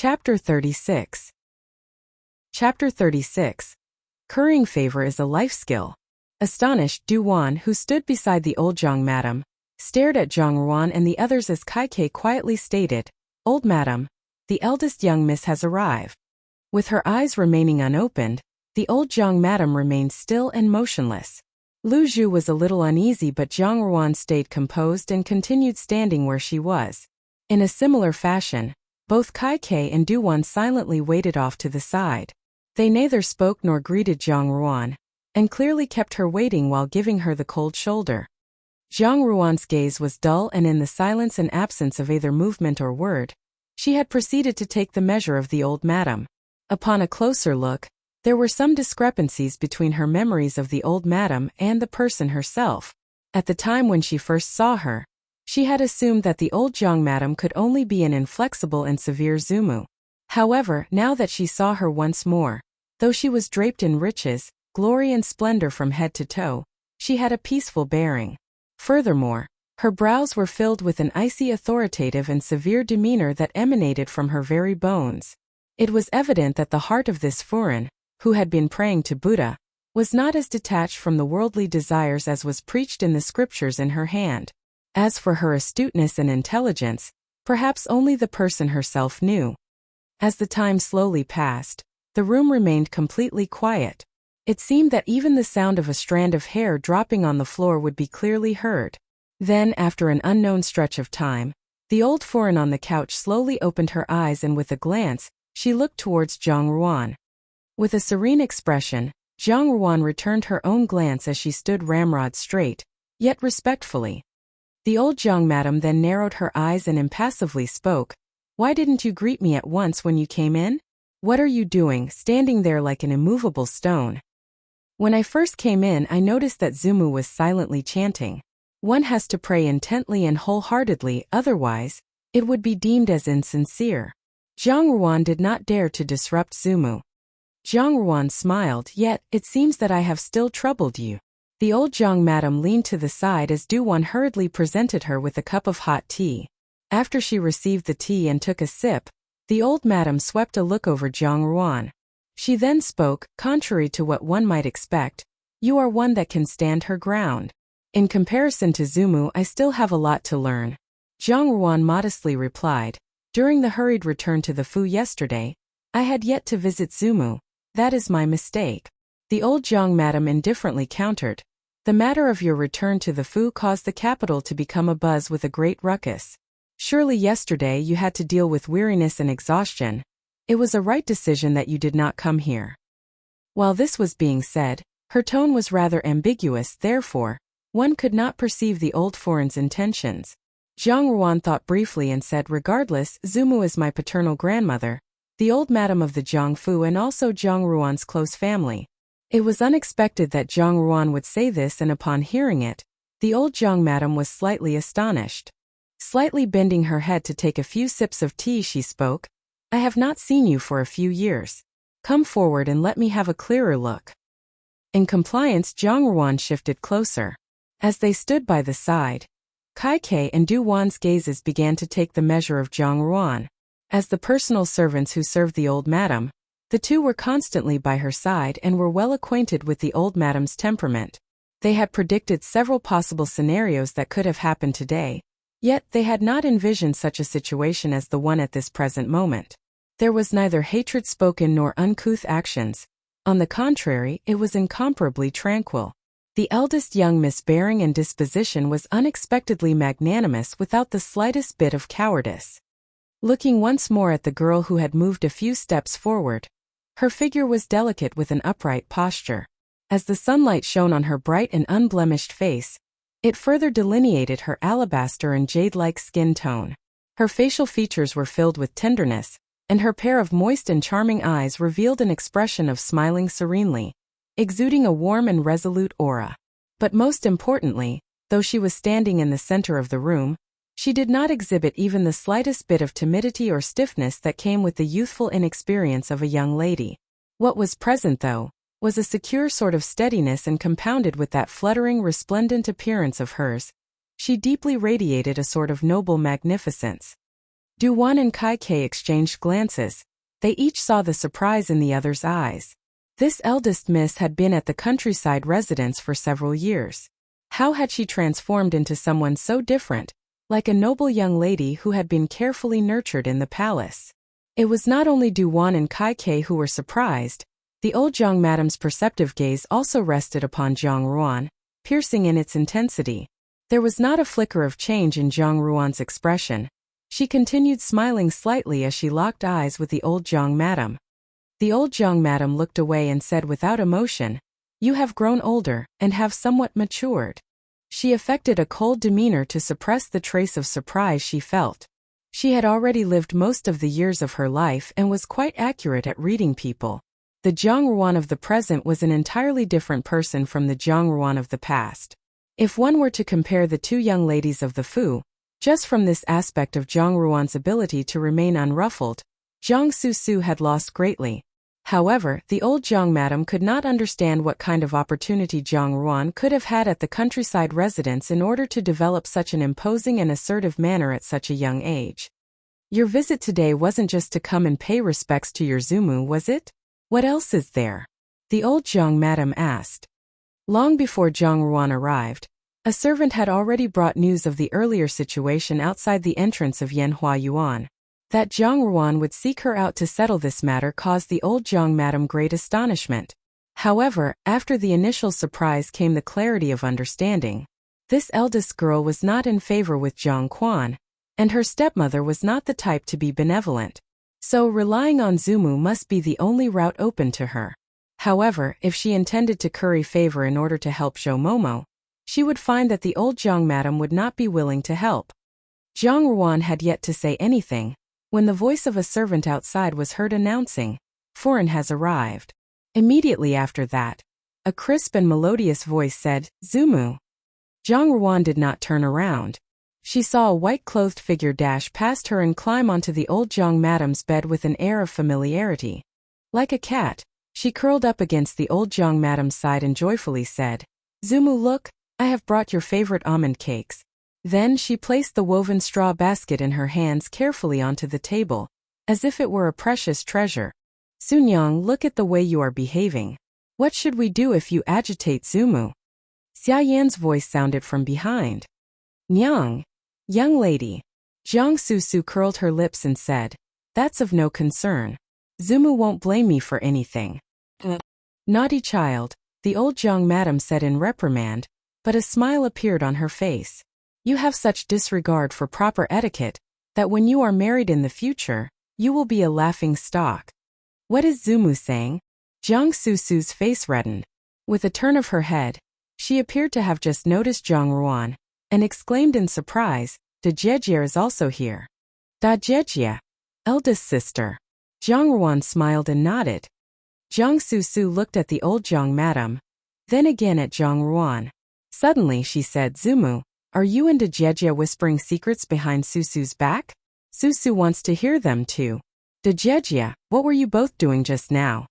Chapter 36. Chapter 36. Currying favor is a life skill. Astonished, Du Wan, who stood beside the old Zhang madam, stared at Zhang Ruan and the others as Kai Kei quietly stated, "Old madam, the eldest young miss has arrived." With her eyes remaining unopened, the old Zhang madam remained still and motionless. Lu Zhu was a little uneasy, but Zhang Ruan stayed composed and continued standing where she was. In a similar fashion, both Kai Kei and Du Wan silently waited off to the side. They neither spoke nor greeted Zhang Ruan, and clearly kept her waiting while giving her the cold shoulder. Zhang Ruan's gaze was dull, and in the silence and absence of either movement or word, she had proceeded to take the measure of the old madam. Upon a closer look, there were some discrepancies between her memories of the old madam and the person herself. At the time when she first saw her, she had assumed that the old Zhang madam could only be an inflexible and severe Zumu. However, now that she saw her once more, though she was draped in riches, glory and splendor from head to toe, she had a peaceful bearing. Furthermore, her brows were filled with an icy authoritative and severe demeanor that emanated from her very bones. It was evident that the heart of this Furin, who had been praying to Buddha, was not as detached from the worldly desires as was preached in the scriptures in her hand. As for her astuteness and intelligence, perhaps only the person herself knew. As the time slowly passed, the room remained completely quiet. It seemed that even the sound of a strand of hair dropping on the floor would be clearly heard. Then, after an unknown stretch of time, the old foreign on the couch slowly opened her eyes, and with a glance, she looked towards Zhang Ruan. With a serene expression, Zhang Ruan returned her own glance as she stood ramrod straight, yet respectfully. The old Zhang madam then narrowed her eyes and impassively spoke, "Why didn't you greet me at once when you came in? What are you doing, standing there like an immovable stone?" "When I first came in, I noticed that Zumu was silently chanting. One has to pray intently and wholeheartedly, otherwise, it would be deemed as insincere." Zhang Ruan did not dare to disrupt Zumu. Zhang Ruan smiled, "Yet, it seems that I have still troubled you." The old Zhang madam leaned to the side as Du Wan hurriedly presented her with a cup of hot tea. After she received the tea and took a sip, the old madam swept a look over Zhang Ruan. She then spoke, "Contrary to what one might expect, you are one that can stand her ground. In comparison to Zumu, I still have a lot to learn." Zhang Ruan modestly replied, "During the hurried return to the Fu yesterday, I had yet to visit Zumu. That is my mistake." The old Zhang madam indifferently countered, "The matter of your return to the Fu caused the capital to become abuzz with a great ruckus. Surely yesterday you had to deal with weariness and exhaustion. It was a right decision that you did not come here." While this was being said, her tone was rather ambiguous, therefore, one could not perceive the old foreign's intentions. Zhang Ruan thought briefly and said, "Regardless, Zumu is my paternal grandmother, the old madam of the Zhang Fu, and also Zhang Ruan's close family." It was unexpected that Zhang Ruan would say this, and upon hearing it, the old Zhang madam was slightly astonished. Slightly bending her head to take a few sips of tea, she spoke, "I have not seen you for a few years. Come forward and let me have a clearer look." In compliance, Zhang Ruan shifted closer. As they stood by the side, Kai Kei and Du Wan's gazes began to take the measure of Zhang Ruan. As the personal servants who served the old madam, the two were constantly by her side and were well acquainted with the old madam's temperament. They had predicted several possible scenarios that could have happened today, yet they had not envisioned such a situation as the one at this present moment. There was neither hatred spoken nor uncouth actions. On the contrary, it was incomparably tranquil. The eldest young miss bearing and disposition was unexpectedly magnanimous without the slightest bit of cowardice. Looking once more at the girl who had moved a few steps forward, her figure was delicate with an upright posture. As the sunlight shone on her bright and unblemished face, it further delineated her alabaster and jade-like skin tone. Her facial features were filled with tenderness, and her pair of moist and charming eyes revealed an expression of smiling serenely, exuding a warm and resolute aura. But most importantly, though she was standing in the center of the room, she did not exhibit even the slightest bit of timidity or stiffness that came with the youthful inexperience of a young lady. What was present, though, was a secure sort of steadiness, and compounded with that fluttering, resplendent appearance of hers, she deeply radiated a sort of noble magnificence. Du-Wan and Kai-Kei exchanged glances. They each saw the surprise in the other's eyes. This eldest miss had been at the countryside residence for several years. How had she transformed into someone so different, like a noble young lady who had been carefully nurtured in the palace? It was not only Du-Wan and Kai-Kei who were surprised. The old Zhang madam's perceptive gaze also rested upon Zhang Ruan, piercing in its intensity. There was not a flicker of change in Zhang Ruan's expression. She continued smiling slightly as she locked eyes with the old Zhang madam. The old Zhang madam looked away and said without emotion, "You have grown older, and have somewhat matured." She affected a cold demeanor to suppress the trace of surprise she felt. She had already lived most of the years of her life and was quite accurate at reading people. The Zhang Ruan of the present was an entirely different person from the Zhang Ruan of the past. If one were to compare the two young ladies of the Fu, just from this aspect of Zhang Ruan's ability to remain unruffled, Zhang Susu had lost greatly. However, the old Zhang madam could not understand what kind of opportunity Zhang Ruan could have had at the countryside residence in order to develop such an imposing and assertive manner at such a young age. "Your visit today wasn't just to come and pay respects to your Zumu, was it? What else is there?" the old Zhang madam asked. Long before Zhang Ruan arrived, a servant had already brought news of the earlier situation outside the entrance of Yanhua Yuan. That Zhang Ruan would seek her out to settle this matter caused the old Zhang madam great astonishment. However, after the initial surprise came the clarity of understanding. This eldest girl was not in favor with Zhang Quan, and her stepmother was not the type to be benevolent. So relying on Zumu must be the only route open to her. However, if she intended to curry favor in order to help Zhou Momo, she would find that the old Zhang madam would not be willing to help. Zhang Ruan had yet to say anything, when the voice of a servant outside was heard announcing, "Foreign has arrived." Immediately after that, a crisp and melodious voice said, "Zumu." Zhang Ruan did not turn around. She saw a white-clothed figure dash past her and climb onto the old Zhang madam's bed with an air of familiarity. Like a cat, she curled up against the old Zhang madam's side and joyfully said, "Zumu, look, I have brought your favorite almond cakes." Then she placed the woven straw basket in her hands carefully onto the table, as if it were a precious treasure. "Sunyang, look at the way you are behaving. What should we do if you agitate Zumu?" Xia Yan's voice sounded from behind. "Nyang, young lady." Zhang Susu curled her lips and said, "That's of no concern. Zumu won't blame me for anything." "Naughty child," the old Zhang madam said in reprimand, but a smile appeared on her face. "You have such disregard for proper etiquette, that when you are married in the future, you will be a laughing stock." "What is Zumu saying?" Zhang Susu's face reddened. With a turn of her head, she appeared to have just noticed Zhang Ruan, and exclaimed in surprise, "Da Jejia is also here." "Da Jejia? Eldest sister." Zhang Ruan smiled and nodded. Zhang Susu looked at the old Zhang madam, then again at Zhang Ruan. Suddenly she said, "Zumu, are you and Da Jejia whispering secrets behind Susu's back? Susu wants to hear them too." "Da Jejia, what were you both doing just now?"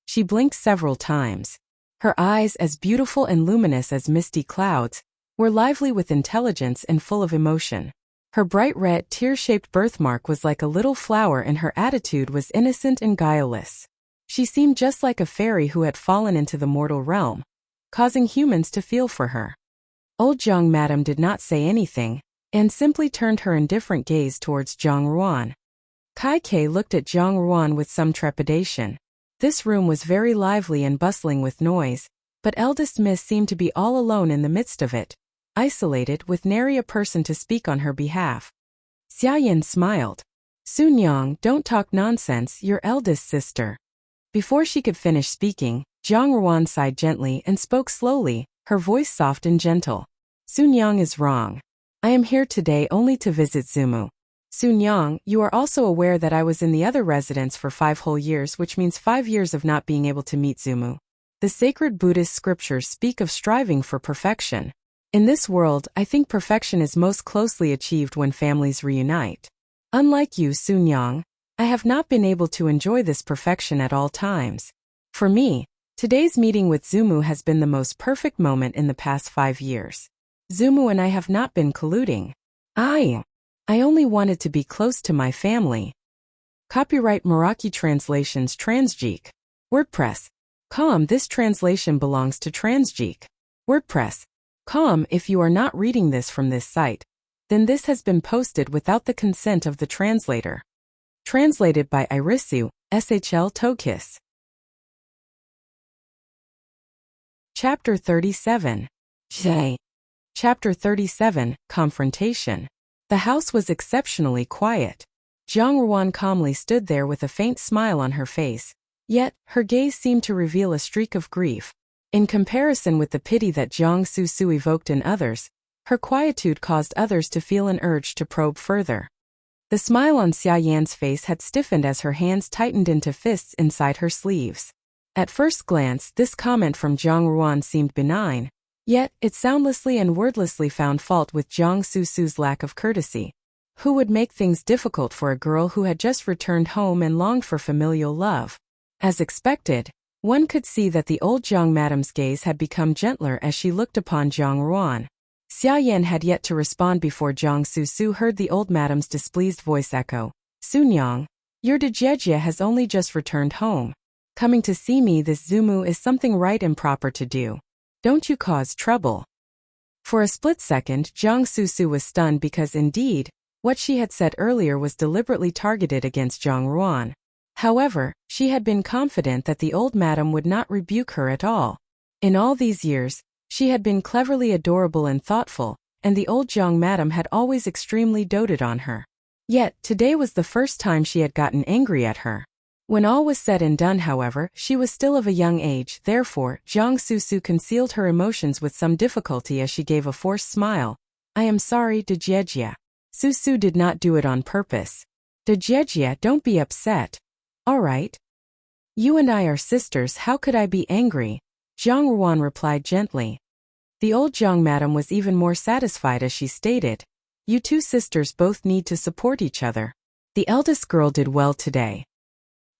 She blinked several times. Her eyes, as beautiful and luminous as misty clouds, were lively with intelligence and full of emotion. Her bright red, tear-shaped birthmark was like a little flower and her attitude was innocent and guileless. She seemed just like a fairy who had fallen into the mortal realm, causing humans to feel for her. Old Zhang madam did not say anything, and simply turned her indifferent gaze towards Zhang Ruan. Kai-Kei looked at Zhang Ruan with some trepidation. This room was very lively and bustling with noise, but eldest miss seemed to be all alone in the midst of it, isolated with nary a person to speak on her behalf. Xia Yan smiled. "Sunyang, don't talk nonsense, your eldest sister." Before she could finish speaking, Zhang Ruan sighed gently and spoke slowly, her voice soft and gentle. "Sunyang is wrong. I am here today only to visit Zumu. Sunyang, you are also aware that I was in the other residence for 5 whole years, which means 5 years of not being able to meet Zumu. The sacred Buddhist scriptures speak of striving for perfection. In this world, I think perfection is most closely achieved when families reunite. Unlike you, Sunyang, I have not been able to enjoy this perfection at all times. For me, today's meeting with Zumu has been the most perfect moment in the past 5 years. Zumu and I have not been colluding. I only wanted to be close to my family. Copyright Meraki Translations Transgeek. WordPress. Com. This translation belongs to Transgeek. WordPress. Com. If you are not reading this from this site, then this has been posted without the consent of the translator. Translated by Irisu, SHL Tokis. Chapter 37. J. Chapter 37, Confrontation. The house was exceptionally quiet. Zhang Ruan calmly stood there with a faint smile on her face, yet her gaze seemed to reveal a streak of grief. In comparison with the pity that Jiang Susu evoked in others, her quietude caused others to feel an urge to probe further. The smile on Xia Yan's face had stiffened as her hands tightened into fists inside her sleeves. At first glance, this comment from Zhang Ruan seemed benign, yet it soundlessly and wordlessly found fault with Jiang Susu's lack of courtesy. Who would make things difficult for a girl who had just returned home and longed for familial love? As expected, one could see that the old Jiang madam's gaze had become gentler as she looked upon Zhang Ruan. Xia Yan had yet to respond before Jiang Susu heard the old madam's displeased voice echo. Sunyang, your Dejie has only just returned home. Coming to see me this Zumu is something right and proper to do. Don't you cause trouble. For a split second, Jiang Susu was stunned because indeed, what she had said earlier was deliberately targeted against Zhang Ruan. However, she had been confident that the old madam would not rebuke her at all. In all these years, she had been cleverly adorable and thoughtful, and the old Jiang madam had always extremely doted on her. Yet, today was the first time she had gotten angry at her. When all was said and done, however, she was still of a young age, therefore, Jiang Susu concealed her emotions with some difficulty as she gave a forced smile. I am sorry, Dejie. Susu did not do it on purpose. Dejie, don't be upset. All right. You and I are sisters, how could I be angry? Zhang Ruan replied gently. The old Jiang madam was even more satisfied as she stated, you two sisters both need to support each other. The eldest girl did well today.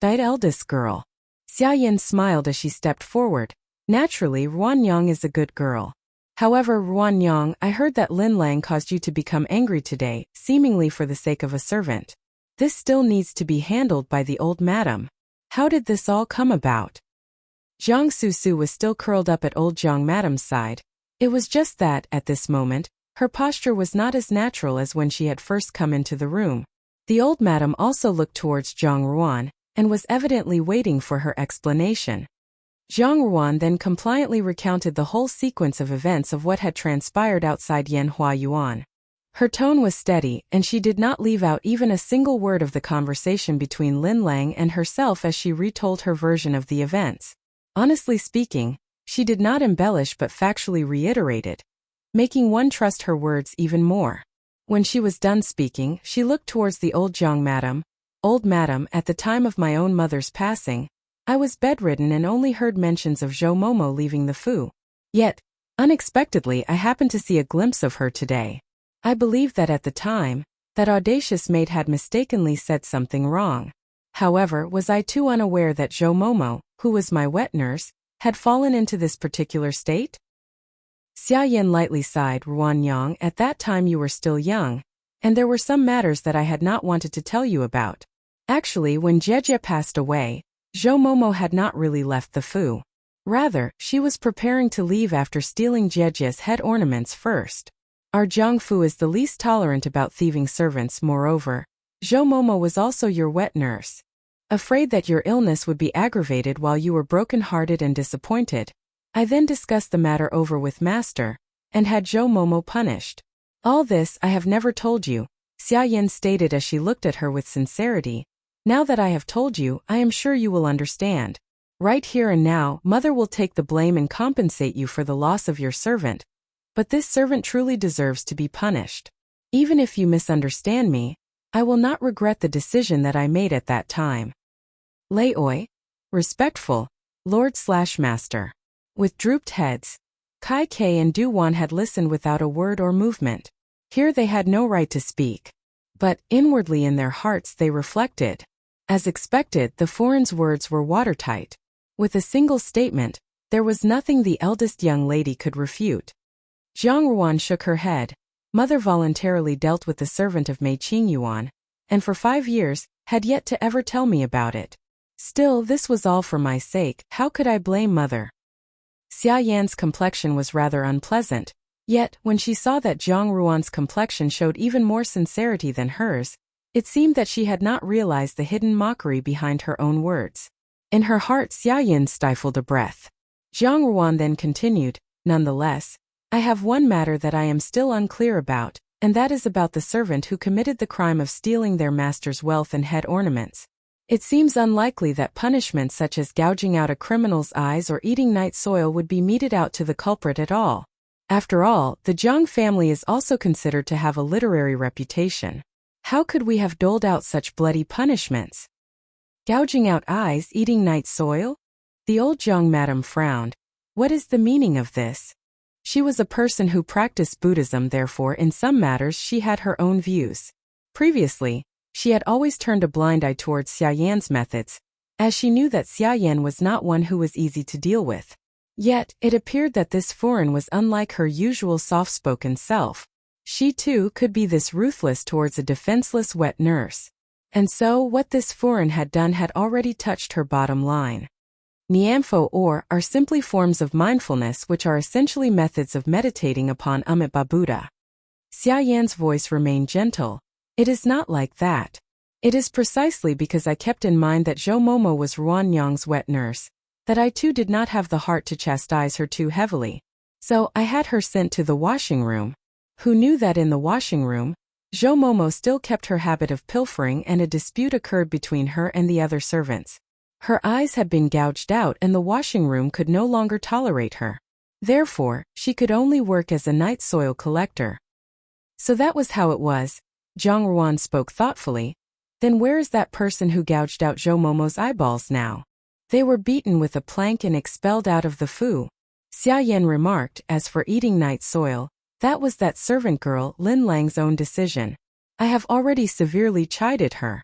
The eldest girl. Xia Yan smiled as she stepped forward. Naturally, Ruanyang is a good girl. However, Ruanyang, I heard that Lin Lang caused you to become angry today, seemingly for the sake of a servant. This still needs to be handled by the old madam. How did this all come about? Jiang Susu was still curled up at old Jiang madam's side. It was just that, at this moment, her posture was not as natural as when she had first come into the room. The old madam also looked towards Zhang Ruan, and was evidently waiting for her explanation. Zhang Ruan then compliantly recounted the whole sequence of events of what had transpired outside Yanhua Yuan. Her tone was steady, and she did not leave out even a single word of the conversation between Lin Lang and herself as she retold her version of the events. Honestly speaking, she did not embellish but factually reiterated, making one trust her words even more. When she was done speaking, she looked towards the old Jiang madam. Old madam, at the time of my own mother's passing, I was bedridden and only heard mentions of Zhou Momo leaving the Fu. Yet, unexpectedly I happened to see a glimpse of her today. I believe that at the time, that audacious maid had mistakenly said something wrong. However, was I too unaware that Zhou Momo, who was my wet nurse, had fallen into this particular state? Xia Yan lightly sighed. Ruanyang, at that time you were still young, and there were some matters that I had not wanted to tell you about. Actually, when Jie passed away, Zhou Momo had not really left the Fu. Rather, she was preparing to leave after stealing Jie's head ornaments first. Our Jiangfu is the least tolerant about thieving servants. Moreover, Zhou Momo was also your wet nurse. Afraid that your illness would be aggravated while you were broken-hearted and disappointed, I then discussed the matter over with Master, and had Zhou Momo punished. All this I have never told you, Xia Yan stated as she looked at her with sincerity. Now that I have told you, I am sure you will understand. Right here and now, Mother will take the blame and compensate you for the loss of your servant. But this servant truly deserves to be punished. Even if you misunderstand me, I will not regret the decision that I made at that time. Lei Oi, respectful, Lord/Master. With drooped heads, Kai Kei and Du Wan had listened without a word or movement. Here they had no right to speak. But, inwardly in their hearts they reflected. As expected, the foreign's words were watertight. With a single statement, there was nothing the eldest young lady could refute. Zhang Ruan shook her head. Mother voluntarily dealt with the servant of Mei Qingyuan, and for 5 years, had yet to ever tell me about it. Still, this was all for my sake. How could I blame Mother? Xia Yan's complexion was rather unpleasant, yet, when she saw that Zhang Ruan's complexion showed even more sincerity than hers, it seemed that she had not realized the hidden mockery behind her own words. In her heart, Xia Yan stifled a breath. Zhang Ruan then continued, "Nonetheless, I have one matter that I am still unclear about, and that is about the servant who committed the crime of stealing their master's wealth and head ornaments. It seems unlikely that punishments such as gouging out a criminal's eyes or eating night soil would be meted out to the culprit at all. After all, the Zhang family is also considered to have a literary reputation. How could we have doled out such bloody punishments? Gouging out eyes, eating night soil?" The old Zhang madam frowned. What is the meaning of this? She was a person who practiced Buddhism, therefore in some matters she had her own views. Previously, she had always turned a blind eye towards Xia Yan's methods, as she knew that Xia Yan was not one who was easy to deal with. Yet, it appeared that this foreign was unlike her usual soft-spoken self. She too could be this ruthless towards a defenseless wet nurse. And so, what this foreign had done had already touched her bottom line. Nianfo or are simply forms of mindfulness which are essentially methods of meditating upon Amitabha Buddha. Xia Yan's voice remained gentle. It is not like that. It is precisely because I kept in mind that Zhou Momo was Ruan Yang's wet nurse, that I too did not have the heart to chastise her too heavily. So I had her sent to the washing room. Who knew that in the washing room, Zhou Momo still kept her habit of pilfering and a dispute occurred between her and the other servants. Her eyes had been gouged out and the washing room could no longer tolerate her. Therefore, she could only work as a night soil collector. So that was how it was. Zhang Ruan spoke thoughtfully. Then where is that person who gouged out Zhou Momo's eyeballs now? They were beaten with a plank and expelled out of the fu. Xia Yan remarked, as for eating night soil, that was that servant girl Lin Lang's own decision. I have already severely chided her.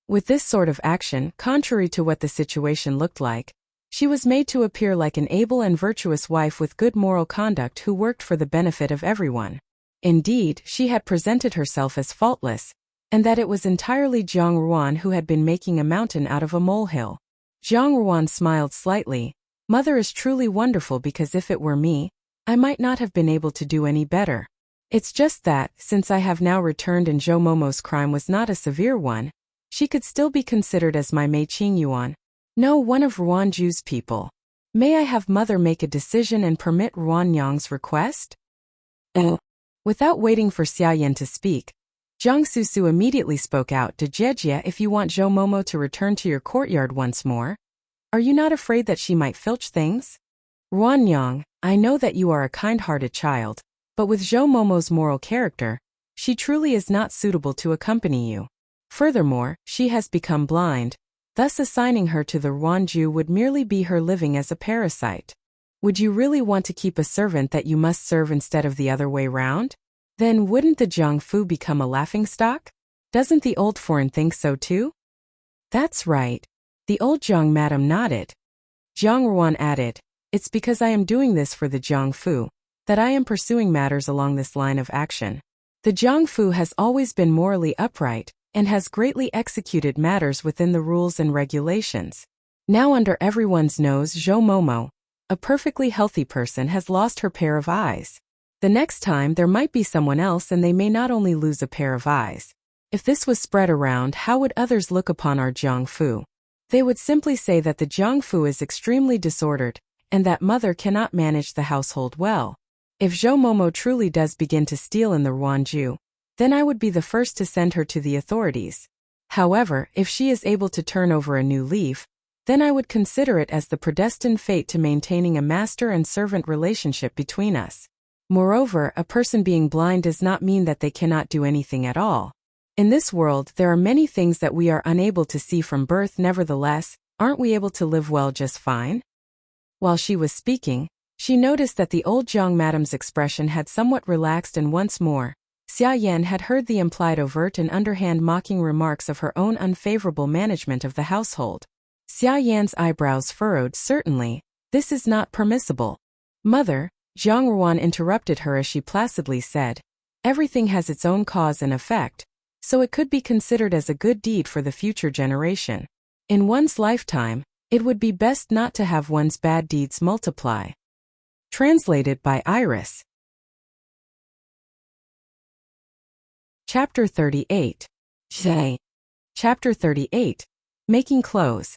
With this sort of action, contrary to what the situation looked like, she was made to appear like an able and virtuous wife with good moral conduct who worked for the benefit of everyone. Indeed, she had presented herself as faultless, and that it was entirely Zhang Ruan who had been making a mountain out of a molehill. Zhang Ruan smiled slightly. Mother is truly wonderful because if it were me, I might not have been able to do any better. It's just that, since I have now returned and Zhou Momo's crime was not a severe one, she could still be considered as my Mei Qingyuan. No, one of Ruanju's people. May I have Mother make a decision and permit Ruan Yang's request? Without waiting for Xia Yan to speak, Zhang Susu immediately spoke out, Jejie, if you want Zhou Momo to return to your courtyard once more, are you not afraid that she might filch things? Ruan Yang, I know that you are a kind-hearted child, but with Zhou Momo's moral character, she truly is not suitable to accompany you. Furthermore, she has become blind, thus assigning her to the Ruanju would merely be her living as a parasite. Would you really want to keep a servant that you must serve instead of the other way round? Then wouldn't the Jiangfu become a laughingstock? Doesn't the old foreign think so too? That's right. The old Jiang madam nodded. Jiang Ruan added, it's because I am doing this for the Jiangfu that I am pursuing matters along this line of action. The Jiangfu has always been morally upright and has greatly executed matters within the rules and regulations. Now under everyone's nose, Zhou Momo, a perfectly healthy person, has lost her pair of eyes. The next time there might be someone else and they may not only lose a pair of eyes. If this was spread around, how would others look upon our Jiangfu? They would simply say that the Jiangfu is extremely disordered, and that Mother cannot manage the household well. If Zhou Momo truly does begin to steal in the Ruanju, then I would be the first to send her to the authorities. However, if she is able to turn over a new leaf, then I would consider it as the predestined fate to maintaining a master and servant relationship between us. Moreover, a person being blind does not mean that they cannot do anything at all. In this world, there are many things that we are unable to see from birth. Nevertheless, aren't we able to live well just fine? While she was speaking, she noticed that the old Jiang madam's expression had somewhat relaxed, and once more, Xia Yan had heard the implied overt and underhand mocking remarks of her own unfavorable management of the household. Xia Yan's eyebrows furrowed. Certainly, this is not permissible. Mother, Zhang Ruan interrupted her as she placidly said, Everything has its own cause and effect, so it could be considered as a good deed for the future generation. In one's lifetime, it would be best not to have one's bad deeds multiply. Translated by Iris. Chapter 38. Chapter 38. Making Clothes.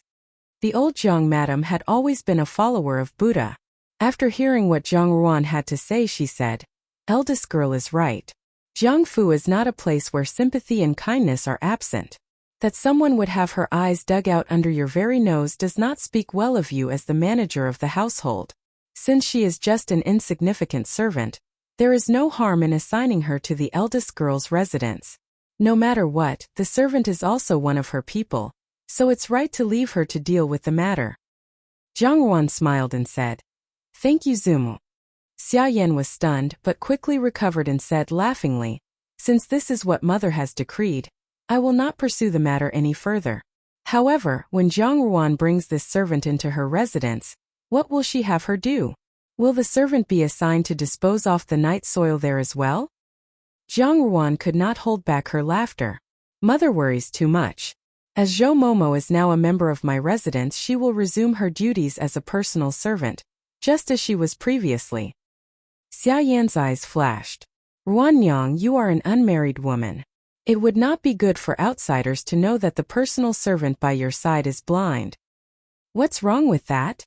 The old Jiang madam had always been a follower of Buddha. After hearing what Jiang Ruan had to say, she said, "Eldest girl is right. Jiangfu is not a place where sympathy and kindness are absent. That someone would have her eyes dug out under your very nose does not speak well of you as the manager of the household. Since she is just an insignificant servant, there is no harm in assigning her to the eldest girl's residence. No matter what, the servant is also one of her people, so it's right to leave her to deal with the matter." Jiang Ruan smiled and said, "Thank you, Zumu." Xia Yan was stunned but quickly recovered and said laughingly, "Since this is what mother has decreed, I will not pursue the matter any further. However, when Jiang Ruan brings this servant into her residence, what will she have her do? Will the servant be assigned to dispose off the night soil there as well?" Jiang Ruan could not hold back her laughter. "Mother worries too much. As Zhou Momo is now a member of my residence, she will resume her duties as a personal servant, just as she was previously." Xia Yan's eyes flashed. "Ruan Yang, you are an unmarried woman. It would not be good for outsiders to know that the personal servant by your side is blind." "What's wrong with that?"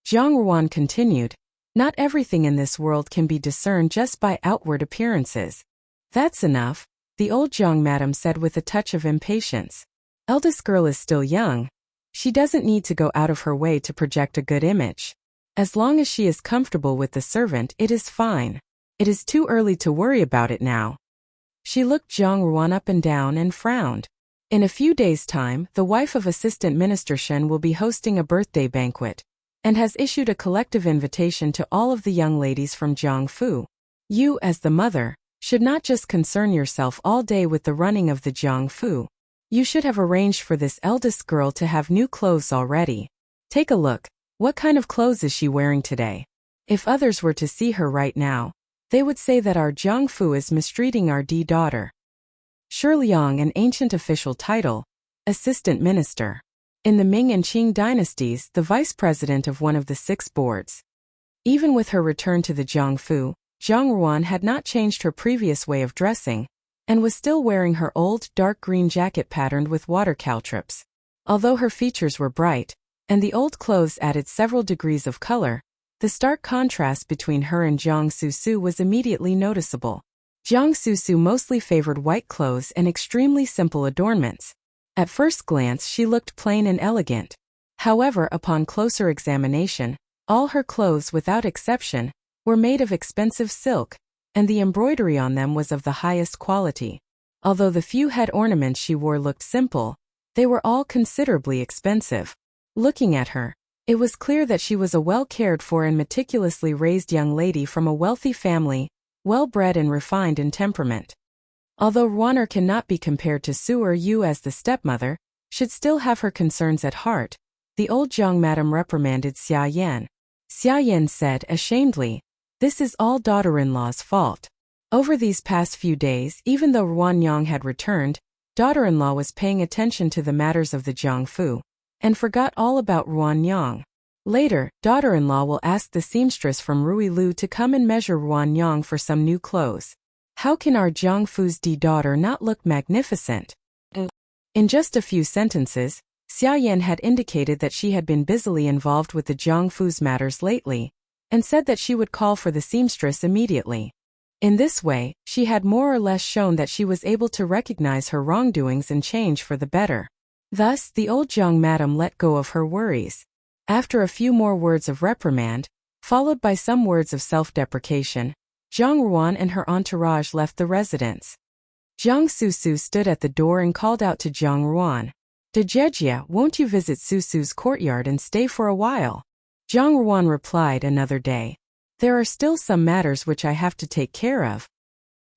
Jiang Ruan continued. "Not everything in this world can be discerned just by outward appearances." "That's enough," the old Jiang madam said with a touch of impatience. "Eldest girl is still young. She doesn't need to go out of her way to project a good image. As long as she is comfortable with the servant, it is fine. It is too early to worry about it now." She looked Jiang Ruan up and down and frowned. In a few days' time, the wife of Assistant Minister Shen will be hosting a birthday banquet, and has issued a collective invitation to all of the young ladies from Jiangfu. You, as the mother, should not just concern yourself all day with the running of the Jiangfu. You should have arranged for this eldest girl to have new clothes already. Take a look. What kind of clothes is she wearing today? If others were to see her right now, they would say that our Jiangfu is mistreating our daughter. Shiliang, an ancient official title, assistant minister. In the Ming and Qing dynasties, the vice president of one of the 6 boards. Even with her return to the Jiangfu, Jiang Ruan had not changed her previous way of dressing, and was still wearing her old dark green jacket patterned with water caltrops. Although her features were bright, and the old clothes added several degrees of color, the stark contrast between her and Jiang Susu was immediately noticeable. Jiang Susu mostly favored white clothes and extremely simple adornments. At first glance she looked plain and elegant. However, upon closer examination, all her clothes without exception were made of expensive silk, and the embroidery on them was of the highest quality. Although the few head ornaments she wore looked simple, they were all considerably expensive. Looking at her, it was clear that she was a well-cared-for and meticulously raised young lady from a wealthy family, well-bred and refined in temperament. Although Ruaner cannot be compared to Su'er Yu as the stepmother, should still have her concerns at heart, the old Jiang madam reprimanded Xia Yan. Xia Yan said ashamedly, "This is all daughter-in-law's fault. Over these past few days, even though Ruan Yang had returned, daughter-in-law was paying attention to the matters of the Jiangfu, and forgot all about Ruan Yang. Later, daughter-in-law will ask the seamstress from Rui Lu to come and measure Ruan Yang for some new clothes. How can our Jiangfu's daughter not look magnificent?" In just a few sentences, Xia Yan had indicated that she had been busily involved with the Jiangfu's matters lately, and said that she would call for the seamstress immediately. In this way, she had more or less shown that she was able to recognize her wrongdoings and change for the better. Thus, the old Jiang madam let go of her worries. After a few more words of reprimand, followed by some words of self-deprecation, Jiang Ruan and her entourage left the residence. Jiang Susu stood at the door and called out to Jiang Ruan, "Dejejia, won't you visit Susu's courtyard and stay for a while?" Jiang Ruan replied, "Another day. There are still some matters which I have to take care of."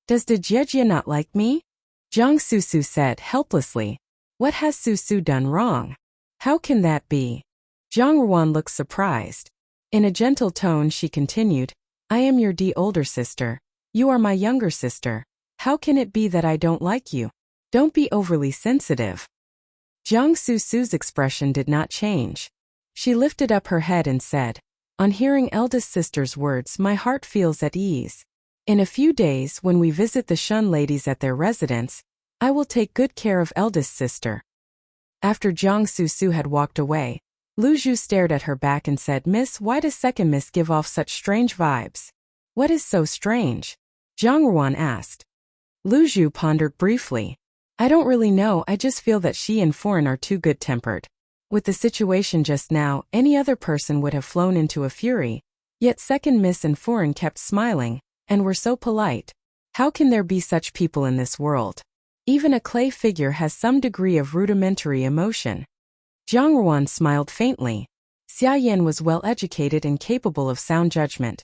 "Does Dejejia not like me?" Jiang Susu said helplessly. "What has Susu done wrong? How can that be?" Jiang Ruan looked surprised. In a gentle tone she continued, "I am your older sister. You are my younger sister. How can it be that I don't like you? Don't be overly sensitive. Jiang Susu's expression did not change. She lifted up her head and said, on hearing eldest sister's words, my heart feels at ease. In a few days, when we visit the Shun ladies at their residence, I will take good care of eldest sister. After Jiang Susu had walked away, Lu Zhu stared at her back and said, Miss, why does second miss give off such strange vibes? What is so strange? Zhang Ruan asked. Lu Zhu pondered briefly. I don't really know, I just feel that she and Foreign are too good-tempered. With the situation just now, any other person would have flown into a fury, yet second miss and Foreign kept smiling, and were so polite. How can there be such people in this world? Even a clay figure has some degree of rudimentary emotion. Zhang Ruan smiled faintly. Xia Yan was well-educated and capable of sound judgment.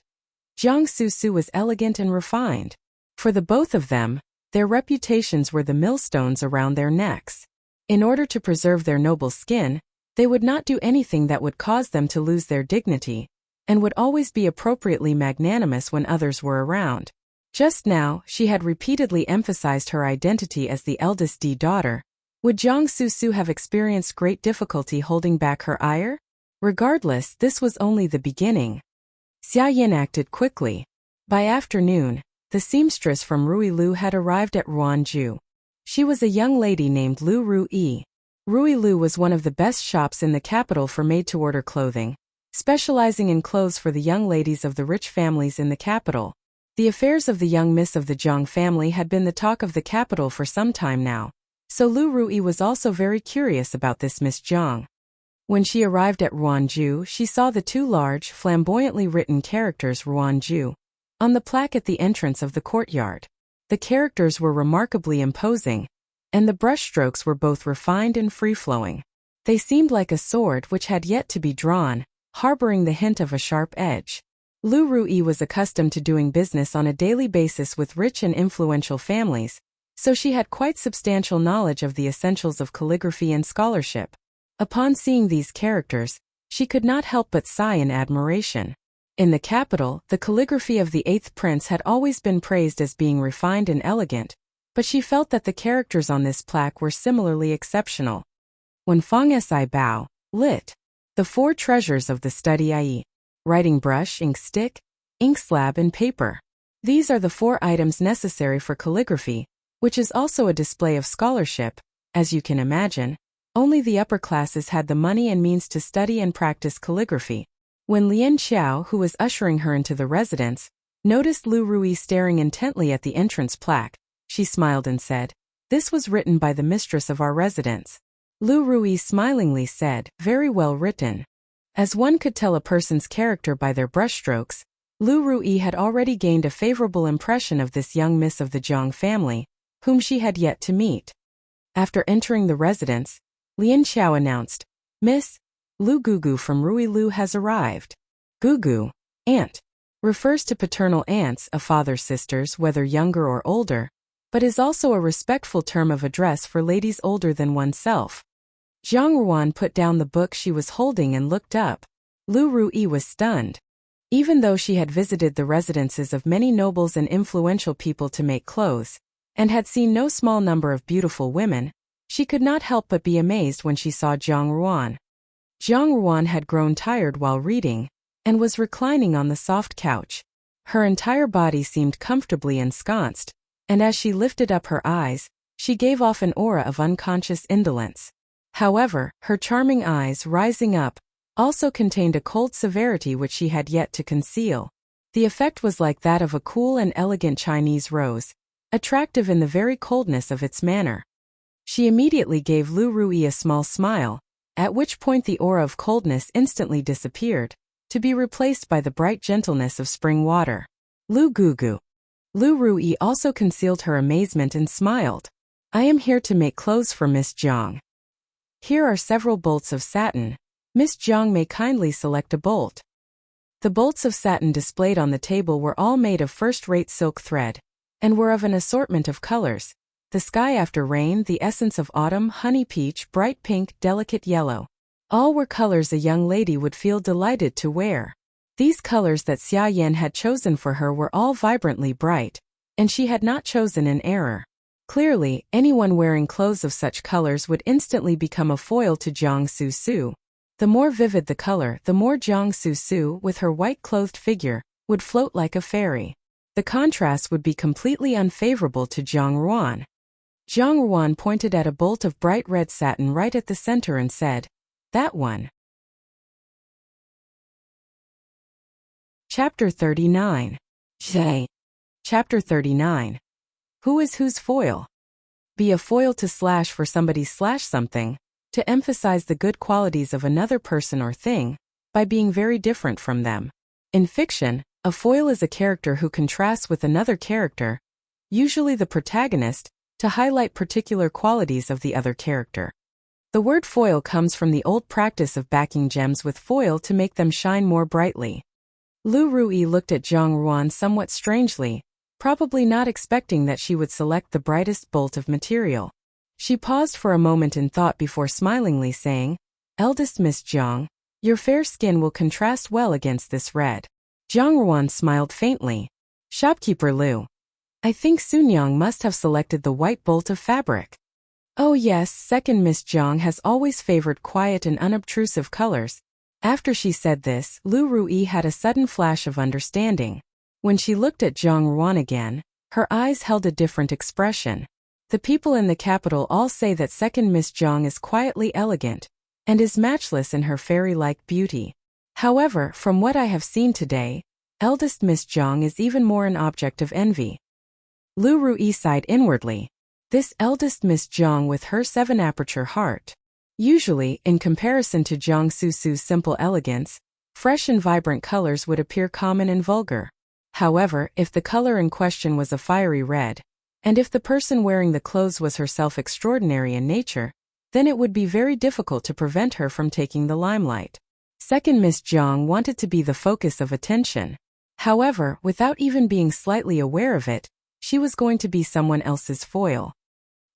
Jiang Susu was elegant and refined. For the both of them, their reputations were the millstones around their necks. In order to preserve their noble skin, they would not do anything that would cause them to lose their dignity, and would always be appropriately magnanimous when others were around. Just now, she had repeatedly emphasized her identity as the eldest daughter. Would Jiang Susu have experienced great difficulty holding back her ire? Regardless, this was only the beginning. Xia Yan acted quickly. By afternoon, the seamstress from Ruilu had arrived at Ruanju. She was a young lady named Lu Rui. Ruilu was one of the best shops in the capital for made-to-order clothing, specializing in clothes for the young ladies of the rich families in the capital. The affairs of the young miss of the Zhang family had been the talk of the capital for some time now, so Lu Rui was also very curious about this Miss Zhang. When she arrived at Ruanju, she saw the two large, flamboyantly written characters Ruanju on the plaque at the entrance of the courtyard. The characters were remarkably imposing, and the brushstrokes were both refined and free-flowing. They seemed like a sword which had yet to be drawn, harboring the hint of a sharp edge. Lu Rui was accustomed to doing business on a daily basis with rich and influential families, so she had quite substantial knowledge of the essentials of calligraphy and scholarship. Upon seeing these characters, she could not help but sigh in admiration. In the capital, the calligraphy of the 8th prince had always been praised as being refined and elegant, but she felt that the characters on this plaque were similarly exceptional. When Feng Si Bao, lit. The 4 treasures of the study, i.e., writing brush, ink stick, ink slab, and paper. These are the 4 items necessary for calligraphy, which is also a display of scholarship. As you can imagine, only the upper classes had the money and means to study and practice calligraphy. When Lian Xiao, who was ushering her into the residence, noticed Lu Rui staring intently at the entrance plaque, she smiled and said, "This was written by the mistress of our residence." Lu Rui smilingly said, "Very well written." As one could tell a person's character by their brushstrokes, Lu Rui had already gained a favorable impression of this young miss of the Zhang family, whom she had yet to meet. After entering the residence, Lian Xiao announced, "Miss, Lu Gugu from Ruilu has arrived." Gugu, aunt, refers to paternal aunts, a father's sisters, whether younger or older, but is also a respectful term of address for ladies older than oneself. Zhang Ruan put down the book she was holding and looked up. Lu Rui was stunned. Even though she had visited the residences of many nobles and influential people to make clothes, and had seen no small number of beautiful women, she could not help but be amazed when she saw Zhang Ruan. Zhang Ruan had grown tired while reading, and was reclining on the soft couch. Her entire body seemed comfortably ensconced, and as she lifted up her eyes, she gave off an aura of unconscious indolence. However, her charming eyes, rising up, also contained a cold severity which she had yet to conceal. The effect was like that of a cool and elegant Chinese rose, attractive in the very coldness of its manner. She immediately gave Lu Rui a small smile, at which point the aura of coldness instantly disappeared, to be replaced by the bright gentleness of spring water. Lu Gugu. Lu Rui also concealed her amazement and smiled. "I am here to make clothes for Miss Zhang. Here are several bolts of satin. Miss Zhang may kindly select a bolt." The bolts of satin displayed on the table were all made of first-rate silk thread, and were of an assortment of colors: the sky after rain, the essence of autumn, honey peach, bright pink, delicate yellow. All were colors a young lady would feel delighted to wear. These colors that Xia Yan had chosen for her were all vibrantly bright, and she had not chosen in error. Clearly, anyone wearing clothes of such colors would instantly become a foil to Jiang Su. The more vivid the color, the more Jiang Su, with her white-clothed figure, would float like a fairy. The contrast would be completely unfavorable to Zhang Ruan. Zhang Ruan pointed at a bolt of bright red satin right at the center and said, "That one." Chapter 39. Zhe. Chapter 39. Who is whose foil? Be a foil to slash for somebody slash something, to emphasize the good qualities of another person or thing, by being very different from them. In fiction, a foil is a character who contrasts with another character, usually the protagonist, to highlight particular qualities of the other character. The word foil comes from the old practice of backing gems with foil to make them shine more brightly. Lu Rui looked at Zhang Ruan somewhat strangely, probably not expecting that she would select the brightest bolt of material. She paused for a moment in thought before smilingly saying, "Eldest Miss Zhang, your fair skin will contrast well against this red." Zhang Ruan smiled faintly. "Shopkeeper Lu, I think Sunyang must have selected the white bolt of fabric." "Oh yes, second Miss Zhang has always favored quiet and unobtrusive colors." After she said this, Lu Rui had a sudden flash of understanding. When she looked at Zhang Ruan again, her eyes held a different expression. The people in the capital all say that second Miss Zhang is quietly elegant, and is matchless in her fairy-like beauty. However, from what I have seen today, eldest Miss Zhang is even more an object of envy. Lu Rui sighed inwardly. This eldest Miss Zhang with her 7-aperture heart. Usually, in comparison to Jiang Su's simple elegance, fresh and vibrant colors would appear common and vulgar. However, if the color in question was a fiery red, and if the person wearing the clothes was herself extraordinary in nature, then it would be very difficult to prevent her from taking the limelight. Second Miss Zhang wanted to be the focus of attention. However, without even being slightly aware of it, she was going to be someone else's foil.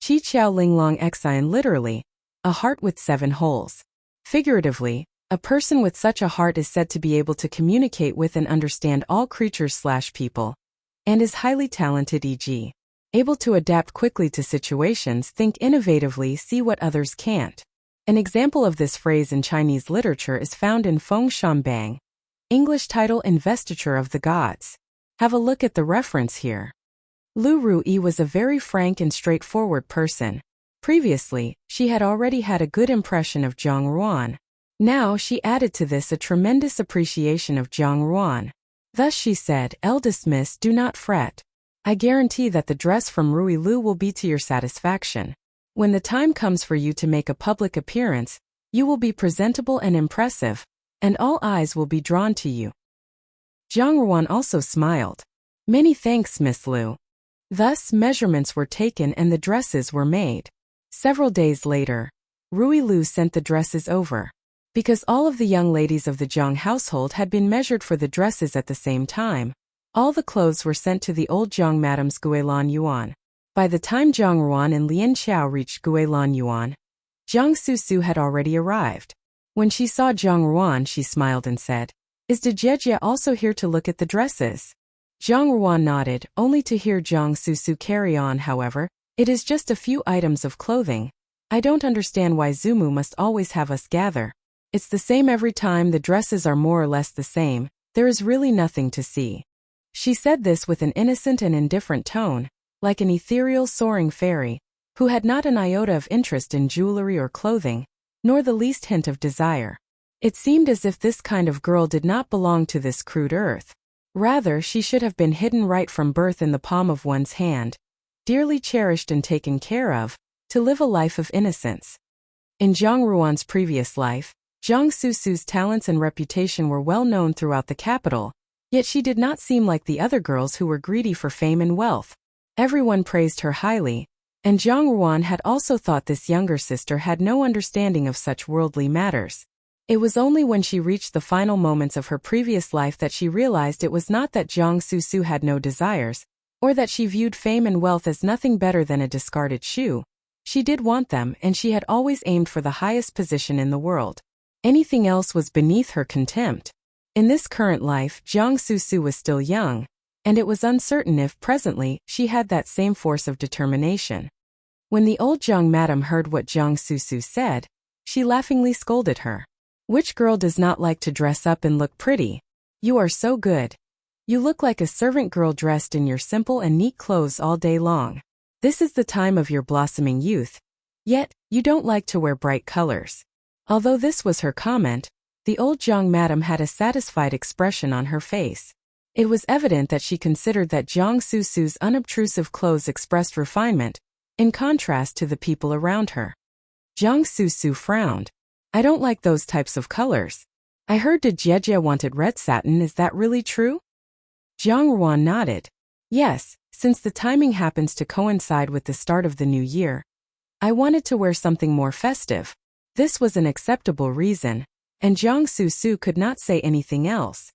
Qi Qiao Linglong Exine literally, a heart with 7 holes. Figuratively, a person with such a heart is said to be able to communicate with and understand all creatures/people, and is highly talented, e.g., able to adapt quickly to situations, think innovatively, see what others can't. An example of this phrase in Chinese literature is found in Feng Shanbang, English title Investiture of the Gods. Have a look at the reference here. Lu Rui was a very frank and straightforward person. Previously, she had already had a good impression of Zhang Ruan. Now she added to this a tremendous appreciation of Zhang Ruan. Thus she said, "Eldest Miss, do not fret. I guarantee that the dress from Rui Lu will be to your satisfaction. When the time comes for you to make a public appearance, you will be presentable and impressive, and all eyes will be drawn to you." Zhang Ruan also smiled. "Many thanks, Miss Lu." Thus, measurements were taken and the dresses were made. Several days later, Rui Lu sent the dresses over. Because all of the young ladies of the Zhang household had been measured for the dresses at the same time, all the clothes were sent to the old Zhang madam's Guilan Yuan. By the time Zhang Ruan and Lian Qiao reached Guilan Yuan, Jiang Su had already arrived. When she saw Zhang Ruan, she smiled and said, "Is de Jejia also here to look at the dresses?" Zhang Ruan nodded, only to hear Jiang Su carry on. "However, it is just a few items of clothing. I don't understand why Zumu must always have us gather. It's the same every time, the dresses are more or less the same, there is really nothing to see." She said this with an innocent and indifferent tone, like an ethereal soaring fairy, who had not an iota of interest in jewelry or clothing, nor the least hint of desire. It seemed as if this kind of girl did not belong to this crude earth. Rather, she should have been hidden right from birth in the palm of one's hand, dearly cherished and taken care of, to live a life of innocence. In Zhang Ruan's previous life, Jiang Su's talents and reputation were well known throughout the capital, yet she did not seem like the other girls who were greedy for fame and wealth. Everyone praised her highly, and Zhang Ruan had also thought this younger sister had no understanding of such worldly matters. It was only when she reached the final moments of her previous life that she realized it was not that Jiang Su had no desires, or that she viewed fame and wealth as nothing better than a discarded shoe. She did want them, and she had always aimed for the highest position in the world. Anything else was beneath her contempt. In this current life, Jiang Su was still young, and it was uncertain if, presently, she had that same force of determination. When the old Jiang madam heard what Jiang Susu said, she laughingly scolded her. "Which girl does not like to dress up and look pretty? You are so good. You look like a servant girl dressed in your simple and neat clothes all day long. This is the time of your blossoming youth. Yet, you don't like to wear bright colors." Although this was her comment, the old Jiang madam had a satisfied expression on her face. It was evident that she considered that Jiang Susu's unobtrusive clothes expressed refinement, in contrast to the people around her. Jiang Susu frowned. "I don't like those types of colors. I heard Jie wanted red satin, is that really true?" Jiang Ruan nodded. "Yes, since the timing happens to coincide with the start of the new year. I wanted to wear something more festive." This was an acceptable reason, and Jiang Susu could not say anything else.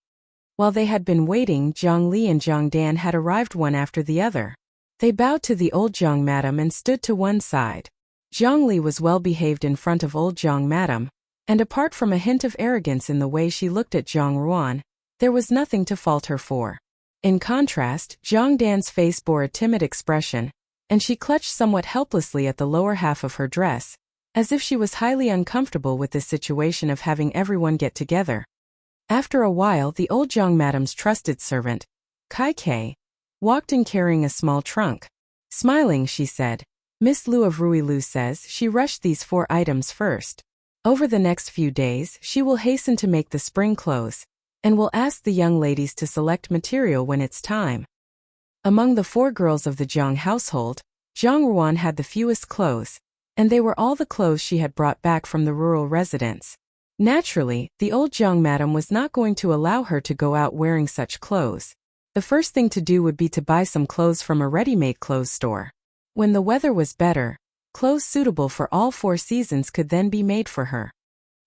While they had been waiting, Jiang Li and Jiang Dan had arrived one after the other. They bowed to the old Jiang madam and stood to one side. Jiang Li was well behaved in front of old Jiang madam, and apart from a hint of arrogance in the way she looked at Jiang Ruan, there was nothing to fault her for. In contrast, Jiang Dan's face bore a timid expression, and she clutched somewhat helplessly at the lower half of her dress, as if she was highly uncomfortable with the situation of having everyone get together. After a while, the old Jiang madam's trusted servant, Kai Kei, walked in carrying a small trunk. Smiling, she said, "Miss Lu of Ruilu says she rushed these 4 items first. Over the next few days, she will hasten to make the spring clothes, and will ask the young ladies to select material when it's time." Among the 4 girls of the Jiang household, Jiang Ruan had the fewest clothes, and they were all the clothes she had brought back from the rural residence. Naturally, the old Jiang madam was not going to allow her to go out wearing such clothes. The first thing to do would be to buy some clothes from a ready-made clothes store. When the weather was better, clothes suitable for all 4 seasons could then be made for her.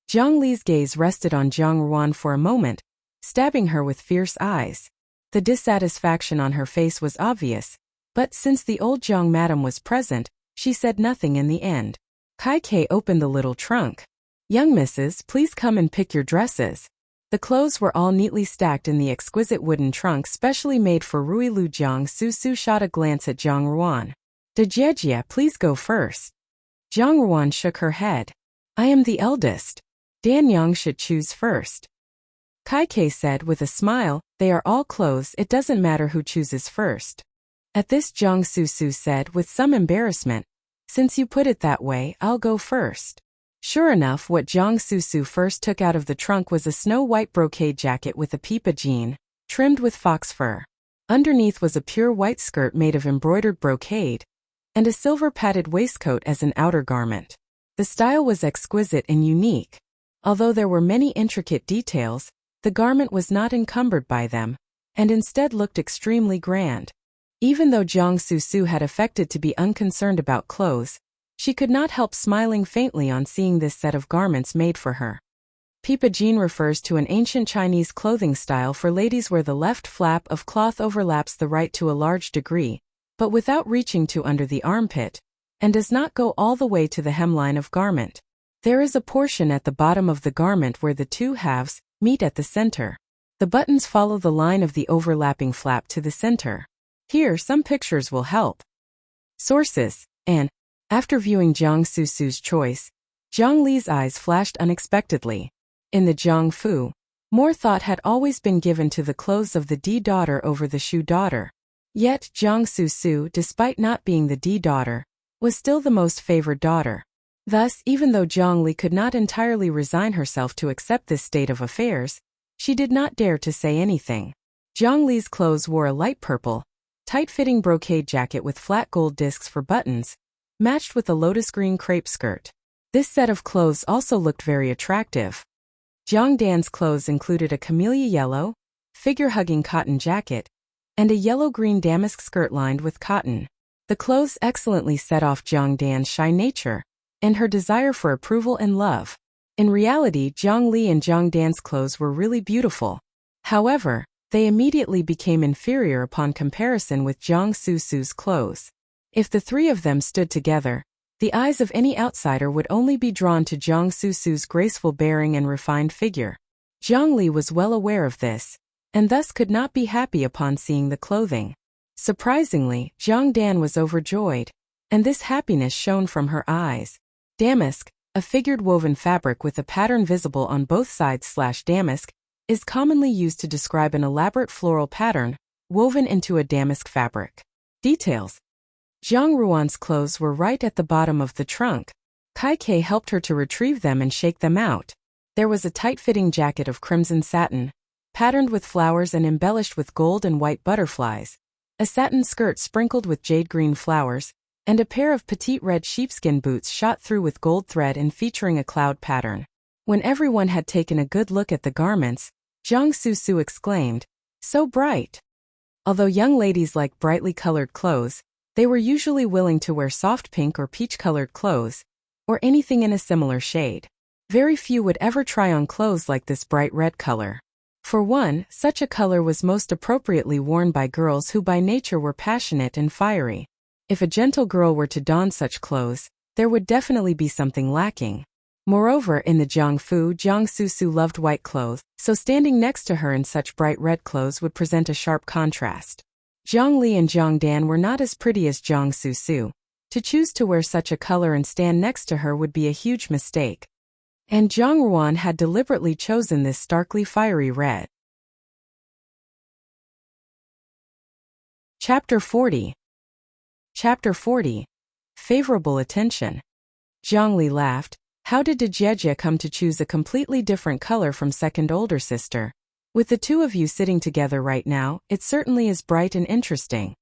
Jiang Li's gaze rested on Jiang Ruan for a moment, stabbing her with fierce eyes. The dissatisfaction on her face was obvious, but since the old Jiang madam was present, she said nothing in the end. Kai Kei opened the little trunk. "Young misses, please come and pick your dresses." The clothes were all neatly stacked in the exquisite wooden trunk specially made for Ruilu. Jiang Susu shot a glance at Jiang Ruan. "Jie, please go first." Jiang Ruan shook her head. "I am the eldest. Dan Yang should choose first." Kai Kei said with a smile, "They are all clothes, it doesn't matter who chooses first." At this, Jiang Susu said with some embarrassment, "Since you put it that way, I'll go first." Sure enough, what Jiang Susu first took out of the trunk was a snow-white brocade jacket with a pipa jean, trimmed with fox fur. Underneath was a pure white skirt made of embroidered brocade, and a silver-padded waistcoat as an outer garment. The style was exquisite and unique. Although there were many intricate details, the garment was not encumbered by them, and instead looked extremely grand. Even though Jiang Susu had affected to be unconcerned about clothes, she could not help smiling faintly on seeing this set of garments made for her. Pipa jean refers to an ancient Chinese clothing style for ladies where the left flap of cloth overlaps the right to a large degree, but without reaching to under the armpit, and does not go all the way to the hemline of garment. There is a portion at the bottom of the garment where the 2 halves meet at the center. The buttons follow the line of the overlapping flap to the center. Here, some pictures will help. Sources, and after viewing Jiang Susu's choice, Jiang Li's eyes flashed unexpectedly. In the Jiang Fu, more thought had always been given to the clothes of the D daughter over the Shu daughter. Yet, Jiang Susu, despite not being the D daughter, was still the most favored daughter. Thus, even though Jiang Li could not entirely resign herself to accept this state of affairs, she did not dare to say anything. Jiang Li's clothes wore a light purple, tight-fitting brocade jacket with flat gold discs for buttons, matched with a lotus green crepe skirt. This set of clothes also looked very attractive. Jiang Dan's clothes included a camellia yellow, figure-hugging cotton jacket, and a yellow-green damask skirt lined with cotton. The clothes excellently set off Jiang Dan's shy nature, and her desire for approval and love. In reality, Jiang Li and Jiang Dan's clothes were really beautiful. However, they immediately became inferior upon comparison with Jiang Susu's clothes. If the 3 of them stood together, the eyes of any outsider would only be drawn to Jiang Susu's graceful bearing and refined figure. Jiang Li was well aware of this, and thus could not be happy upon seeing the clothing. Surprisingly, Jiang Dan was overjoyed, and this happiness shone from her eyes. Damask, a figured woven fabric with a pattern visible on both sides/damask, is commonly used to describe an elaborate floral pattern woven into a damask fabric. Details. Jiang Ruan's clothes were right at the bottom of the trunk. Kai Kei helped her to retrieve them and shake them out. There was a tight-fitting jacket of crimson satin, patterned with flowers and embellished with gold and white butterflies, a satin skirt sprinkled with jade-green flowers, and a pair of petite red sheepskin boots shot through with gold thread and featuring a cloud pattern. When everyone had taken a good look at the garments, Jiang Susu exclaimed, "So bright!" Although young ladies like brightly colored clothes, they were usually willing to wear soft pink or peach-colored clothes, or anything in a similar shade. Very few would ever try on clothes like this bright red color. For one, such a color was most appropriately worn by girls who by nature were passionate and fiery. If a gentle girl were to don such clothes, there would definitely be something lacking. Moreover, in the Jiangfu, Jiang Susu loved white clothes, so standing next to her in such bright red clothes would present a sharp contrast. Jiang Li and Jiang Dan were not as pretty as Jiang Susu. To choose to wear such a color and stand next to her would be a huge mistake. And Jiang Ruan had deliberately chosen this starkly fiery red. Chapter 40. Chapter 40. Favorable attention. Jiang Li laughed. How did Jie come to choose a completely different color from second older sister? With the two of you sitting together right now, it certainly is bright and interesting.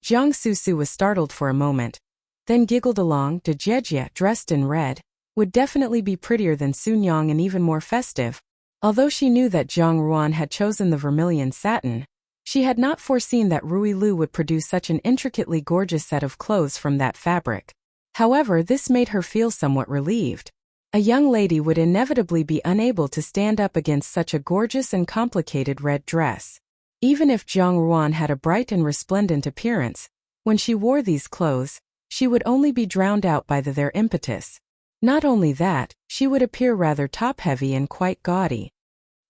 Jiang Susu was startled for a moment, then giggled along. Jie, dressed in red, would definitely be prettier than Sun Yang and even more festive. Although she knew that Jiang Ruan had chosen the vermilion satin, she had not foreseen that Rui Lu would produce such an intricately gorgeous set of clothes from that fabric. However, this made her feel somewhat relieved. A young lady would inevitably be unable to stand up against such a gorgeous and complicated red dress. Even if Jiang Ruan had a bright and resplendent appearance, when she wore these clothes, she would only be drowned out by their impetus. Not only that, she would appear rather top-heavy and quite gaudy.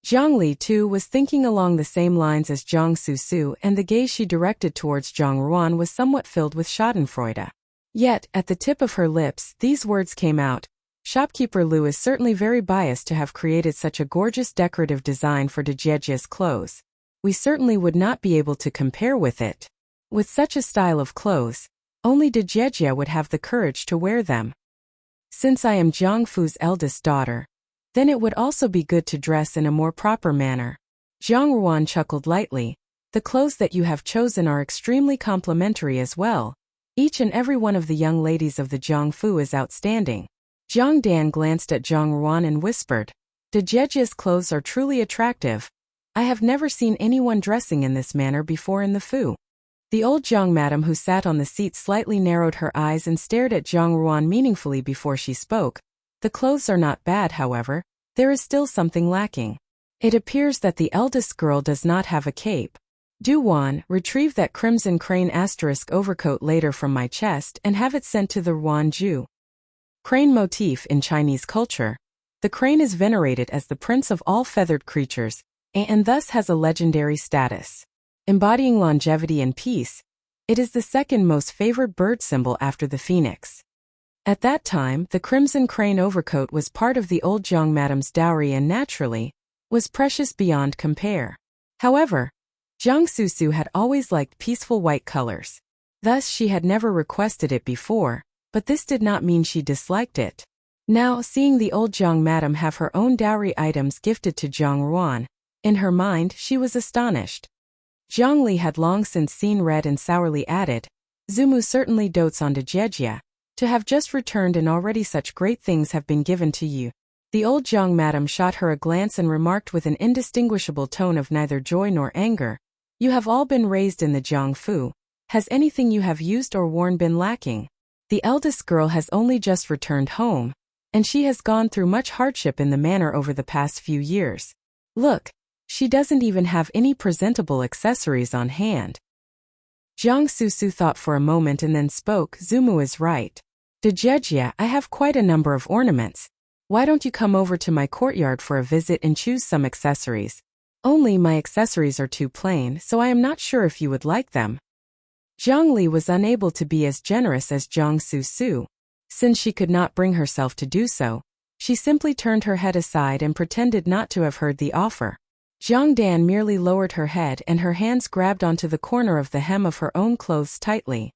Jiang Li, too, was thinking along the same lines as Jiang Susu, and the gaze she directed towards Jiang Ruan was somewhat filled with schadenfreude. Yet, at the tip of her lips, these words came out. Shopkeeper Lu is certainly very biased to have created such a gorgeous decorative design for Jie's clothes. We certainly would not be able to compare with it. With such a style of clothes, only Jie would have the courage to wear them. Since I am Jiang Fu's eldest daughter, then it would also be good to dress in a more proper manner. Jiang Ruan chuckled lightly. The clothes that you have chosen are extremely complimentary as well. Each and every one of the young ladies of the Jiangfu is outstanding. Jiang Dan glanced at Jiang Ruan and whispered, Jie's clothes are truly attractive. I have never seen anyone dressing in this manner before in the Fu. The old Jiang madam who sat on the seat slightly narrowed her eyes and stared at Jiang Ruan meaningfully before she spoke. The clothes are not bad, however. There is still something lacking. It appears that the eldest girl does not have a cape. Duwan, retrieve that crimson crane * overcoat later from my chest and have it sent to the Ruanju. Crane motif in Chinese culture. The crane is venerated as the prince of all feathered creatures, and thus has a legendary status. Embodying longevity and peace, it is the second most favored bird symbol after the phoenix. At that time, the crimson crane overcoat was part of the old Jiang madam's dowry and naturally, was precious beyond compare. However, Jiang Susu had always liked peaceful white colors. Thus she had never requested it before, but this did not mean she disliked it. Now, seeing the old Jiang madam have her own dowry items gifted to Jiang Ruan, in her mind she was astonished. Jiang Li had long since seen red and sourly added, Zumu certainly dotes on Jie. To have just returned and already such great things have been given to you. The old Jiang madam shot her a glance and remarked with an indistinguishable tone of neither joy nor anger, You have all been raised in the Jiangfu. Has anything you have used or worn been lacking? The eldest girl has only just returned home, and she has gone through much hardship in the manor over the past few years. Look, she doesn't even have any presentable accessories on hand. Jiang Susu thought for a moment and then spoke, Zumu is right. Jie, I have quite a number of ornaments. Why don't you come over to my courtyard for a visit and choose some accessories? Only my accessories are too plain, so I am not sure if you would like them. Zhang Li was unable to be as generous as Zhang Su. Since she could not bring herself to do so, she simply turned her head aside and pretended not to have heard the offer. Zhang Dan merely lowered her head and her hands grabbed onto the corner of the hem of her own clothes tightly.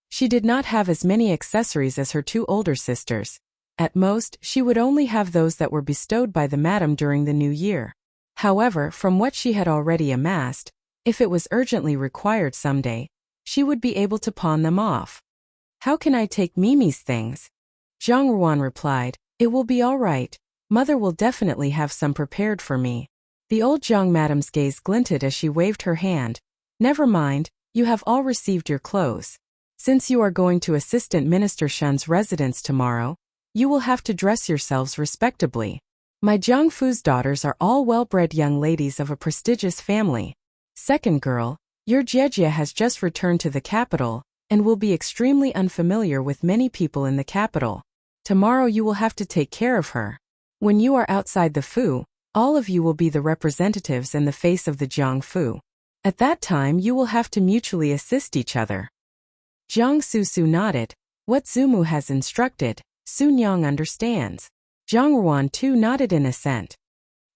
She did not have as many accessories as her two older sisters. At most, she would only have those that were bestowed by the madam during the new year. However, from what she had already amassed, if it was urgently required someday, she would be able to pawn them off. How can I take Mimi's things? Zhang Ruan replied, it will be all right. Mother will definitely have some prepared for me. The old Zhang madam's gaze glinted as she waved her hand. Never mind, you have all received your clothes. Since you are going to Assistant Minister Shen's residence tomorrow, you will have to dress yourselves respectably. My Zhang Fu's daughters are all well-bred young ladies of a prestigious family. Second girl, your Jiejie has just returned to the capital, and will be extremely unfamiliar with many people in the capital. Tomorrow you will have to take care of her. When you are outside the Fu, all of you will be the representatives and the face of the Jiang Fu. At that time you will have to mutually assist each other. Jiang Su nodded. What Zumu has instructed, Sun Yang understands. Zhang Ruan too nodded in assent.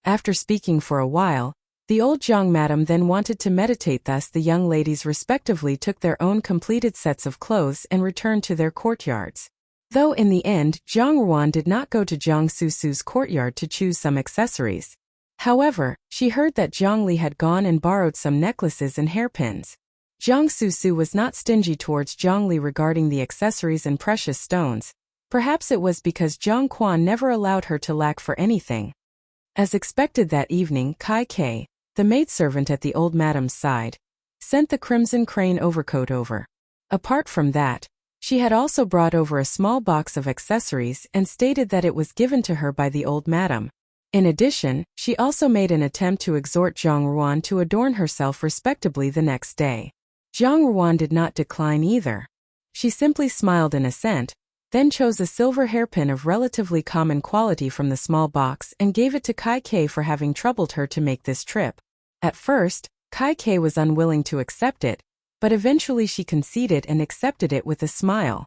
After speaking for a while, the old Zhang madam then wanted to meditate. Thus the young ladies respectively took their own completed sets of clothes and returned to their courtyards. Though in the end, Zhang Ruan did not go to Jiang Su's courtyard to choose some accessories. However, she heard that Zhang Li had gone and borrowed some necklaces and hairpins. Jiang Su was not stingy towards Zhang Li regarding the accessories and precious stones. Perhaps it was because Zhang Quan never allowed her to lack for anything. As expected that evening, Kai Kei, the maidservant at the old madam's side, sent the crimson crane overcoat over. Apart from that, she had also brought over a small box of accessories and stated that it was given to her by the old madam. In addition, she also made an attempt to exhort Zhang Ruan to adorn herself respectably the next day. Zhang Ruan did not decline either. She simply smiled in assent, then chose a silver hairpin of relatively common quality from the small box and gave it to Kai Kei for having troubled her to make this trip. At first, Kai Kei was unwilling to accept it, but eventually she conceded and accepted it with a smile.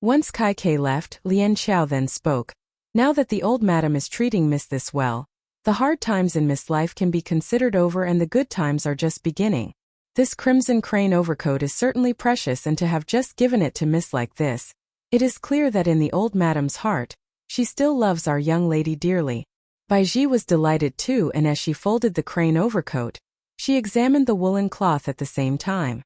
Once Kai Kei left, Lian Xiao then spoke. Now that the old madam is treating Miss this well, the hard times in Miss life can be considered over and the good times are just beginning. This crimson crane overcoat is certainly precious, and to have just given it to Miss like this, it is clear that in the old madam's heart, she still loves our young lady dearly. Bai Ji was delighted too, and as she folded the crane overcoat, she examined the woolen cloth at the same time.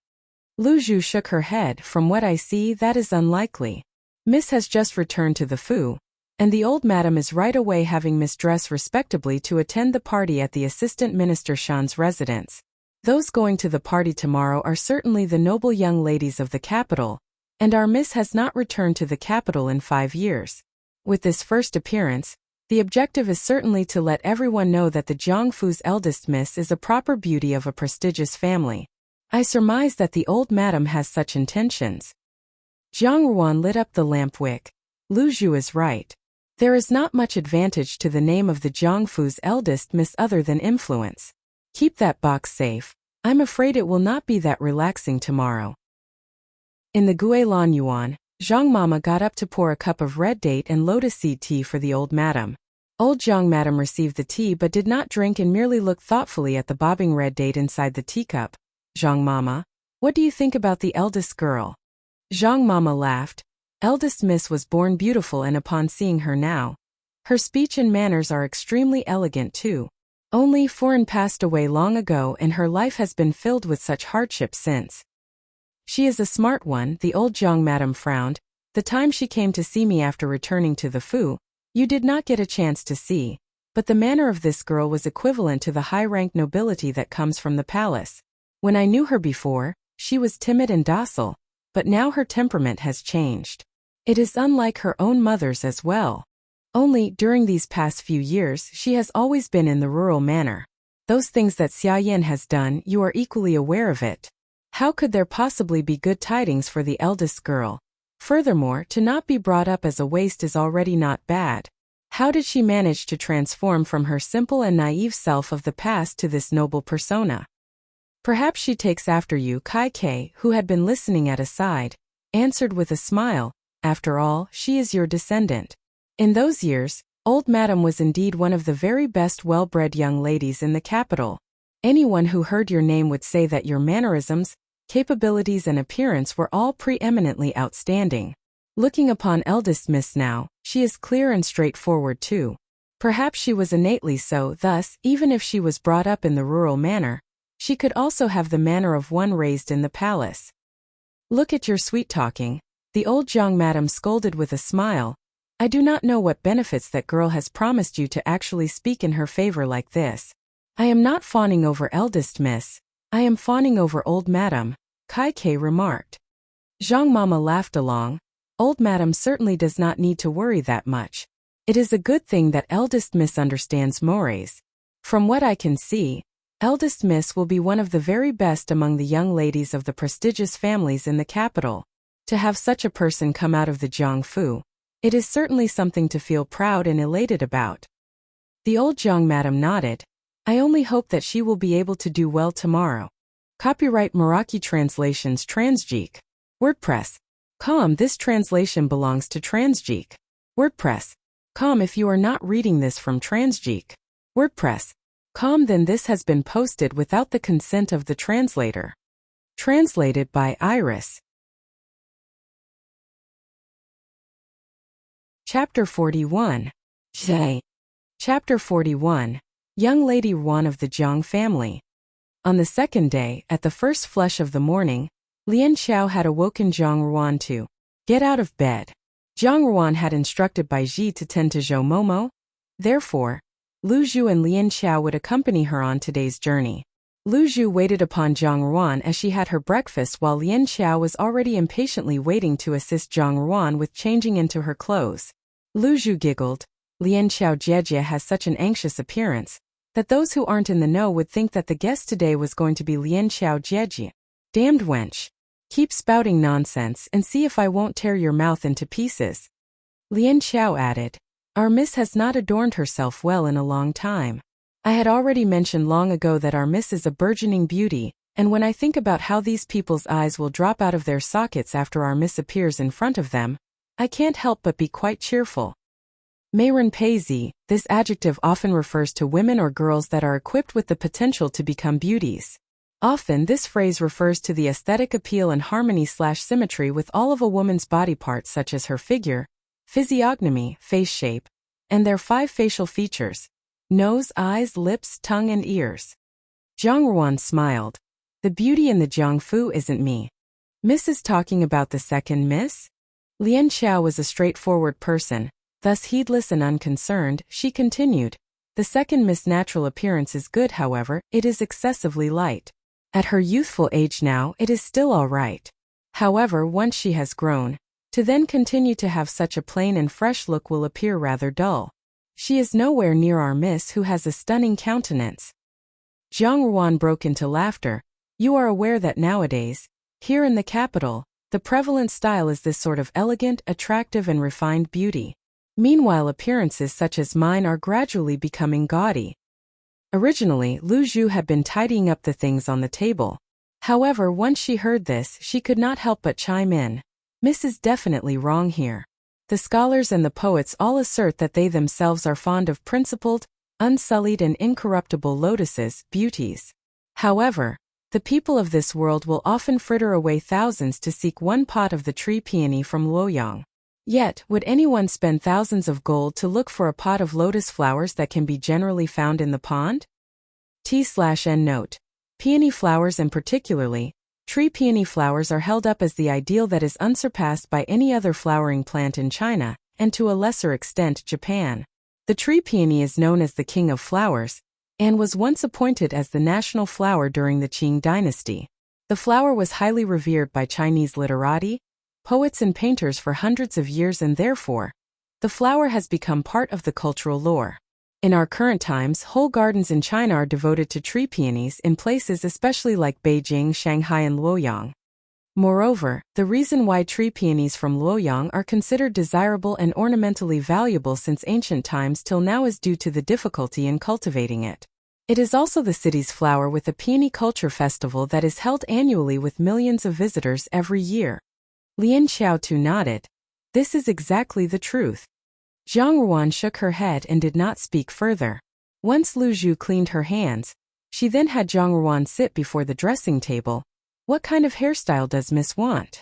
Lu Zhu shook her head. From what I see, that is unlikely. Miss has just returned to the Fu, and the old madam is right away having Miss dress respectably to attend the party at the Assistant Minister Shan's residence. Those going to the party tomorrow are certainly the noble young ladies of the capital, and our Miss has not returned to the capital in 5 years. With this first appearance, the objective is certainly to let everyone know that the Jiang Fu's eldest Miss is a proper beauty of a prestigious family. I surmise that the old madam has such intentions. Zhang Ruan lit up the lamp wick. Lu Zhu is right. There is not much advantage to the name of the Jiang Fu's eldest Miss other than influence. Keep that box safe. I'm afraid it will not be that relaxing tomorrow. In the Guilan Yuan, Zhang Mama got up to pour a cup of red date and lotus seed tea for the old madam. Old Zhang madam received the tea but did not drink and merely looked thoughtfully at the bobbing red date inside the teacup. Zhang Mama, what do you think about the eldest girl? Zhang Mama laughed. Eldest Miss was born beautiful, and upon seeing her now, her speech and manners are extremely elegant too. Only foreign passed away long ago, and her life has been filled with such hardships since. She is a smart one, the old Zhang madam frowned. The time she came to see me after returning to the Fu, you did not get a chance to see, but the manner of this girl was equivalent to the high-ranked nobility that comes from the palace. When I knew her before, she was timid and docile, but now her temperament has changed. It is unlike her own mother's as well. Only, during these past few years, she has always been in the rural manner. Those things that Xia Yin has done, you are equally aware of it. How could there possibly be good tidings for the eldest girl? Furthermore, to not be brought up as a waste is already not bad. How did she manage to transform from her simple and naive self of the past to this noble persona? Perhaps she takes after you. Kai Kei, who had been listening at a side, answered with a smile. After all, she is your descendant. In those years, old Madam was indeed one of the very best well-bred young ladies in the capital. Anyone who heard your name would say that your mannerisms, capabilities and appearance were all preeminently outstanding. Looking upon eldest Miss now, she is clear and straightforward too. Perhaps she was innately so, thus, even if she was brought up in the rural manner, she could also have the manner of one raised in the palace. Look at your sweet-talking, the old young madam scolded with a smile. I do not know what benefits that girl has promised you to actually speak in her favor like this. I am not fawning over eldest miss, I am fawning over old madam, Kai Kei remarked. Zhang Mama laughed along. Old madam certainly does not need to worry that much. It is a good thing that eldest miss understands mores. From what I can see, eldest miss will be one of the very best among the young ladies of the prestigious families in the capital. To have such a person come out of the Jiangfu, it is certainly something to feel proud and elated about. The old young madam nodded. I only hope that she will be able to do well tomorrow. Copyright Meraki Translations Transgeek. WordPress. This translation belongs to Transgeek. WordPress. If you are not reading this from Transgeek. WordPress. Then this has been posted without the consent of the translator. Translated by Iris. Chapter 41. Zhe. Chapter 41. Young Lady Ruan of the Jiang family. On the second day, at the first flush of the morning, Lian Xiao had awoken Zhang Ruan to get out of bed. Zhang Ruan had instructed Bai Ji to tend to Zhou Momo. Therefore, Lu Zhu and Lian Xiao would accompany her on today's journey. Lu Zhu waited upon Zhang Ruan as she had her breakfast while Lian Xiao was already impatiently waiting to assist Zhang Ruan with changing into her clothes. Lu Zhu giggled. Lian Xiao Jie has such an anxious appearance that those who aren't in the know would think that the guest today was going to be Lian Xiao Jie. Damned wench. Keep spouting nonsense and see if I won't tear your mouth into pieces. Lian Xiao added. Our miss has not adorned herself well in a long time. I had already mentioned long ago that our miss is a burgeoning beauty, and when I think about how these people's eyes will drop out of their sockets after our miss appears in front of them, I can't help but be quite cheerful. Mayren Peizi, this adjective often refers to women or girls that are equipped with the potential to become beauties. Often this phrase refers to the aesthetic appeal and harmony/symmetry with all of a woman's body parts such as her figure, physiognomy, face shape, and their 5 facial features: nose, eyes, lips, tongue and ears. Zhang Ruan smiled. The beauty in the Jiangfu isn't me. Miss is talking about the second miss? Lian Xiao was a straightforward person, thus heedless and unconcerned. She continued. The second miss' natural appearance is good, however, it is excessively light. At her youthful age now, it is still all right. However, once she has grown, to then continue to have such a plain and fresh look will appear rather dull. She is nowhere near our miss who has a stunning countenance. Zhang Ruan broke into laughter. You are aware that nowadays, here in the capital, the prevalent style is this sort of elegant, attractive and refined beauty. Meanwhile, appearances such as mine are gradually becoming gaudy. Originally, Lu Zhu had been tidying up the things on the table. However, once she heard this, she could not help but chime in. Miss is definitely wrong here. The scholars and the poets all assert that they themselves are fond of principled, unsullied and incorruptible lotuses, beauties. However, the people of this world will often fritter away thousands to seek one pot of the tree peony from Luoyang. Yet, would anyone spend thousands of gold to look for a pot of lotus flowers that can be generally found in the pond? T/N note. Peony flowers and particularly, tree peony flowers are held up as the ideal that is unsurpassed by any other flowering plant in China, and to a lesser extent Japan. The tree peony is known as the king of flowers, and was once appointed as the national flower during the Qing dynasty. The flower was highly revered by Chinese literati, poets and painters for hundreds of years, and therefore, the flower has become part of the cultural lore. In our current times, whole gardens in China are devoted to tree peonies in places especially like Beijing, Shanghai and Luoyang. Moreover, the reason why tree peonies from Luoyang are considered desirable and ornamentally valuable since ancient times till now is due to the difficulty in cultivating it. It is also the city's flower with a peony culture festival that is held annually with millions of visitors every year. Lien Xiaotu nodded. This is exactly the truth. Zhang Ruan shook her head and did not speak further. Once Lu Zhu cleaned her hands, she then had Zhang Ruan sit before the dressing table. What kind of hairstyle does Miss want?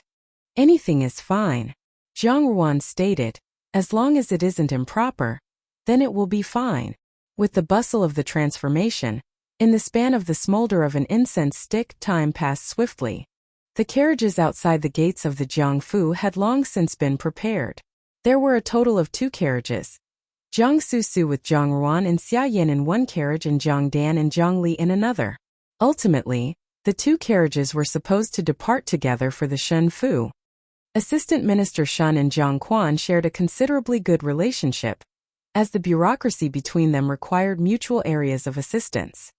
Anything is fine. Zhang Ruan stated. As long as it isn't improper, then it will be fine. With the bustle of the transformation, in the span of the smolder of an incense stick, time passed swiftly. The carriages outside the gates of the Jiangfu had long since been prepared. There were a total of 2 carriages. Jiang Susu with Zhang Ruan and Xia Yin in one carriage and Zhang Dan and Zhang Li in another. Ultimately, the 2 carriages were supposed to depart together for the Shenfu. Assistant Minister Shen and Zhang Quan shared a considerably good relationship, as the bureaucracy between them required mutual areas of assistance.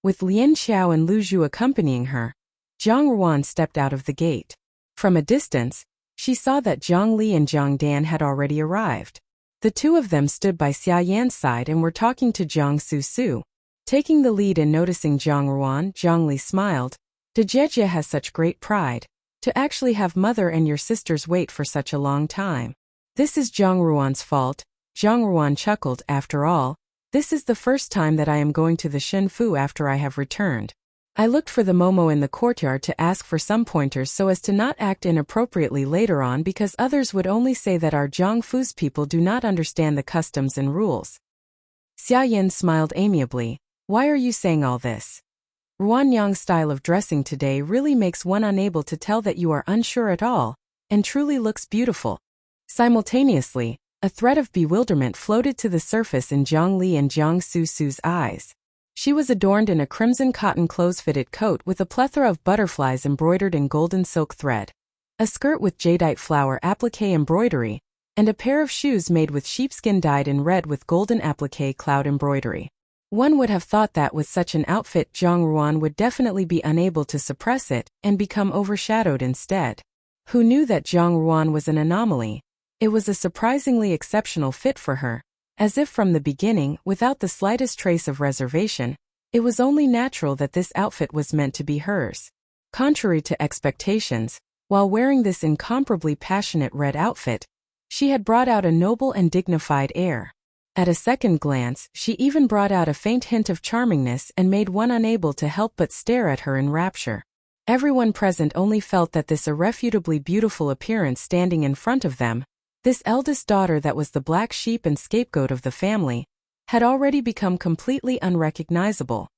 With Lien Xiao and Lu Zhu accompanying her, Zhang Ruan stepped out of the gate. From a distance, she saw that Zhang Li and Zhang Dan had already arrived. The 2 of them stood by Xia Yan's side and were talking to Jiang Susu. Taking the lead and noticing Zhang Ruan, Zhang Li smiled. Jie has such great pride, to actually have mother and your sisters wait for such a long time. This is Zhang Ruan's fault. Zhang Ruan chuckled. After all, this is the first time that I am going to the Shenfu after I have returned. I looked for the Momo in the courtyard to ask for some pointers so as to not act inappropriately later on, because others would only say that our Jiangfu's people do not understand the customs and rules. Xia Yin smiled amiably. Why are you saying all this? Ruanyang's style of dressing today really makes one unable to tell that you are unsure at all, and truly looks beautiful. Simultaneously, a thread of bewilderment floated to the surface in Zhang Li and Jiang Susu's eyes. She was adorned in a crimson cotton close-fitted coat with a plethora of butterflies embroidered in golden silk thread, a skirt with jadeite flower applique embroidery, and a pair of shoes made with sheepskin dyed in red with golden applique cloud embroidery. One would have thought that with such an outfit Zhang Ruan would definitely be unable to suppress it and become overshadowed instead. Who knew that Zhang Ruan was an anomaly? It was a surprisingly exceptional fit for her. As if from the beginning, without the slightest trace of reservation, it was only natural that this outfit was meant to be hers. Contrary to expectations, while wearing this incomparably passionate red outfit, she had brought out a noble and dignified air. At a second glance, she even brought out a faint hint of charmingness and made one unable to help but stare at her in rapture. Everyone present only felt that this irrefutably beautiful appearance standing in front of them, this eldest daughter that was the black sheep and scapegoat of the family, had already become completely unrecognizable.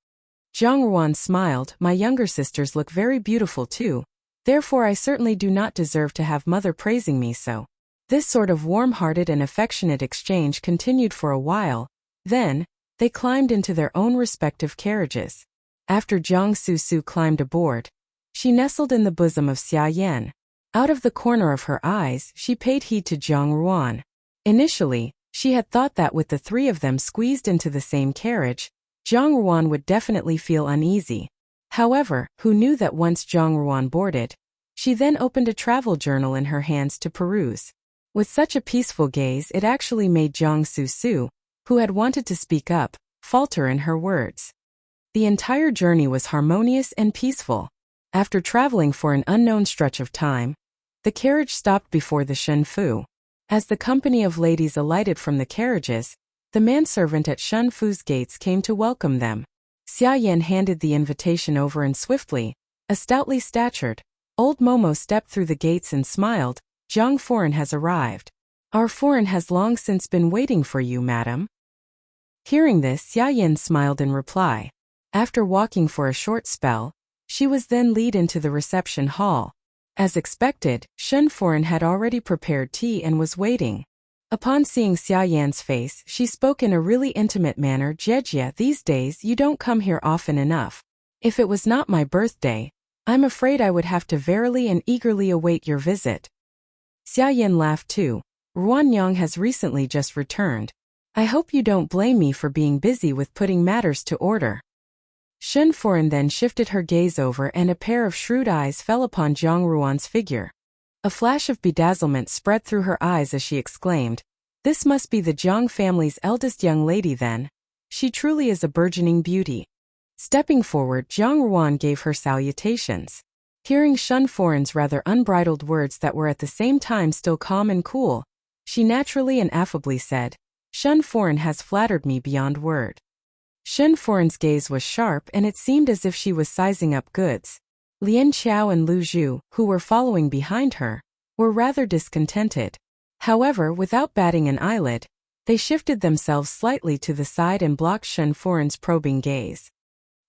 Zhang Ruan smiled. My younger sisters look very beautiful too, therefore I certainly do not deserve to have mother praising me so. This sort of warm-hearted and affectionate exchange continued for a while, then, they climbed into their own respective carriages. After Jiang Susu climbed aboard, she nestled in the bosom of Xia Yan. Out of the corner of her eyes, she paid heed to Zhang Ruan. Initially, she had thought that with the 3 of them squeezed into the same carriage, Zhang Ruan would definitely feel uneasy. However, who knew that once Zhang Ruan boarded, she then opened a travel journal in her hands to peruse. With such a peaceful gaze, it actually made Jiang Susu, who had wanted to speak up, falter in her words. The entire journey was harmonious and peaceful. After traveling for an unknown stretch of time, the carriage stopped before the Shenfu. As the company of ladies alighted from the carriages, the manservant at Shenfu's gates came to welcome them. Xia Yan handed the invitation over and swiftly, a stoutly statured, old Momo stepped through the gates and smiled. Zhang Foreign has arrived. Our foreign has long since been waiting for you, madam. Hearing this, Xia Yan smiled in reply. After walking for a short spell, she was then led into the reception hall. As expected, Shen Foreign had already prepared tea and was waiting. Upon seeing Xia Yan's face, she spoke in a really intimate manner. Jie, these days you don't come here often enough. If it was not my birthday, I'm afraid I would have to verily and eagerly await your visit. Xia Yan laughed too. Ruanyang has recently just returned. I hope you don't blame me for being busy with putting matters to order. Shen Foran then shifted her gaze over and a pair of shrewd eyes fell upon Zhang Ruan's figure. A flash of bedazzlement spread through her eyes as she exclaimed, "This must be the Zhang family's eldest young lady then. She truly is a burgeoning beauty." Stepping forward, Zhang Ruan gave her salutations. Hearing Shen Foran's rather unbridled words that were at the same time still calm and cool, she naturally and affably said, "Shen Foran has flattered me beyond word." Shen Foran's gaze was sharp and it seemed as if she was sizing up goods. Lian Qiao and Lu Zhu, who were following behind her, were rather discontented. However, without batting an eyelid, they shifted themselves slightly to the side and blocked Shen Foran's probing gaze.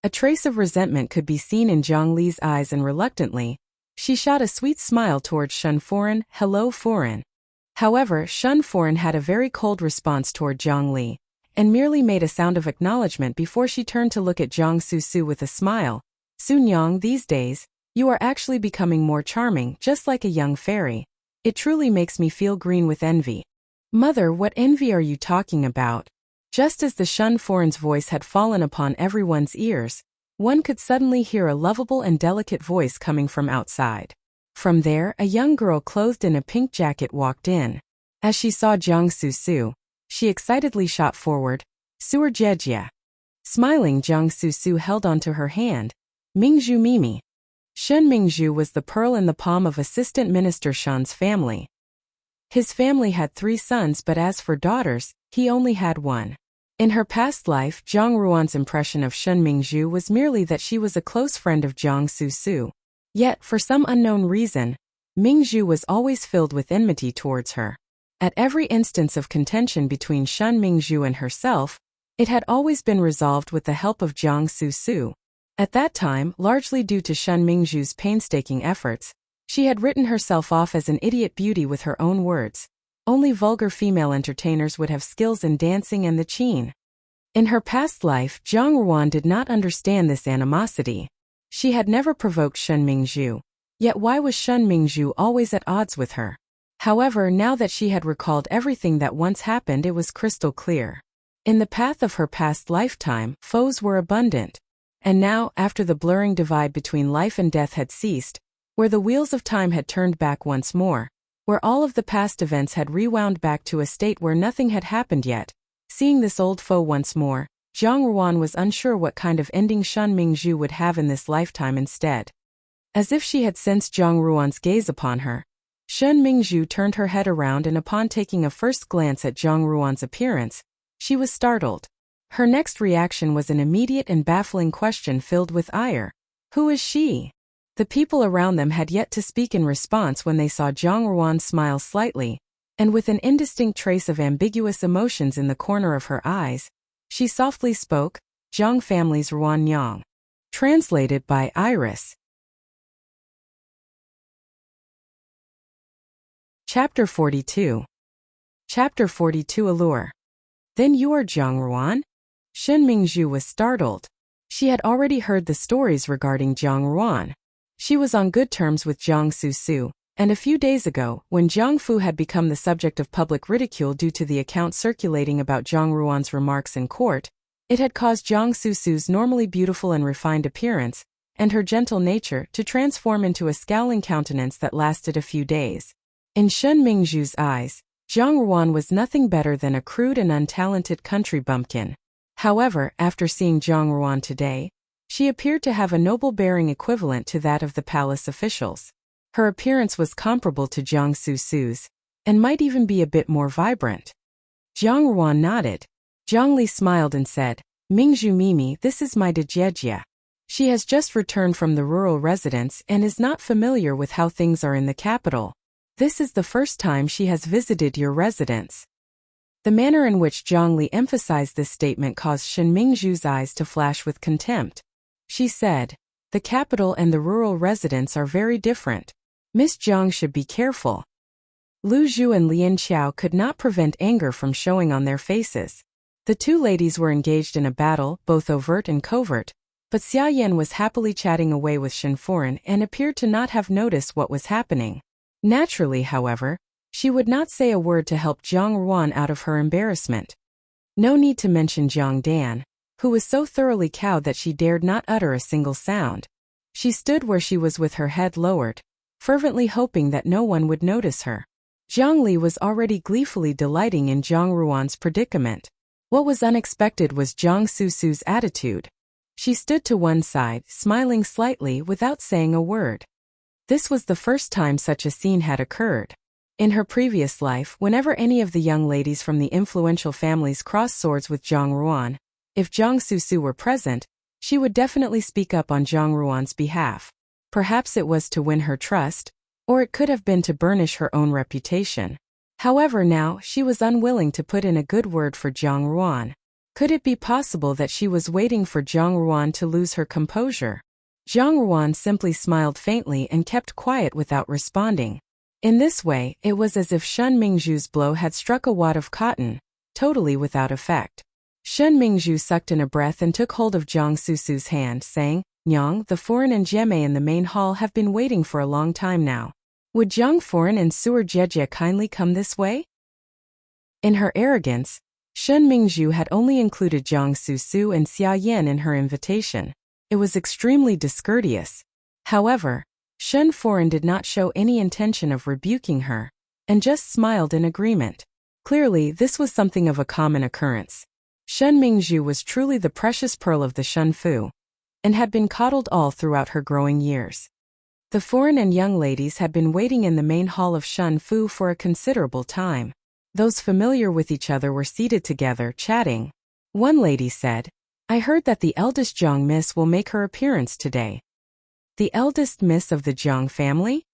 A trace of resentment could be seen in Zhang Li's eyes and reluctantly, she shot a sweet smile towards Shen Foran, "Hello Foran." However, Shen Foran had a very cold response toward Zhang Li, and merely made a sound of acknowledgement before she turned to look at Zhang Susu with a smile. "Su Nyang, these days, you are actually becoming more charming, just like a young fairy. It truly makes me feel green with envy." "Mother, what envy are you talking about?" Just as the Shen Foran's voice had fallen upon everyone's ears, one could suddenly hear a lovable and delicate voice coming from outside. From there, a young girl clothed in a pink jacket walked in. As she saw Zhang Susu, she excitedly shot forward, "Suer Jejia." Smiling, Zhang Susu held onto her hand, "Mingzhu Mimi." Shen Mingzhu was the pearl in the palm of Assistant Minister Shan's family. His family had 3 sons, but as for daughters, he only had one. In her past life, Zhang Ruan's impression of Shen Mingzhu was merely that she was a close friend of Zhang Susu. Yet, for some unknown reason, Mingzhu was always filled with enmity towards her. At every instance of contention between Shen Mingzhu and herself, it had always been resolved with the help of Zhang Susu. At that time, largely due to Shen Mingzhu's painstaking efforts, she had written herself off as an idiot beauty with her own words. Only vulgar female entertainers would have skills in dancing and the qin. In her past life, Zhang Ruan did not understand this animosity. She had never provoked Shen Mingzhu. Yet why was Shen Mingzhu always at odds with her? However, now that she had recalled everything that once happened, it was crystal clear. In the path of her past lifetime, foes were abundant. And now, after the blurring divide between life and death had ceased, where the wheels of time had turned back once more, where all of the past events had rewound back to a state where nothing had happened yet, seeing this old foe once more, Zhang Ruan was unsure what kind of ending Shen Mingzhu would have in this lifetime instead. As if she had sensed Zhang Ruan's gaze upon her, Shen Mingzhu turned her head around and upon taking a first glance at Zhang Ruan's appearance, she was startled. Her next reaction was an immediate and baffling question filled with ire. Who is she? The people around them had yet to speak in response when they saw Zhang Ruan smile slightly, and with an indistinct trace of ambiguous emotions in the corner of her eyes, she softly spoke, "Zhang family's Ruan Yang." Translated by Iris. Chapter 42. Chapter 42 Allure. "Then you are Zhang Ruan?" Shen Mingzhu was startled. She had already heard the stories regarding Zhang Ruan. She was on good terms with Zhang Susu, and a few days ago, when Zhang Fu had become the subject of public ridicule due to the account circulating about Zhang Ruan's remarks in court, it had caused Zhang Susu's normally beautiful and refined appearance, and her gentle nature, to transform into a scowling countenance that lasted a few days. In Shen Mingzhu's eyes, Zhang Ruan was nothing better than a crude and untalented country bumpkin. However, after seeing Zhang Ruan today, she appeared to have a noble bearing equivalent to that of the palace officials. Her appearance was comparable to Zhang Susu's, and might even be a bit more vibrant. Zhang Ruan nodded. Zhang Li smiled and said, "Mingzhu Mimi, this is my Dejejia. She has just returned from the rural residence and is not familiar with how things are in the capital. This is the first time she has visited your residence." The manner in which Zhang Li emphasized this statement caused Shen Mingzhu's eyes to flash with contempt. She said, "The capital and the rural residence are very different. Miss Zhang should be careful." Lu Zhu and Lian Qiao could not prevent anger from showing on their faces. The 2 ladies were engaged in a battle, both overt and covert, but Xia Yan was happily chatting away with Shen Foran and appeared to not have noticed what was happening. Naturally, however, she would not say a word to help Zhang Ruan out of her embarrassment. No need to mention Zhang Dan. who was so thoroughly cowed that she dared not utter a single sound. She stood where she was with her head lowered, fervently hoping that no one would notice her. Zhang Li was already gleefully delighting in Zhang Ruan's predicament. What was unexpected was Zhang Susu's attitude. She stood to one side, smiling slightly without saying a word. This was the first time such a scene had occurred. In her previous life, whenever any of the young ladies from the influential families crossed swords with Zhang Ruan, if Zhang Susu were present, she would definitely speak up on Zhang Ruan's behalf. Perhaps it was to win her trust, or it could have been to burnish her own reputation. However, now she was unwilling to put in a good word for Zhang Ruan. Could it be possible that she was waiting for Zhang Ruan to lose her composure? Zhang Ruan simply smiled faintly and kept quiet without responding. In this way, it was as if Shun Mingzhu's blow had struck a wad of cotton, totally without effect. Shun Mingzhu sucked in a breath and took hold of Zhang Susu's hand, saying, "Nyang, the foreign and Jeme in the main hall have been waiting for a long time now. Would Zhang Foreign and Suer Jejie kindly come this way?" In her arrogance, Shun Mingzhu had only included Zhang Susu and Xia Yan in her invitation. It was extremely discourteous. However, Shun Foreign did not show any intention of rebuking her, and just smiled in agreement. Clearly, this was something of a common occurrence. Shun Mingzhu was truly the precious pearl of the Shun Fu, and had been coddled all throughout her growing years. The foreign and young ladies had been waiting in the main hall of Shun Fu for a considerable time. Those familiar with each other were seated together, chatting. One lady said, "I heard that the eldest Jiang Miss will make her appearance today." "The eldest miss of the Jiang family?"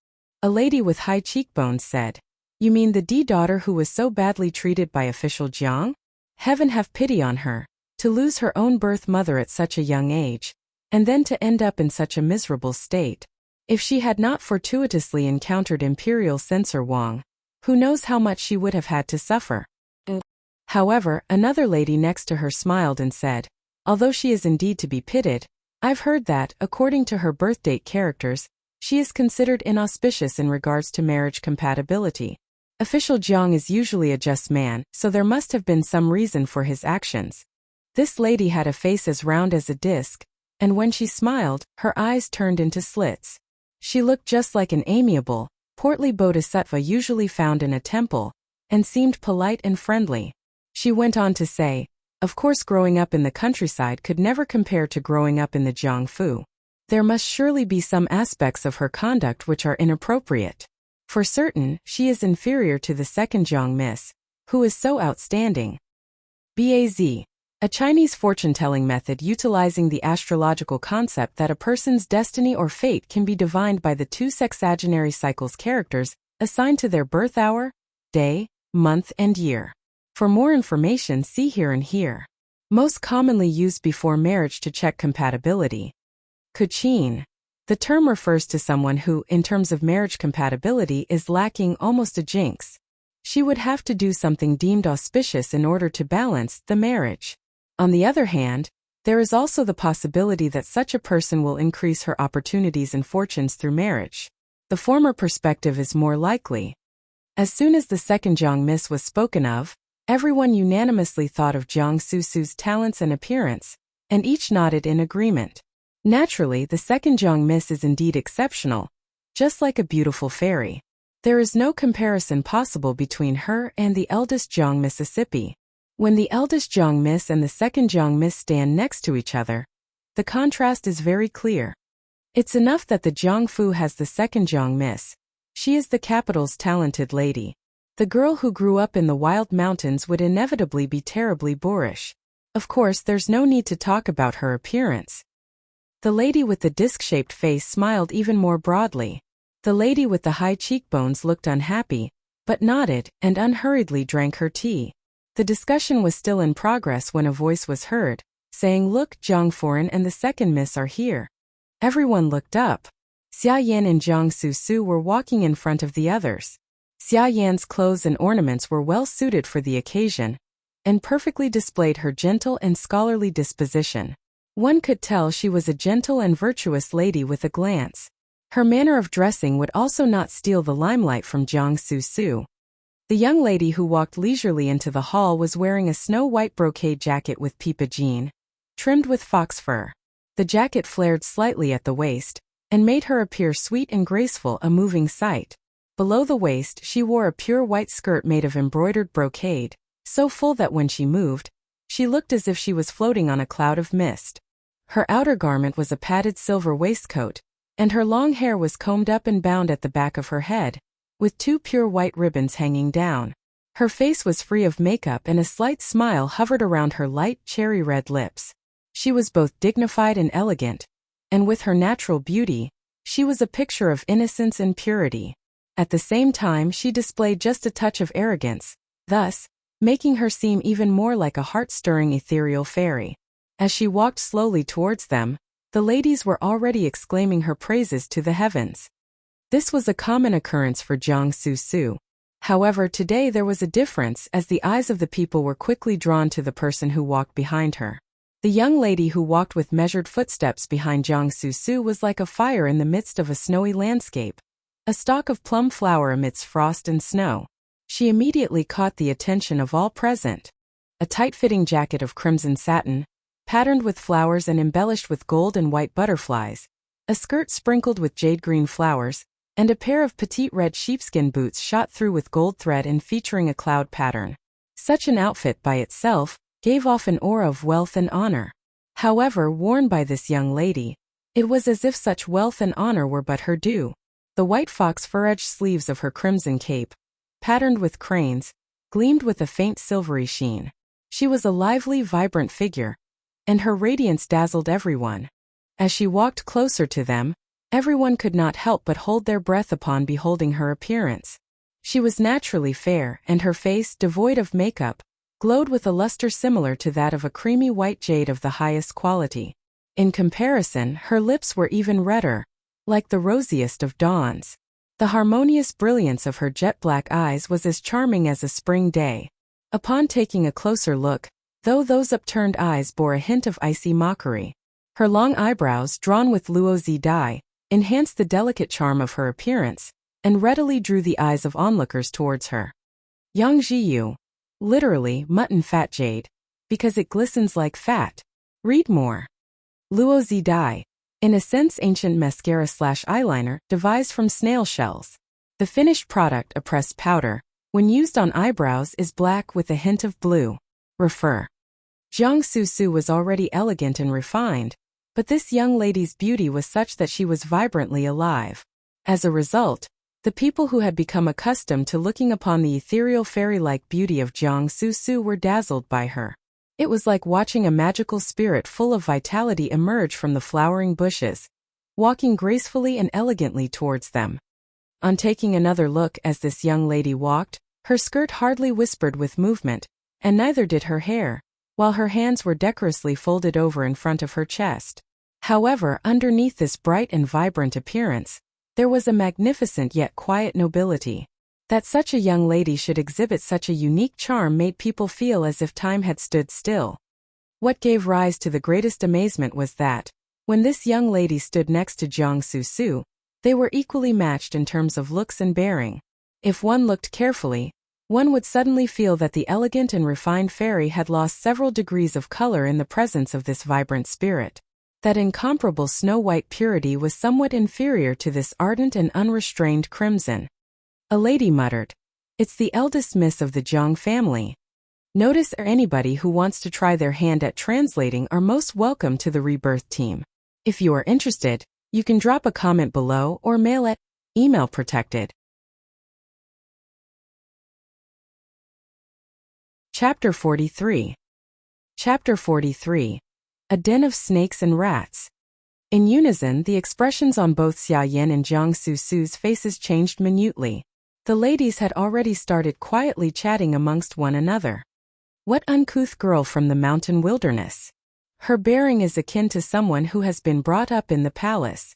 A lady with high cheekbones said. "You mean the D daughter who was so badly treated by official Jiang? Heaven have pity on her, to lose her own birth mother at such a young age, and then to end up in such a miserable state. If she had not fortuitously encountered Imperial Censor Wang, who knows how much she would have had to suffer." However, another lady next to her smiled and said, "Although she is indeed to be pitied, I've heard that, according to her birth date characters, she is considered inauspicious in regards to marriage compatibility. Official Jiang is usually a just man, so there must have been some reason for his actions." This lady had a face as round as a disc, and when she smiled, her eyes turned into slits. She looked just like an amiable, portly bodhisattva usually found in a temple, and seemed polite and friendly. She went on to say, "Of course, growing up in the countryside could never compare to growing up in the Jiangfu. There must surely be some aspects of her conduct which are inappropriate. For certain, she is inferior to the second Jiang Miss, who is so outstanding." Baz. A Chinese fortune-telling method utilizing the astrological concept that a person's destiny or fate can be divined by the two sexagenary cycles characters assigned to their birth hour, day, month and year. For more information, see here and here. Most commonly used before marriage to check compatibility. Kuchin. The term refers to someone who, in terms of marriage compatibility, is lacking almost a jinx. She would have to do something deemed auspicious in order to balance the marriage. On the other hand, there is also the possibility that such a person will increase her opportunities and fortunes through marriage. The former perspective is more likely. As soon as the second Jiang Miss was spoken of, everyone unanimously thought of Jiang Susu's talents and appearance, and each nodded in agreement. Naturally, the second Jiang Miss is indeed exceptional, just like a beautiful fairy. There is no comparison possible between her and the eldest Jiang Mississippi. When the eldest Jiang Miss and the second Jiang Miss stand next to each other, the contrast is very clear. It's enough that the Jiangfu has the second Jiang Miss. She is the capital's talented lady. The girl who grew up in the wild mountains would inevitably be terribly boorish. Of course, there's no need to talk about her appearance. The lady with the disc-shaped face smiled even more broadly. The lady with the high cheekbones looked unhappy, but nodded and unhurriedly drank her tea. The discussion was still in progress when a voice was heard, saying, "Look, Zhang Foreign and the second miss are here." Everyone looked up. Xia Yan and Zhang Susu were walking in front of the others. Xia Yan's clothes and ornaments were well suited for the occasion, and perfectly displayed her gentle and scholarly disposition. One could tell she was a gentle and virtuous lady with a glance. Her manner of dressing would also not steal the limelight from Zhang Susu. The young lady who walked leisurely into the hall was wearing a snow-white brocade jacket with pipa jean, trimmed with fox fur. The jacket flared slightly at the waist, and made her appear sweet and graceful, a moving sight. Below the waist she wore a pure white skirt made of embroidered brocade, so full that when she moved, she looked as if she was floating on a cloud of mist. Her outer garment was a padded silver waistcoat, and her long hair was combed up and bound at the back of her head, with 2 pure white ribbons hanging down. Her face was free of makeup and a slight smile hovered around her light cherry-red lips. She was both dignified and elegant, and with her natural beauty, she was a picture of innocence and purity. At the same time she displayed just a touch of arrogance, thus making her seem even more like a heart-stirring ethereal fairy. As she walked slowly towards them, the ladies were already exclaiming her praises to the heavens. This was a common occurrence for Jiang Su. However, today there was a difference, as the eyes of the people were quickly drawn to the person who walked behind her. The young lady who walked with measured footsteps behind Jiang Su was like a fire in the midst of a snowy landscape, a stalk of plum flower amidst frost and snow. She immediately caught the attention of all present. A tight-fitting jacket of crimson satin, patterned with flowers and embellished with gold and white butterflies, a skirt sprinkled with jade-green flowers, and a pair of petite red sheepskin boots shot through with gold thread and featuring a cloud pattern. Such an outfit by itself gave off an aura of wealth and honor. However, worn by this young lady, it was as if such wealth and honor were but her due. The white fox fur-edged sleeves of her crimson cape, patterned with cranes, gleamed with a faint silvery sheen. She was a lively, vibrant figure, and her radiance dazzled everyone. As she walked closer to them, everyone could not help but hold their breath upon beholding her appearance. She was naturally fair, and her face, devoid of makeup, glowed with a luster similar to that of a creamy white jade of the highest quality. In comparison, her lips were even redder, like the rosiest of dawns. The harmonious brilliance of her jet-black eyes was as charming as a spring day. Upon taking a closer look, though those upturned eyes bore a hint of icy mockery, her long eyebrows, drawn with luozi dye, enhanced the delicate charm of her appearance, and readily drew the eyes of onlookers towards her. Yang Jiyu, literally mutton fat jade, because it glistens like fat. Read more. Luozi dye, in a sense ancient mascara/eyeliner devised from snail shells. The finished product, a pressed powder, when used on eyebrows is black with a hint of blue. Refer. Jiang Su was already elegant and refined, but this young lady's beauty was such that she was vibrantly alive. As a result, the people who had become accustomed to looking upon the ethereal fairy-like beauty of Jiang Su were dazzled by her. It was like watching a magical spirit full of vitality emerge from the flowering bushes, walking gracefully and elegantly towards them. On taking another look as this young lady walked, her skirt hardly whispered with movement, and neither did her hair, while her hands were decorously folded over in front of her chest. However, underneath this bright and vibrant appearance, there was a magnificent yet quiet nobility. That such a young lady should exhibit such a unique charm made people feel as if time had stood still. What gave rise to the greatest amazement was that, when this young lady stood next to Jiang Su, they were equally matched in terms of looks and bearing. If one looked carefully, one would suddenly feel that the elegant and refined fairy had lost several degrees of color in the presence of this vibrant spirit. That incomparable snow-white purity was somewhat inferior to this ardent and unrestrained crimson. A lady muttered, "It's the eldest miss of the Jiang family." Notice anybody who wants to try their hand at translating are most welcome to the Rebirth team. If you are interested, you can drop a comment below or mail it, email protected. Chapter 43. Chapter 43. A den of snakes and rats. In unison, the expressions on both Xia Yin and Jiang Su's faces changed minutely. The ladies had already started quietly chatting amongst one another. What uncouth girl from the mountain wilderness? Her bearing is akin to someone who has been brought up in the palace.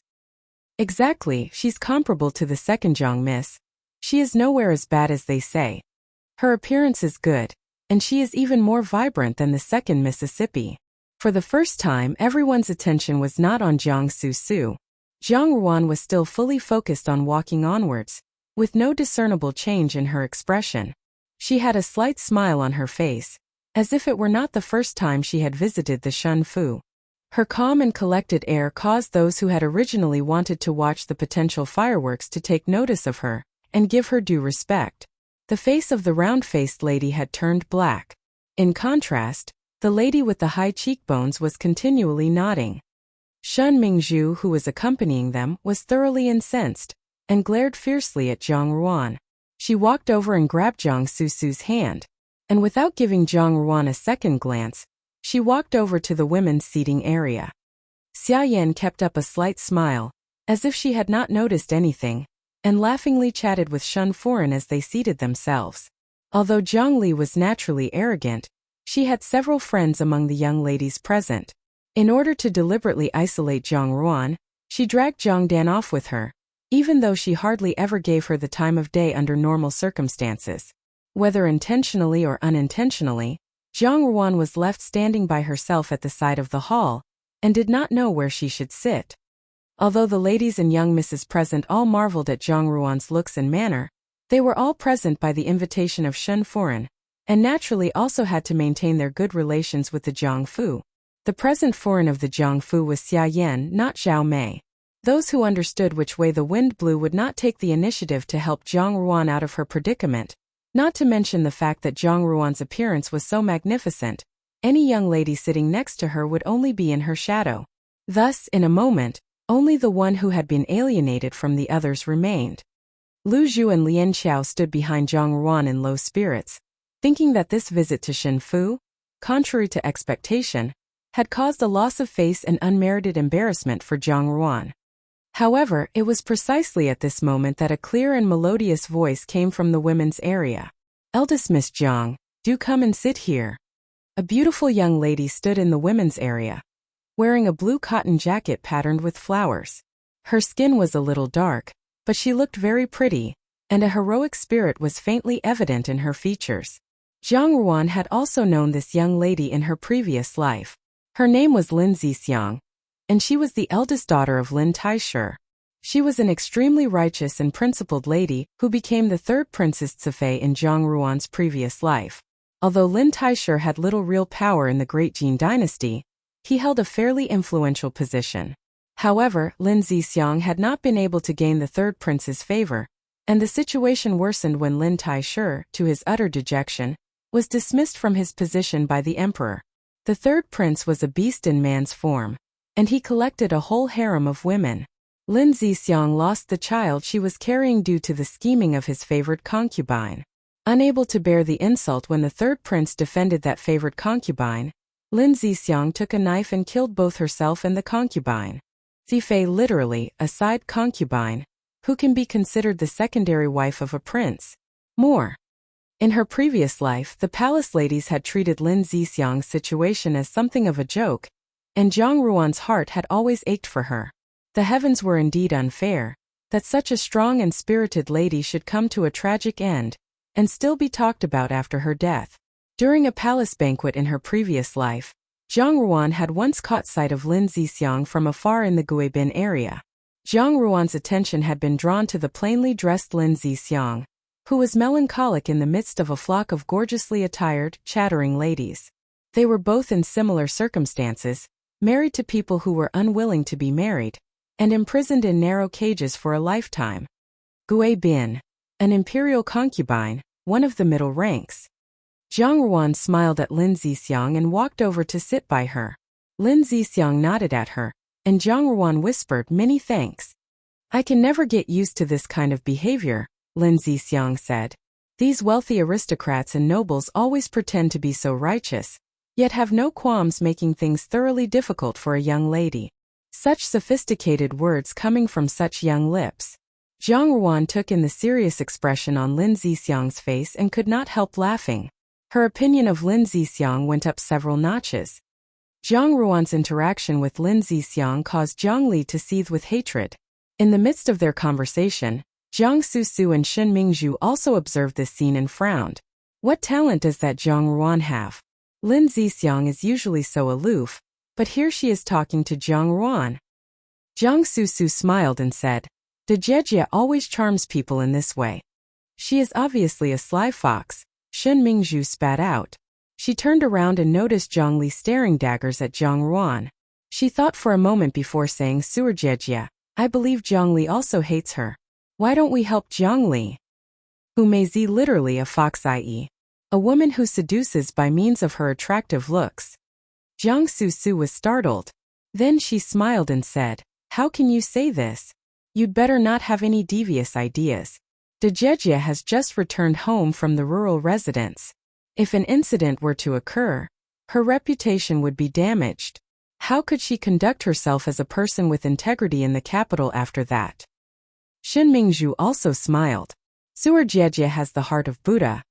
Exactly, she's comparable to the second Jiang miss. She is nowhere as bad as they say. Her appearance is good, and she is even more vibrant than the second Mississippi. For the first time, everyone's attention was not on Jiang Su. Jiang Ruan was still fully focused on walking onwards, with no discernible change in her expression. She had a slight smile on her face, as if it were not the first time she had visited the Shun Fu. Her calm and collected air caused those who had originally wanted to watch the potential fireworks to take notice of her and give her due respect. The face of the round-faced lady had turned black. In contrast, the lady with the high cheekbones was continually nodding. Shun Mingzhu, who was accompanying them, was thoroughly incensed and glared fiercely at Zhang Ruan. She walked over and grabbed Zhang Susu's hand, and without giving Zhang Ruan a second glance, she walked over to the women's seating area. Xia Yan kept up a slight smile, as if she had not noticed anything, and laughingly chatted with Shun Foran as they seated themselves. Although Zhang Li was naturally arrogant, she had several friends among the young ladies present. In order to deliberately isolate Zhang Ruan, she dragged Zhang Dan off with her, even though she hardly ever gave her the time of day under normal circumstances. Whether intentionally or unintentionally, Zhang Ruan was left standing by herself at the side of the hall, and did not know where she should sit. Although the ladies and young misses present all marveled at Zhang Ruan's looks and manner, they were all present by the invitation of Shun Foran, and naturally also had to maintain their good relations with the Jiang Fu. The present foreign of the Jiang Fu was Xia Yan, not Zhao Mei. Those who understood which way the wind blew would not take the initiative to help Zhang Ruan out of her predicament, not to mention the fact that Zhang Ruan's appearance was so magnificent, any young lady sitting next to her would only be in her shadow. Thus, in a moment, only the one who had been alienated from the others remained. Lu Zhu and Lian Xiao stood behind Zhang Ruan in low spirits, thinking that this visit to Shin Fu, contrary to expectation, had caused a loss of face and unmerited embarrassment for Zhang Ruan. However, it was precisely at this moment that a clear and melodious voice came from the women's area. "Eldest Miss Zhang, do come and sit here." A beautiful young lady stood in the women's area, wearing a blue cotton jacket patterned with flowers. Her skin was a little dark, but she looked very pretty, and a heroic spirit was faintly evident in her features. Zhang Ruan had also known this young lady in her previous life. Her name was Lin Zixiang, and she was the eldest daughter of Lin Taisher. She was an extremely righteous and principled lady who became the third Princess Cifei in Zhang Ruan's previous life. Although Lin Taisher had little real power in the Great Jin dynasty, he held a fairly influential position. However, Lin Zixiang had not been able to gain the third prince's favor, and the situation worsened when Lin Taisher, to his utter dejection, was dismissed from his position by the emperor. The third prince was a beast in man's form, and he collected a whole harem of women. Lin Zixiang lost the child she was carrying due to the scheming of his favored concubine. Unable to bear the insult when the third prince defended that favored concubine, Lin Zixiang took a knife and killed both herself and the concubine. Cifei, literally, a side concubine, who can be considered the secondary wife of a prince. More. In her previous life, the palace ladies had treated Lin Zixiang's situation as something of a joke, and Zhang Ruan's heart had always ached for her. The heavens were indeed unfair, that such a strong and spirited lady should come to a tragic end, and still be talked about after her death. During a palace banquet in her previous life, Zhang Ruan had once caught sight of Lin Zixiang from afar in the Guibin area. Zhang Ruan's attention had been drawn to the plainly dressed Lin Zixiang, who was melancholic in the midst of a flock of gorgeously attired, chattering ladies. They were both in similar circumstances, married to people who were unwilling to be married, and imprisoned in narrow cages for a lifetime. Gui Bin, an imperial concubine, one of the middle ranks. Zhang Ruan smiled at Lin Zixiang and walked over to sit by her. Lin Zixiang nodded at her, and Zhang Ruan whispered, "Many thanks." "I can never get used to this kind of behavior," Lin Zixiang said. "These wealthy aristocrats and nobles always pretend to be so righteous, yet have no qualms making things thoroughly difficult for a young lady." Such sophisticated words coming from such young lips. Zhang Ruan took in the serious expression on Lin Zixiang's face and could not help laughing. Her opinion of Lin Zixiang went up several notches. Zhang Ruan's interaction with Lin Zixiang caused Zhang Li to seethe with hatred. In the midst of their conversation, Zhang Susu and Shen Mingzhu also observed this scene and frowned. What talent does that Zhang Ruan have? Lin Zixiang is usually so aloof, but here she is talking to Zhang Ruan. Zhang Susu smiled and said, "De Jejia always charms people in this way." "She is obviously a sly fox," Shen Mingzhu spat out. She turned around and noticed Zhongli staring daggers at Zhang Ruan. She thought for a moment before saying, Swordsmanship, I believe Zhongli also hates her. Why don't we help Zhongli? Who may z literally a fox, i.e. a woman who seduces by means of her attractive looks. Jiang Su was startled. Then she smiled and said, How can you say this? You'd better not have any devious ideas. Dejejia has just returned home from the rural residence. If an incident were to occur, her reputation would be damaged. How could she conduct herself as a person with integrity in the capital after that? Shen Mingzhu also smiled. Swordsmanship has the heart of Buddha.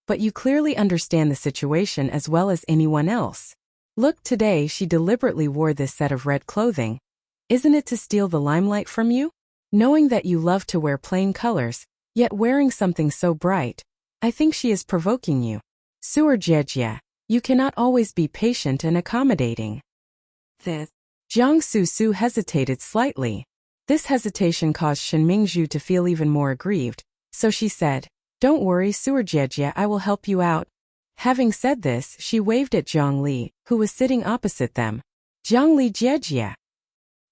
But you clearly understand the situation as well as anyone else. Look, today she deliberately wore this set of red clothing. Isn't it to steal the limelight from you? Knowing that you love to wear plain colors, yet wearing something so bright, I think she is provoking you. Swordsmanship, you cannot always be patient and accommodating. Jiang Su hesitated slightly. This hesitation caused Shen Mingzhu to feel even more aggrieved, so she said, Don't worry, Swordsmanship, I will help you out. Having said this, she waved at Zhang Li, who was sitting opposite them. Zhang Li Jejia.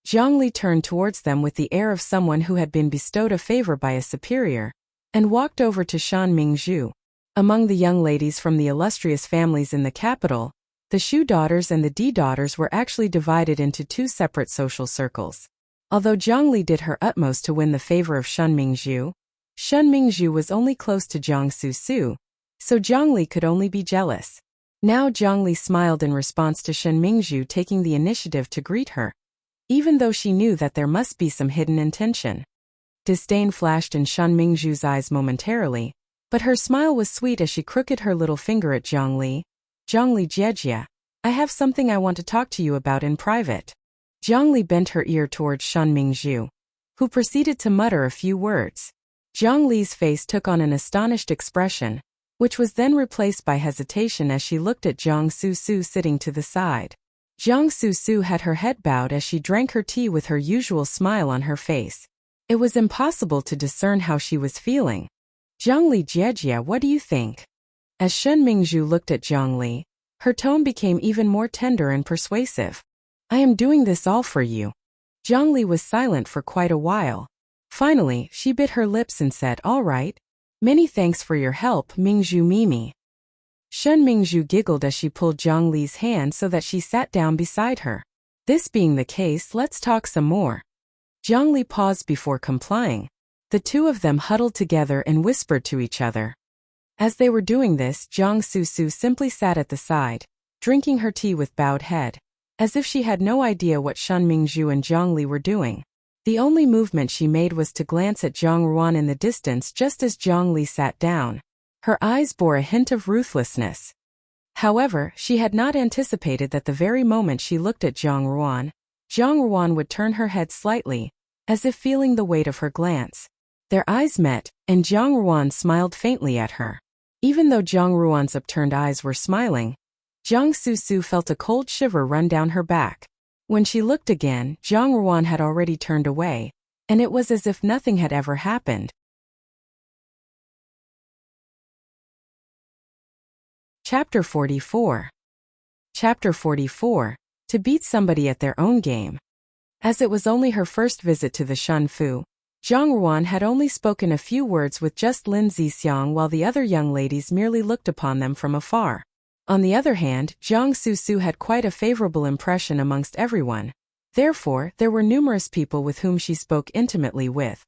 Zhang Li turned towards them with the air of someone who had been bestowed a favor by a superior, and walked over to Shen Mingzhu. Among the young ladies from the illustrious families in the capital, the Shu daughters and the Di daughters were actually divided into two separate social circles. Although Zhang Li did her utmost to win the favor of Shen Mingzhu was only close to Jiang Su, so Zhang Li could only be jealous. Now Zhang Li smiled in response to Shen Mingzhu taking the initiative to greet her, even though she knew that there must be some hidden intention. Disdain flashed in Shen Mingzhu's eyes momentarily, but her smile was sweet as she crooked her little finger at Zhang Li. Zhang Li Jejia, I have something I want to talk to you about in private. Zhang Li bent her ear towards Shen Mingzhu, who proceeded to mutter a few words. Zhang Li's face took on an astonished expression, which was then replaced by hesitation as she looked at Jiang Su sitting to the side. Jiang Su had her head bowed as she drank her tea with her usual smile on her face. It was impossible to discern how she was feeling. Zhang Li Jejia, what do you think? As Shen Mingzhu looked at Zhang Li, her tone became even more tender and persuasive. I am doing this all for you. Zhang Li was silent for quite a while. Finally, she bit her lips and said, All right. Many thanks for your help, Mingzhu Mimi. Shen Mingzhu giggled as she pulled Zhang Li's hand so that she sat down beside her. This being the case, let's talk some more. Zhang Li paused before complying. The two of them huddled together and whispered to each other. As they were doing this, Jiang Su simply sat at the side, drinking her tea with bowed head, as if she had no idea what Shen Mingzhu and Zhang Li were doing. The only movement she made was to glance at Zhang Ruan in the distance just as Zhang Li sat down. Her eyes bore a hint of ruthlessness. However, she had not anticipated that the very moment she looked at Zhang Ruan would turn her head slightly, as if feeling the weight of her glance. Their eyes met, and Zhang Ruan smiled faintly at her. Even though Zhang Ruan's upturned eyes were smiling, Jiang Su felt a cold shiver run down her back. When she looked again, Zhang Ruan had already turned away, and it was as if nothing had ever happened. Chapter 44. Chapter 44. To beat somebody at their own game. As it was only her first visit to the Shun Fu, Zhang Ruan had only spoken a few words with just Lin Zixiang while the other young ladies merely looked upon them from afar. On the other hand, Jiang Su had quite a favorable impression amongst everyone. Therefore, there were numerous people with whom she spoke intimately with.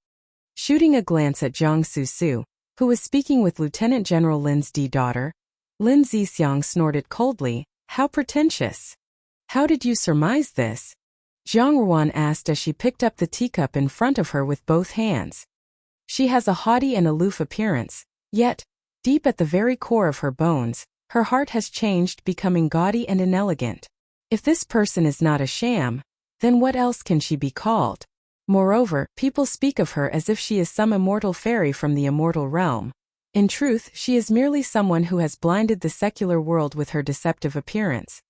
Shooting a glance at Jiang Su, who was speaking with Lieutenant General Lin's daughter, Lin Zixiang snorted coldly, How pretentious! How did you surmise this? Zhang Ruan asked as she picked up the teacup in front of her with both hands. She has a haughty and aloof appearance, yet, deep at the very core of her bones, her heart has changed, becoming gaudy and inelegant. If this person is not a sham, then what else can she be called? Moreover, people speak of her as if she is some immortal fairy from the immortal realm. In truth, she is merely someone who has blinded the secular world with her deceptive appearance.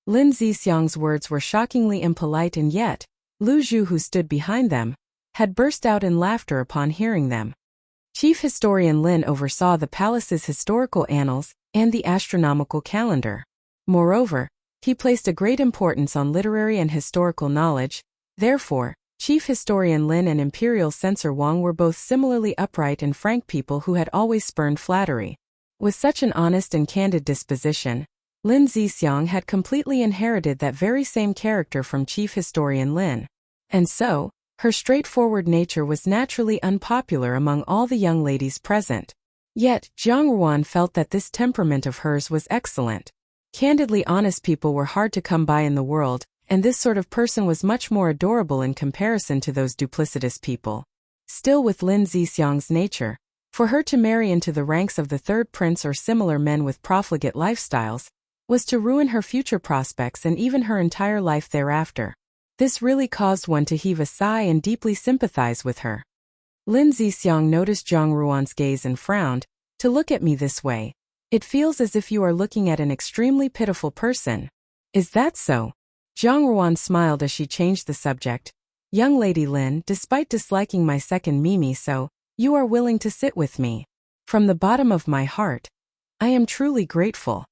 Lin Zixiang's words were shockingly impolite, and yet, Lu Zhu, who stood behind them, had burst out in laughter upon hearing them. Chief Historian Lin oversaw the palace's historical annals, and the astronomical calendar. Moreover, he placed a great importance on literary and historical knowledge. Therefore, Chief Historian Lin and Imperial Censor Wang were both similarly upright and frank people who had always spurned flattery. With such an honest and candid disposition, Lin Zixiang had completely inherited that very same character from Chief Historian Lin. And so, her straightforward nature was naturally unpopular among all the young ladies present. Yet, Zhang Ruan felt that this temperament of hers was excellent. Candidly honest people were hard to come by in the world, and this sort of person was much more adorable in comparison to those duplicitous people. Still, with Lin Zixiang's nature, for her to marry into the ranks of the third prince or similar men with profligate lifestyles was to ruin her future prospects and even her entire life thereafter. This really caused one to heave a sigh and deeply sympathize with her. Lin Zixiang noticed Zhang Ruan's gaze and frowned. To look at me this way, it feels as if you are looking at an extremely pitiful person. Is that so? Zhang Ruan smiled as she changed the subject. Young Lady Lin, despite disliking my second Mimi so, you are willing to sit with me. From the bottom of my heart, I am truly grateful.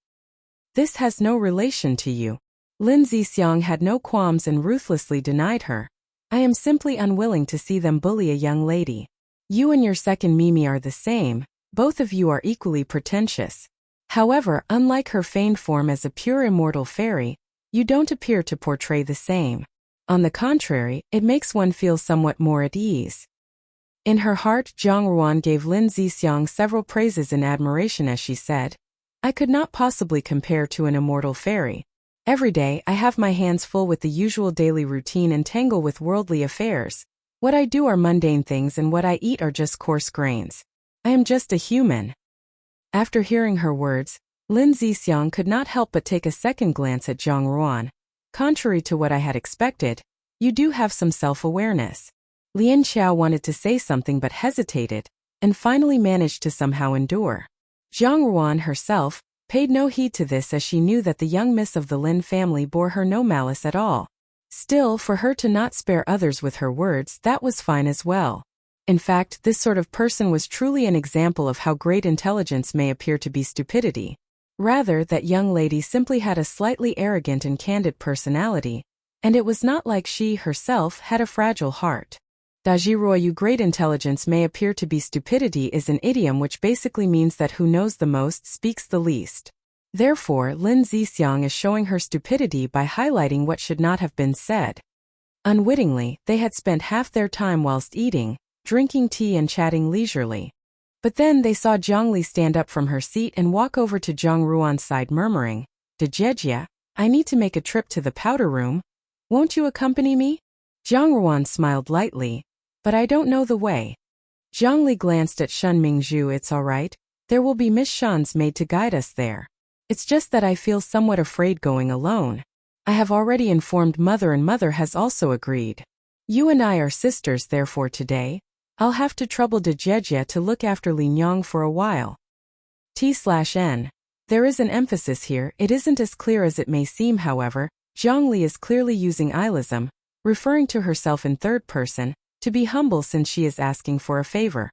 This has no relation to you. Lin Zixiang had no qualms and ruthlessly denied her. I am simply unwilling to see them bully a young lady. You and your second Mimi are the same, both of you are equally pretentious. However, unlike her feigned form as a pure immortal fairy, you don't appear to portray the same. On the contrary, it makes one feel somewhat more at ease. In her heart, Zhang Ruan gave Lin Zixiang several praises and admiration as she said, I could not possibly compare to an immortal fairy. Every day, I have my hands full with the usual daily routine and tangle with worldly affairs. What I do are mundane things and what I eat are just coarse grains. I am just a human. After hearing her words, Lin Zixiang could not help but take a second glance at Zhang Ruan. Contrary to what I had expected, you do have some self-awareness. Lian Xiao wanted to say something but hesitated, and finally managed to somehow endure. Zhang Ruan herself paid no heed to this as she knew that the young miss of the Lin family bore her no malice at all. Still, for her to not spare others with her words, that was fine as well. In fact, this sort of person was truly an example of how great intelligence may appear to be stupidity. Rather, that young lady simply had a slightly arrogant and candid personality, and it was not like she, herself, had a fragile heart. Dajiruoyu great intelligence may appear to be stupidity is an idiom which basically means that who knows the most speaks the least. Therefore, Lin Zixiang is showing her stupidity by highlighting what should not have been said. Unwittingly, they had spent half their time whilst eating, drinking tea and chatting leisurely. But then they saw Zhongli stand up from her seat and walk over to Zhang Ruan's side murmuring, Dejejia, I need to make a trip to the powder room. Won't you accompany me? Zhang Ruan smiled lightly, but I don't know the way. Zhongli glanced at Shen Mingzhu. It's all right, there will be Miss Shan's maid to guide us there. It's just that I feel somewhat afraid going alone. I have already informed Mother and Mother has also agreed. You and I are sisters therefore today. I'll have to trouble Dejejia to look after Lin Yang for a while. T/N. There is an emphasis here, it isn't as clear as it may seem however, Zhongli is clearly using ilism, referring to herself in third person, to be humble since she is asking for a favor.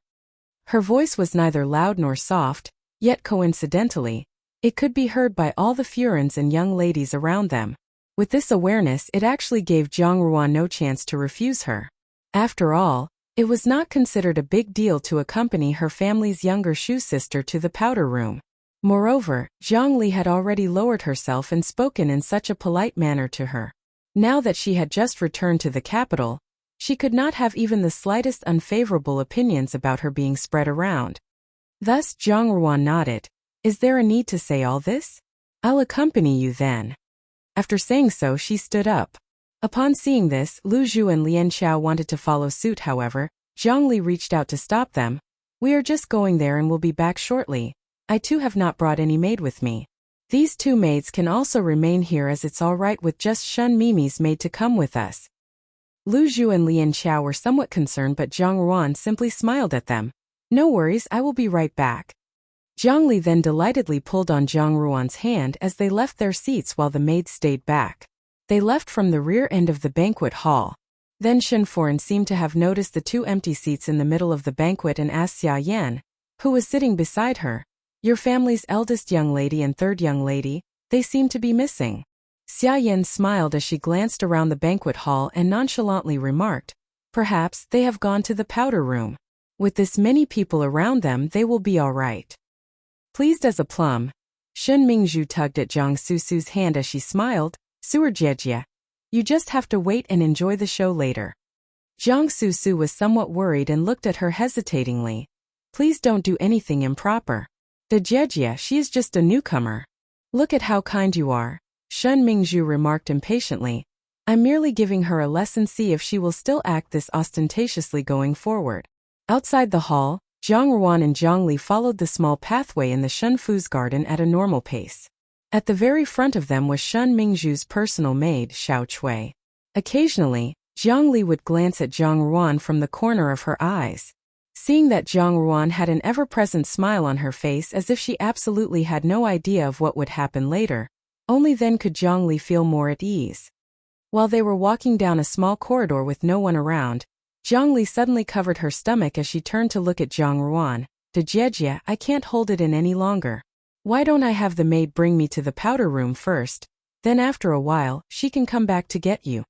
Her voice was neither loud nor soft, yet coincidentally, it could be heard by all the Furins and young ladies around them. With this awareness it actually gave Zhang Ruan no chance to refuse her. After all, it was not considered a big deal to accompany her family's younger Shu sister to the powder room. Moreover, Zhongli had already lowered herself and spoken in such a polite manner to her. Now that she had just returned to the capital, she could not have even the slightest unfavorable opinions about her being spread around. Thus Zhang Ruan nodded. Is there a need to say all this? I'll accompany you then. After saying so she stood up. Upon seeing this, Lu Zhu and Lian Xiao wanted to follow suit however, Zhongli reached out to stop them. We are just going there and will be back shortly. I too have not brought any maid with me. These two maids can also remain here as it's all right with just Shun Mimi's maid to come with us. Lu Zhu and Lian Xiao were somewhat concerned but Zhang Ruan simply smiled at them. No worries, I will be right back. Zhongli then delightedly pulled on Zhang Ruan's hand as they left their seats while the maids stayed back. They left from the rear end of the banquet hall. Then Shen Foran seemed to have noticed the two empty seats in the middle of the banquet and asked Xia Yan, who was sitting beside her, Your family's eldest young lady and third young lady, they seem to be missing. Xia Yan smiled as she glanced around the banquet hall and nonchalantly remarked, perhaps they have gone to the powder room. With this many people around them, they will be all right. Pleased as a plum, Shen Mingzhu tugged at Jiang Susu's hand as she smiled, Suerjejia. You just have to wait and enjoy the show later. Jiang Susu was somewhat worried and looked at her hesitatingly. Please don't do anything improper. Dejejia, she is just a newcomer. Look at how kind you are, Shen Mingzhu remarked impatiently. I'm merely giving her a lesson, see if she will still act this ostentatiously going forward. Outside the hall, Zhang Ruan and Zhang Li followed the small pathway in the Shen Fu's garden at a normal pace. At the very front of them was Shen Mingzhu's personal maid, Xiao Cui. Occasionally, Zhang Li would glance at Zhang Ruan from the corner of her eyes. Seeing that Zhang Ruan had an ever-present smile on her face as if she absolutely had no idea of what would happen later, only then could Zhang Li feel more at ease. While they were walking down a small corridor with no one around, Zhang Li suddenly covered her stomach as she turned to look at Zhang Ruan. Dejejia, I can't hold it in any longer. Why don't I have the maid bring me to the powder room first, then after a while, she can come back to get you?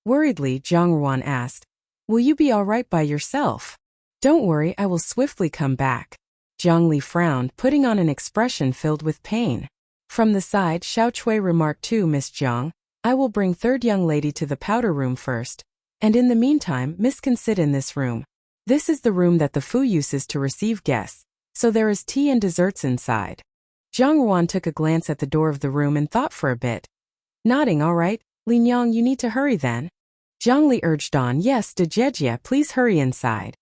Worriedly, Zhang Ruan asked, will you be all right by yourself? Don't worry, I will swiftly come back. Zhang Li frowned, putting on an expression filled with pain. From the side, Xiao Cui remarked to Miss Zhang, I will bring third young lady to the powder room first, and in the meantime, Miss can sit in this room. This is the room that the Fu uses to receive guests, so there is tea and desserts inside. Zhang Ruan took a glance at the door of the room and thought for a bit. Nodding, all right, Lin Yang, you need to hurry then. Zhang Li urged on, yes, Dejejia, please hurry inside.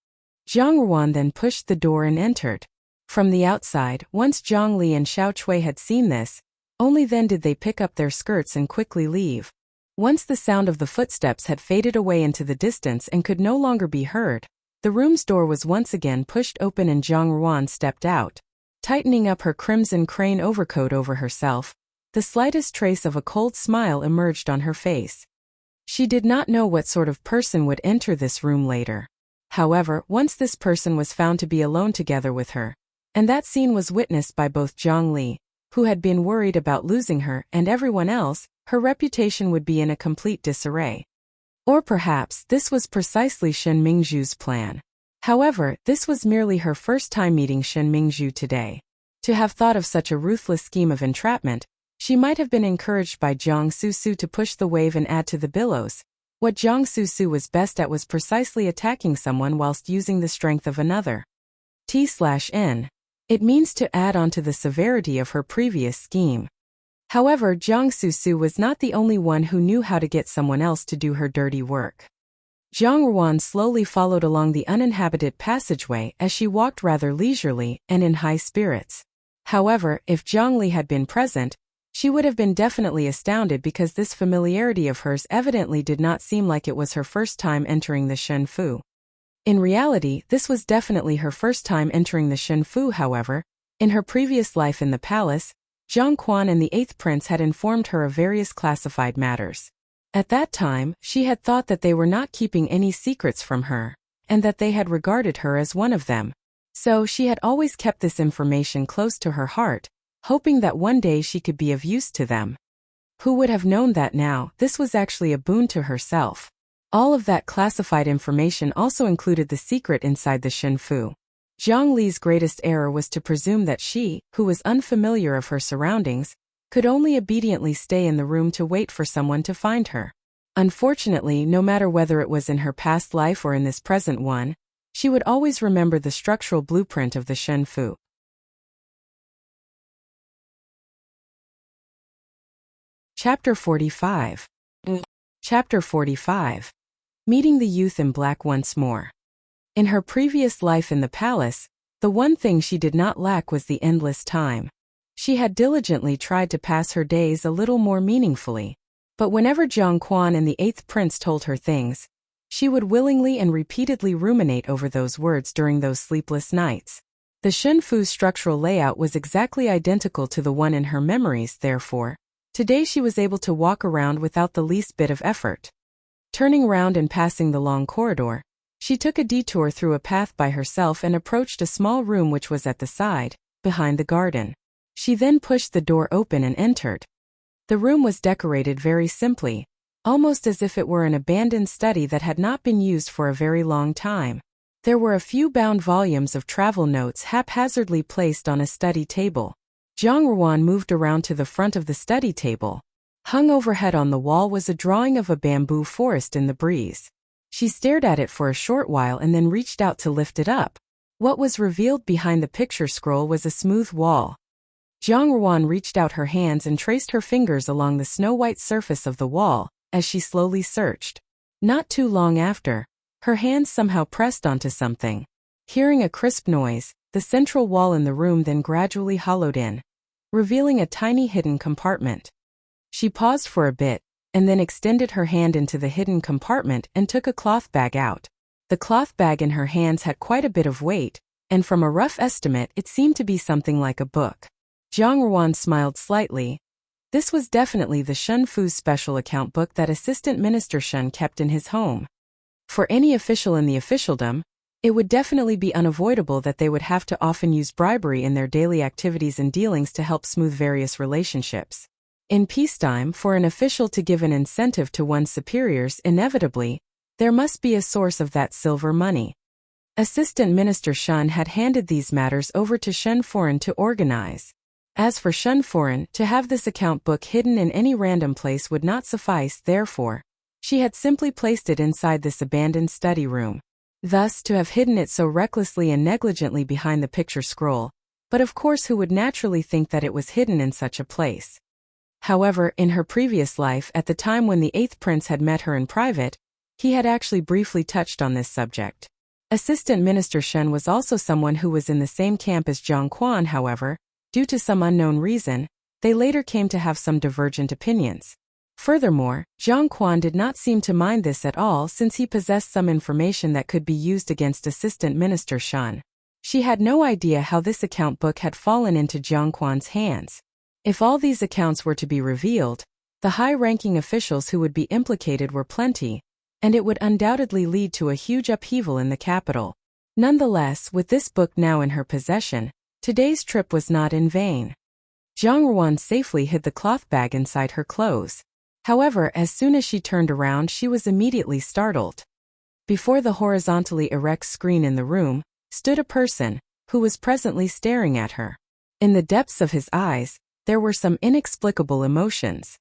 Zhang Ruan then pushed the door and entered. From the outside, once Zhang Li and Xiao Cui had seen this, only then did they pick up their skirts and quickly leave. Once the sound of the footsteps had faded away into the distance and could no longer be heard, the room's door was once again pushed open and Zhang Ruan stepped out. Tightening up her crimson crane overcoat over herself, the slightest trace of a cold smile emerged on her face. She did not know what sort of person would enter this room later. However, once this person was found to be alone together with her, and that scene was witnessed by both Zhang Li, who had been worried about losing her, and everyone else, her reputation would be in a complete disarray. Or perhaps this was precisely Shen Mingzhu's plan. However, this was merely her first time meeting Shen Mingzhu today. To have thought of such a ruthless scheme of entrapment, she might have been encouraged by Jiang Susu to push the wave and add to the billows. What Jiang Susu was best at was precisely attacking someone whilst using the strength of another. T/N. It means to add on to the severity of her previous scheme. However, Jiang Susu was not the only one who knew how to get someone else to do her dirty work. Zhang Ruan slowly followed along the uninhabited passageway as she walked rather leisurely and in high spirits. However, if Zhang Li had been present, she would have been definitely astounded because this familiarity of hers evidently did not seem like it was her first time entering the Shen Fu. In reality, this was definitely her first time entering the Shen Fu. However, in her previous life in the palace, Zhang Quan and the 8th prince had informed her of various classified matters. At that time, she had thought that they were not keeping any secrets from her, and that they had regarded her as one of them. So she had always kept this information close to her heart, hoping that one day she could be of use to them. Who would have known that now, this was actually a boon to herself. All of that classified information also included the secret inside the Shen Fu. Zhang Li's greatest error was to presume that she, who was unfamiliar of her surroundings, could only obediently stay in the room to wait for someone to find her. Unfortunately, no matter whether it was in her past life or in this present one, she would always remember the structural blueprint of the Shen Fu. Chapter 45. Chapter 45. Meeting the youth in black once more. In her previous life in the palace, the one thing she did not lack was the endless time. She had diligently tried to pass her days a little more meaningfully, but whenever Jiang Quan and the 8th prince told her things, she would willingly and repeatedly ruminate over those words during those sleepless nights. The Shen Fu's structural layout was exactly identical to the one in her memories, therefore, today she was able to walk around without the least bit of effort. Turning round and passing the long corridor, she took a detour through a path by herself and approached a small room which was at the side, behind the garden. She then pushed the door open and entered. The room was decorated very simply, almost as if it were an abandoned study that had not been used for a very long time. There were a few bound volumes of travel notes haphazardly placed on a study table. Zhang Ruan moved around to the front of the study table. Hung overhead on the wall was a drawing of a bamboo forest in the breeze. She stared at it for a short while and then reached out to lift it up. What was revealed behind the picture scroll was a smooth wall. Zhang Ruan reached out her hands and traced her fingers along the snow-white surface of the wall, as she slowly searched. Not too long after, her hands somehow pressed onto something. Hearing a crisp noise, the central wall in the room then gradually hollowed in, revealing a tiny hidden compartment. She paused for a bit, and then extended her hand into the hidden compartment and took a cloth bag out. The cloth bag in her hands had quite a bit of weight, and from a rough estimate it seemed to be something like a book. Zhang Ruan smiled slightly. This was definitely the Shun Fu's special account book that Assistant Minister Shun kept in his home. For any official in the officialdom, it would definitely be unavoidable that they would have to often use bribery in their daily activities and dealings to help smooth various relationships. In peacetime, for an official to give an incentive to one's superiors, inevitably, there must be a source of that silver money. Assistant Minister Shun had handed these matters over to Shun Foreign to organize. As for Shun Foreign, to have this account book hidden in any random place would not suffice, therefore, she had simply placed it inside this abandoned study room. Thus, to have hidden it so recklessly and negligently behind the picture scroll, but of course who would naturally think that it was hidden in such a place? However, in her previous life, at the time when the 8th prince had met her in private, he had actually briefly touched on this subject. Assistant Minister Shen was also someone who was in the same camp as Zhang Quan. However, due to some unknown reason, they later came to have some divergent opinions. Furthermore, Zhang Quan did not seem to mind this at all since he possessed some information that could be used against Assistant Minister Shen. She had no idea how this account book had fallen into Zhang Quan's hands. If all these accounts were to be revealed, the high-ranking officials who would be implicated were plenty, and it would undoubtedly lead to a huge upheaval in the capital. Nonetheless, with this book now in her possession, today's trip was not in vain. Zhang Ruan safely hid the cloth bag inside her clothes. However, as soon as she turned around, she was immediately startled. Before the horizontally erect screen in the room, stood a person, who was presently staring at her. In the depths of his eyes, there were some inexplicable emotions.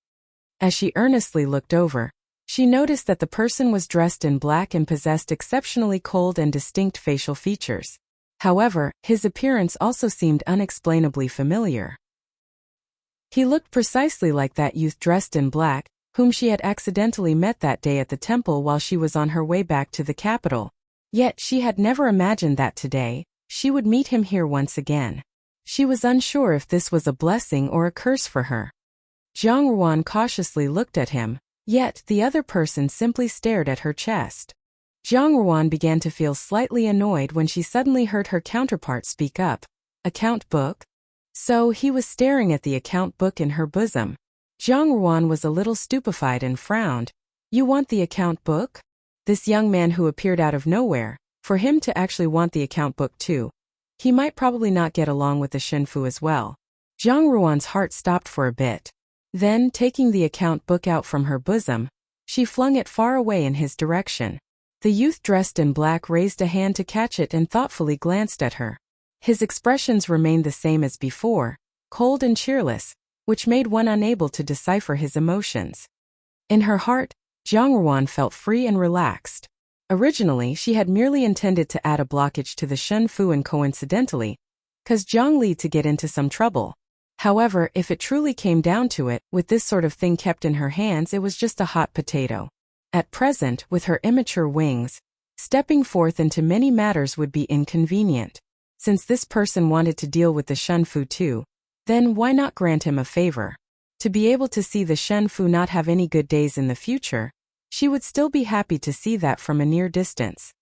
As she earnestly looked over, she noticed that the person was dressed in black and possessed exceptionally cold and distinct facial features. However, his appearance also seemed unexplainably familiar. He looked precisely like that youth dressed in black, whom she had accidentally met that day at the temple while she was on her way back to the capital. Yet she had never imagined that today, she would meet him here once again. She was unsure if this was a blessing or a curse for her. Zhang Ruan cautiously looked at him, yet the other person simply stared at her chest. Zhang Ruan began to feel slightly annoyed when she suddenly heard her counterpart speak up. Account book? So he was staring at the account book in her bosom. Zhang Ruan was a little stupefied and frowned. You want the account book? This young man who appeared out of nowhere, for him to actually want the account book too. He might probably not get along with the Shinfu as well. Zhang Ruan's heart stopped for a bit. Then, taking the account book out from her bosom, she flung it far away in his direction. The youth dressed in black raised a hand to catch it and thoughtfully glanced at her. His expressions remained the same as before, cold and cheerless, which made one unable to decipher his emotions. In her heart, Zhang Ruan felt free and relaxed. Originally, she had merely intended to add a blockage to the Shun Fu and coincidentally, cause Zhang Li to get into some trouble. However, if it truly came down to it, with this sort of thing kept in her hands, it was just a hot potato. At present, with her immature wings, stepping forth into many matters would be inconvenient. Since this person wanted to deal with the Shun Fu too, then why not grant him a favor? To be able to see the Shun Fu not have any good days in the future, she would still be happy to see that from a near distance.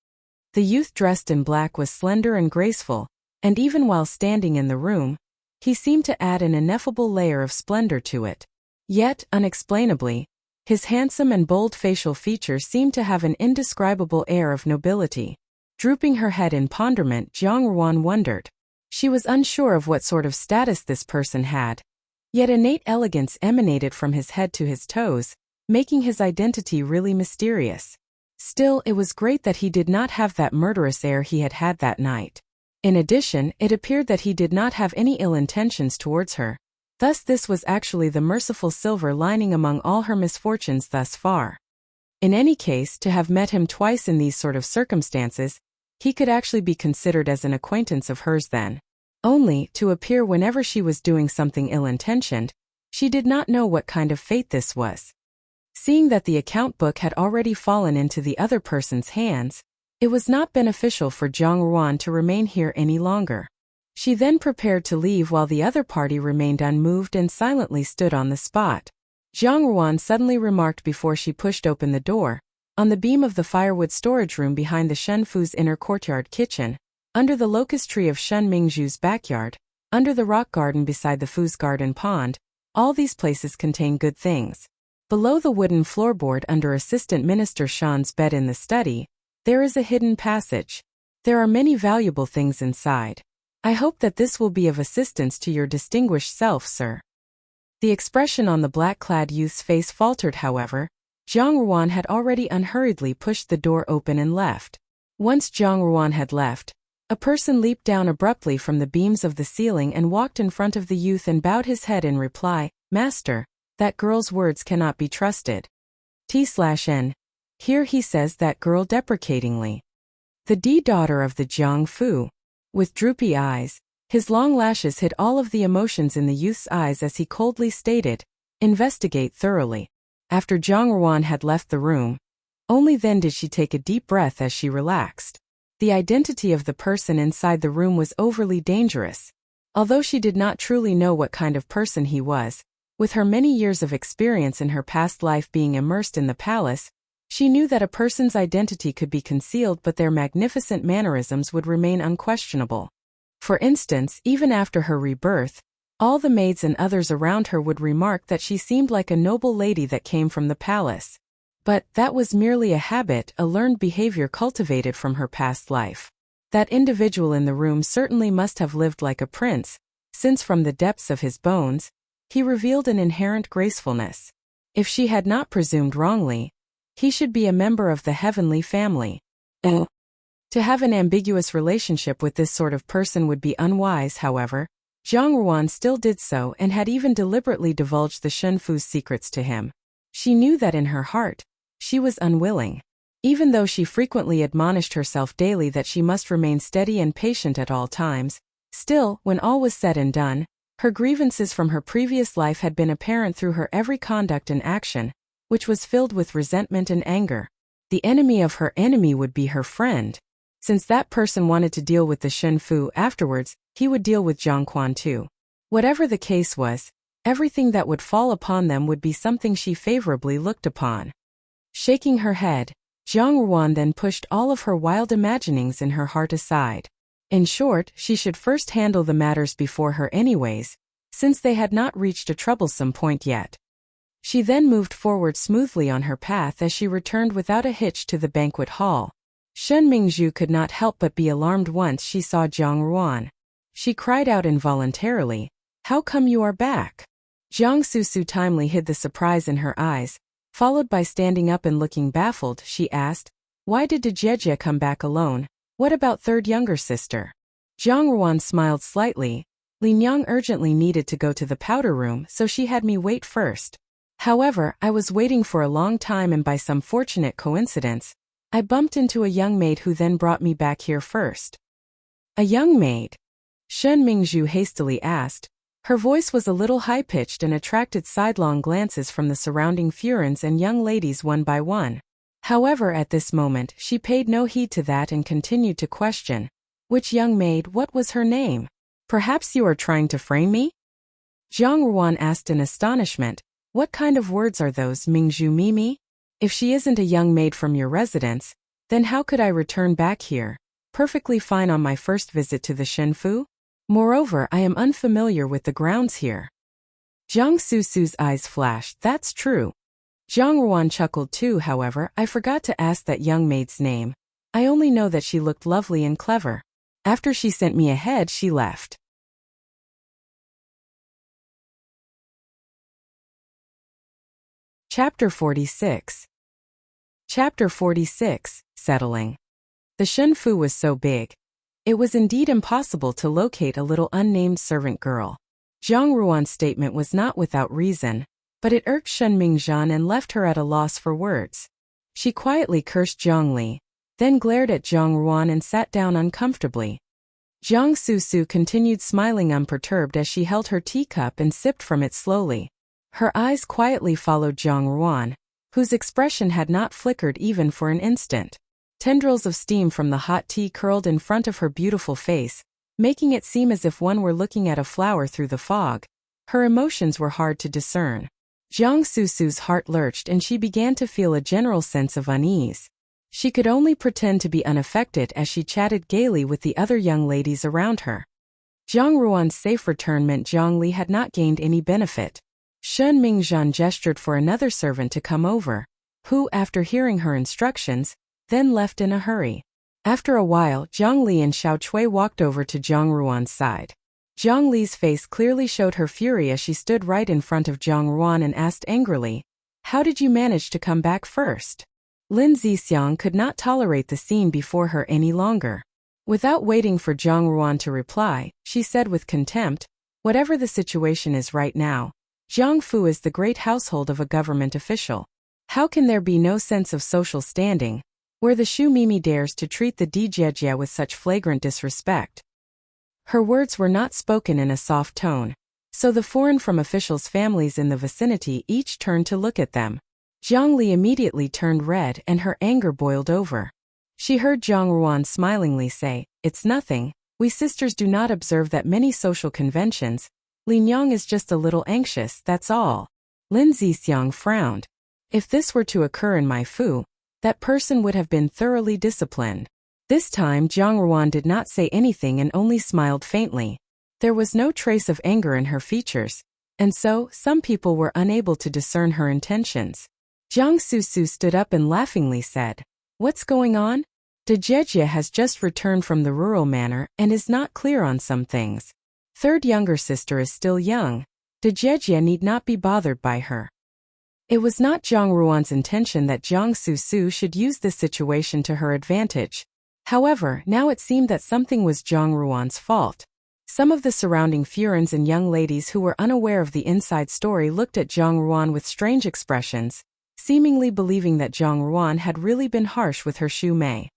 The youth dressed in black was slender and graceful, and even while standing in the room, he seemed to add an ineffable layer of splendor to it. Yet, unexplainably, his handsome and bold facial features seemed to have an indescribable air of nobility. Drooping her head in ponderment, Zhang Ruan wondered, She was unsure of what sort of status this person had. Yet innate elegance emanated from his head to his toes, making his identity really mysterious. Still, it was great that he did not have that murderous air he had had that night. In addition, it appeared that he did not have any ill intentions towards her. Thus this was actually the merciful silver lining among all her misfortunes thus far. In any case, to have met him twice in these sort of circumstances, he could actually be considered as an acquaintance of hers then. Only, to appear whenever she was doing something ill-intentioned, she did not know what kind of fate this was. Seeing that the account book had already fallen into the other person's hands, it was not beneficial for Zhang Ruan to remain here any longer. She then prepared to leave while the other party remained unmoved and silently stood on the spot. Zhang Ruan suddenly remarked before she pushed open the door, on the beam of the firewood storage room behind the Shen Fu's inner courtyard kitchen, under the locust tree of Shen Mingzhu's backyard, under the rock garden beside the Fu's garden pond, all these places contain good things. Below the wooden floorboard under Assistant Minister Shan's bed in the study, there is a hidden passage. There are many valuable things inside. I hope that this will be of assistance to your distinguished self, sir. The expression on the black-clad youth's face faltered, however. Zhang Ruan had already unhurriedly pushed the door open and left. Once Zhang Ruan had left, a person leaped down abruptly from the beams of the ceiling and walked in front of the youth and bowed his head in reply. Master, that girl's words cannot be trusted. T/N. Here he says that girl deprecatingly. The daughter of the Jiang Fu. With droopy eyes, his long lashes hid all of the emotions in the youth's eyes as he coldly stated, investigate thoroughly. After Zhang Ruan had left the room, only then did she take a deep breath as she relaxed. The identity of the person inside the room was overly dangerous. Although she did not truly know what kind of person he was, with her many years of experience in her past life being immersed in the palace, she knew that a person's identity could be concealed but their magnificent mannerisms would remain unquestionable. For instance, even after her rebirth, all the maids and others around her would remark that she seemed like a noble lady that came from the palace. But that was merely a habit, a learned behavior cultivated from her past life. That individual in the room certainly must have lived like a prince, since from the depths of his bones, he revealed an inherent gracefulness. If she had not presumed wrongly, he should be a member of the heavenly family. To have an ambiguous relationship with this sort of person would be unwise, however. Zhang Ruan still did so and had even deliberately divulged the Shen Fu's secrets to him. She knew that in her heart, she was unwilling. Even though she frequently admonished herself daily that she must remain steady and patient at all times, still, when all was said and done, her grievances from her previous life had been apparent through her every conduct and action, which was filled with resentment and anger. The enemy of her enemy would be her friend. Since that person wanted to deal with the Shen Fu afterwards, he would deal with Zhang Quan too. Whatever the case was, everything that would fall upon them would be something she favorably looked upon. Shaking her head, Zhang Ruan then pushed all of her wild imaginings in her heart aside. In short, she should first handle the matters before her anyways, since they had not reached a troublesome point yet. She then moved forward smoothly on her path as she returned without a hitch to the banquet hall. Shen Mingzhu could not help but be alarmed once she saw Zhang Ruan. She cried out involuntarily, "How come you are back?" Jiang Susu timely hid the surprise in her eyes, followed by standing up and looking baffled. She asked, "Why did Jie come back alone? What about third younger sister?" Zhang Ruan smiled slightly. "Lin Yang urgently needed to go to the powder room, so she had me wait first. However, I was waiting for a long time and by some fortunate coincidence, I bumped into a young maid who then brought me back here first." "A young maid?" Shen Mingzhu hastily asked. Her voice was a little high-pitched and attracted sidelong glances from the surrounding Furins and young ladies one by one. However, at this moment, she paid no heed to that and continued to question. "Which young maid? What was her name? Perhaps you are trying to frame me?" Zhang Ruan asked in astonishment. "What kind of words are those, Mingzhu Mimi? If she isn't a young maid from your residence, then how could I return back here, perfectly fine on my first visit to the Shen Fu? Moreover, I am unfamiliar with the grounds here." Jiang Susu's eyes flashed. "That's true." Zhang Ruan chuckled too. "However, I forgot to ask that young maid's name. I only know that she looked lovely and clever. After she sent me ahead, she left. Chapter 46. Chapter 46, Settling. The Shunfu was so big. It was indeed impossible to locate a little unnamed servant girl. Zhang Ruan's statement was not without reason, but it irked Shen Mingzhan and left her at a loss for words. She quietly cursed Zhang Li, then glared at Zhang Ruan and sat down uncomfortably. Zhang Susu continued smiling unperturbed as she held her teacup and sipped from it slowly. Her eyes quietly followed Zhang Ruan, whose expression had not flickered even for an instant. Tendrils of steam from the hot tea curled in front of her beautiful face, making it seem as if one were looking at a flower through the fog. Her emotions were hard to discern. Zhang Susu's heart lurched and she began to feel a general sense of unease. She could only pretend to be unaffected as she chatted gaily with the other young ladies around her. Zhang Ruan's safe return meant Zhang Li had not gained any benefit. Shen Mingzhan gestured for another servant to come over, who, after hearing her instructions, then left in a hurry. After a while, Zhang Li and Xiao Cui walked over to Zhang Ruan's side. Zhang Li's face clearly showed her fury as she stood right in front of Zhang Ruan and asked angrily, "How did you manage to come back first?" Lin Zixiang could not tolerate the scene before her any longer. Without waiting for Zhang Ruan to reply, she said with contempt, "Whatever the situation is right now, Zhang Fu is the great household of a government official. How can there be no sense of social standing, where the Shu Mimi dares to treat the Dijie with such flagrant disrespect?" Her words were not spoken in a soft tone, so the foreign from officials' families in the vicinity each turned to look at them. Zhang Li immediately turned red and her anger boiled over. She heard Zhang Ruan smilingly say, "It's nothing, we sisters do not observe that many social conventions. Lin Yang is just a little anxious, that's all." Lin Zixiang frowned. If this were to occur in my Fu, that person would have been thoroughly disciplined. This time Zhang Ruan did not say anything and only smiled faintly. There was no trace of anger in her features, and so some people were unable to discern her intentions. Zhang Susu stood up and laughingly said, "What's going on? Dijie has just returned from the rural manor and is not clear on some things. Third younger sister is still young. Dijie need not be bothered by her." It was not Zhang Ruan's intention that Zhang Susu should use this situation to her advantage. However, now it seemed that something was Zhang Ruan's fault. Some of the surrounding Furins and young ladies who were unaware of the inside story looked at Zhang Ruan with strange expressions, seemingly believing that Zhang Ruan had really been harsh with her Shu Mei.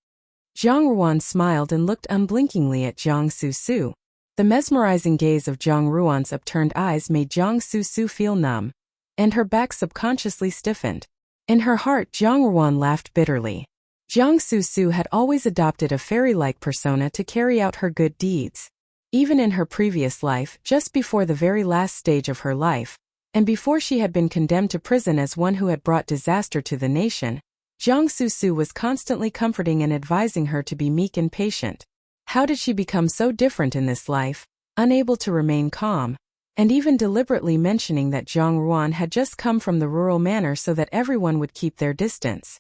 Zhang Ruan smiled and looked unblinkingly at Zhang Susu. The mesmerizing gaze of Zhang Ruan's upturned eyes made Zhang Susu feel numb, and her back subconsciously stiffened. In her heart, Zhang Ruan laughed bitterly. Zhang Susu had always adopted a fairy-like persona to carry out her good deeds. Even in her previous life, just before the very last stage of her life, and before she had been condemned to prison as one who had brought disaster to the nation, Zhang Susu was constantly comforting and advising her to be meek and patient. How did she become so different in this life, unable to remain calm, and even deliberately mentioning that Zhang Ruan had just come from the rural manor so that everyone would keep their distance?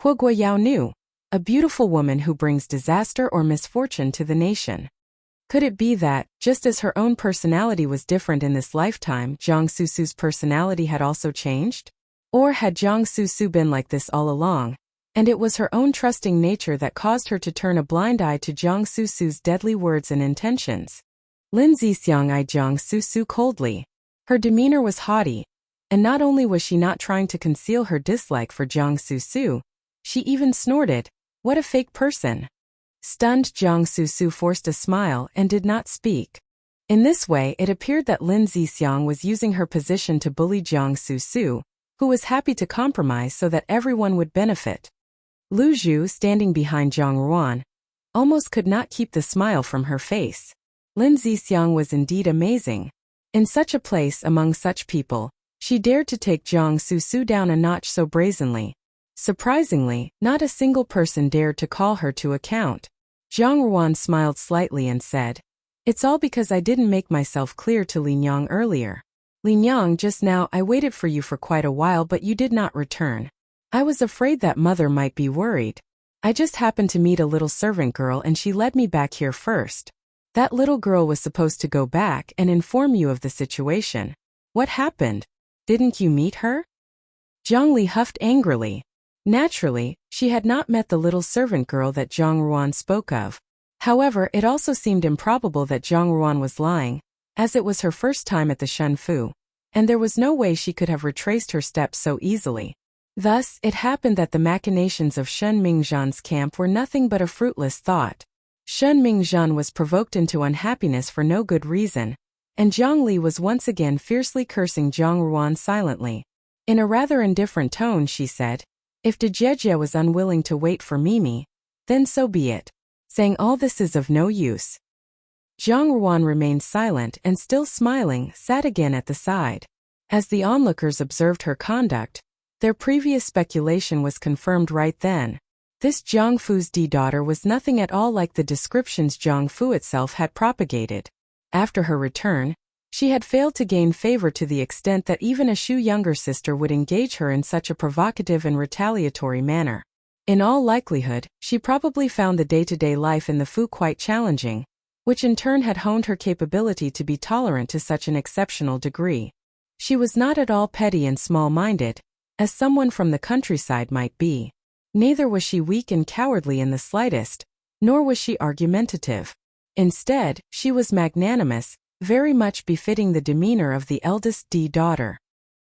Hu Guoyao knew, a beautiful woman who brings disaster or misfortune to the nation. Could it be that, just as her own personality was different in this lifetime, Zhang Susu's personality had also changed? Or had Zhang Susu been like this all along, and it was her own trusting nature that caused her to turn a blind eye to Zhang Susu's deadly words and intentions? Lin Zixiang eyed Zhang Susu coldly. Her demeanor was haughty, and not only was she not trying to conceal her dislike for Zhang Susu, she even snorted, "What a fake person." Stunned, Zhang Susu forced a smile and did not speak. In this way, it appeared that Lin Zixiang was using her position to bully Zhang Susu, who was happy to compromise so that everyone would benefit. Lu Zhu, standing behind Zhang Ruan, almost could not keep the smile from her face. Lin Zixiang was indeed amazing. In such a place among such people, she dared to take Zhang Susu down a notch so brazenly. Surprisingly, not a single person dared to call her to account. Zhang Ruan smiled slightly and said, "It's all because I didn't make myself clear to Lin Yang earlier. Lin Yang, just now I waited for you for quite a while but you did not return. I was afraid that mother might be worried." I just happened to meet a little servant girl and she led me back here first. That little girl was supposed to go back and inform you of the situation. What happened? Didn't you meet her?" Zhang Li huffed angrily. Naturally, she had not met the little servant girl that Zhang Ruan spoke of. However, it also seemed improbable that Zhang Ruan was lying, as it was her first time at the Shen Fu, and there was no way she could have retraced her steps so easily. Thus, it happened that the machinations of Shen Mingzhan's camp were nothing but a fruitless thought. Shen Mingzhan was provoked into unhappiness for no good reason, and Zhang Li was once again fiercely cursing Zhang Ruan silently. In a rather indifferent tone she said, "If De Jie was unwilling to wait for Mimi, then so be it. Saying all this is of no use." Zhang Ruan remained silent and still smiling sat again at the side. As the onlookers observed her conduct, their previous speculation was confirmed right then. This Zhang Fu's daughter was nothing at all like the descriptions Zhang Fu itself had propagated. After her return, she had failed to gain favor to the extent that even a Shu younger sister would engage her in such a provocative and retaliatory manner. In all likelihood, she probably found the day-to-day life in the Fu quite challenging, which in turn had honed her capability to be tolerant to such an exceptional degree. She was not at all petty and small-minded, as someone from the countryside might be. Neither was she weak and cowardly in the slightest, nor was she argumentative. Instead, she was magnanimous, very much befitting the demeanor of the eldest daughter.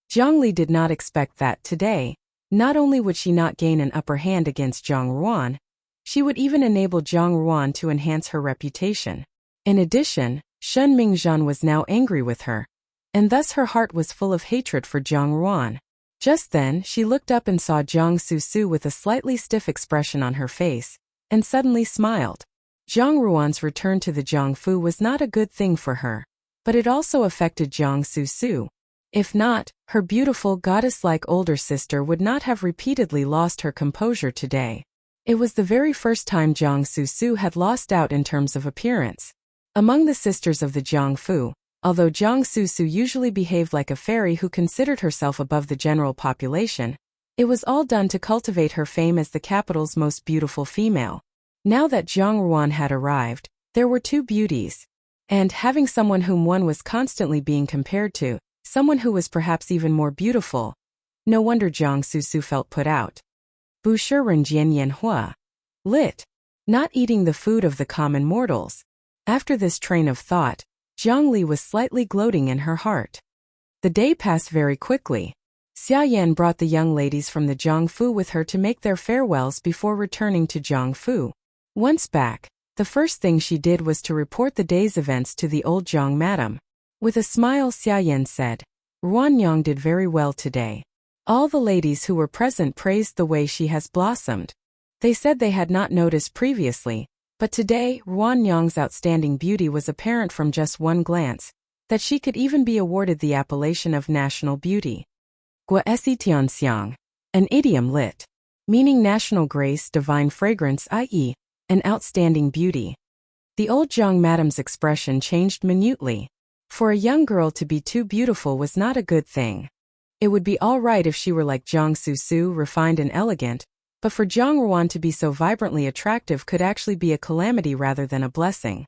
Zhang Li did not expect that today, not only would she not gain an upper hand against Zhang Ruan, she would even enable Zhang Ruan to enhance her reputation. In addition, Shen Mingzhan was now angry with her, and thus her heart was full of hatred for Zhang Ruan. Just then, she looked up and saw Zhang Susu with a slightly stiff expression on her face, and suddenly smiled. Zhang Ruan's return to the Jiangfu was not a good thing for her, but it also affected Zhang Susu. If not, her beautiful goddess-like older sister would not have repeatedly lost her composure today. It was the very first time Zhang Susu had lost out in terms of appearance. Among the sisters of the Jiangfu, although Zhang Susu usually behaved like a fairy who considered herself above the general population, it was all done to cultivate her fame as the capital's most beautiful female. Now that Zhang Ruan had arrived, there were two beauties. And having someone whom one was constantly being compared to, someone who was perhaps even more beautiful, no wonder Zhang Susu felt put out. Bu shi ren jian yan hua. Lit. Not eating the food of the common mortals. After this train of thought, Zhang Li was slightly gloating in her heart. The day passed very quickly. Xia Yan brought the young ladies from the Jiangfu with her to make their farewells before returning to Jiangfu. Once back, the first thing she did was to report the day's events to the old Zhang madam. With a smile, Xia Yan said, "Ruan Yang did very well today. All the ladies who were present praised the way she has blossomed. They said they had not noticed previously, but today Ruan Yang's outstanding beauty was apparent from just one glance, that she could even be awarded the appellation of national beauty. Gua si tianxiang, an idiom lit, meaning national grace, divine fragrance, i.e., an outstanding beauty." The old Zhang madam's expression changed minutely. For a young girl to be too beautiful was not a good thing. It would be all right if she were like Zhang Susu, refined and elegant, but for Zhang Ruan to be so vibrantly attractive could actually be a calamity rather than a blessing.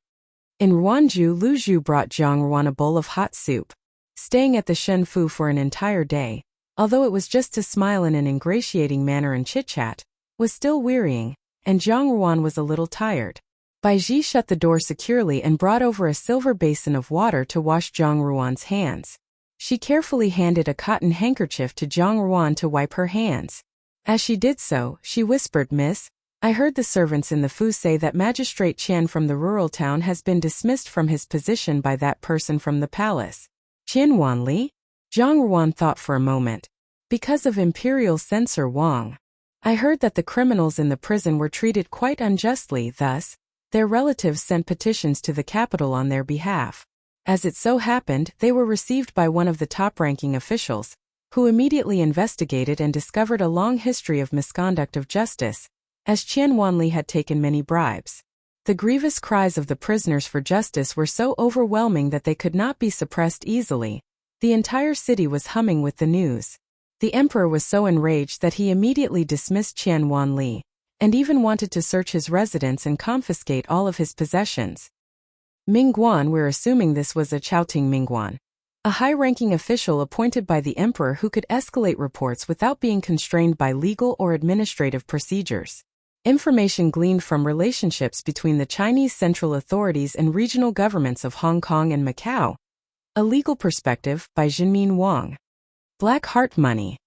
In Ruanzhou, Lu Zhu brought Zhang Ruan a bowl of hot soup. Staying at the Shen Fu for an entire day, although it was just to smile in an ingratiating manner and chit-chat, was still wearying, and Zhang Ruan was a little tired. Bai Ji shut the door securely and brought over a silver basin of water to wash Zhang Ruan's hands. She carefully handed a cotton handkerchief to Zhang Ruan to wipe her hands. As she did so, she whispered, "Miss, I heard the servants in the Fu say that Magistrate Qian from the rural town has been dismissed from his position by that person from the palace." Qian Wanli? Zhang Ruan thought for a moment. Because of Imperial Censor Wang. I heard that the criminals in the prison were treated quite unjustly, thus, their relatives sent petitions to the capital on their behalf. As it so happened, they were received by one of the top-ranking officials, who immediately investigated and discovered a long history of misconduct of justice, as Qian Wanli had taken many bribes. The grievous cries of the prisoners for justice were so overwhelming that they could not be suppressed easily. The entire city was humming with the news. The emperor was so enraged that he immediately dismissed Qian Wanli, and even wanted to search his residence and confiscate all of his possessions. Mingguan, we're assuming this was a Chowting Mingguan, a high-ranking official appointed by the emperor who could escalate reports without being constrained by legal or administrative procedures. Information gleaned from relationships between the Chinese central authorities and regional governments of Hong Kong and Macau. A legal perspective by Jinmin Wang. Black Heart Money.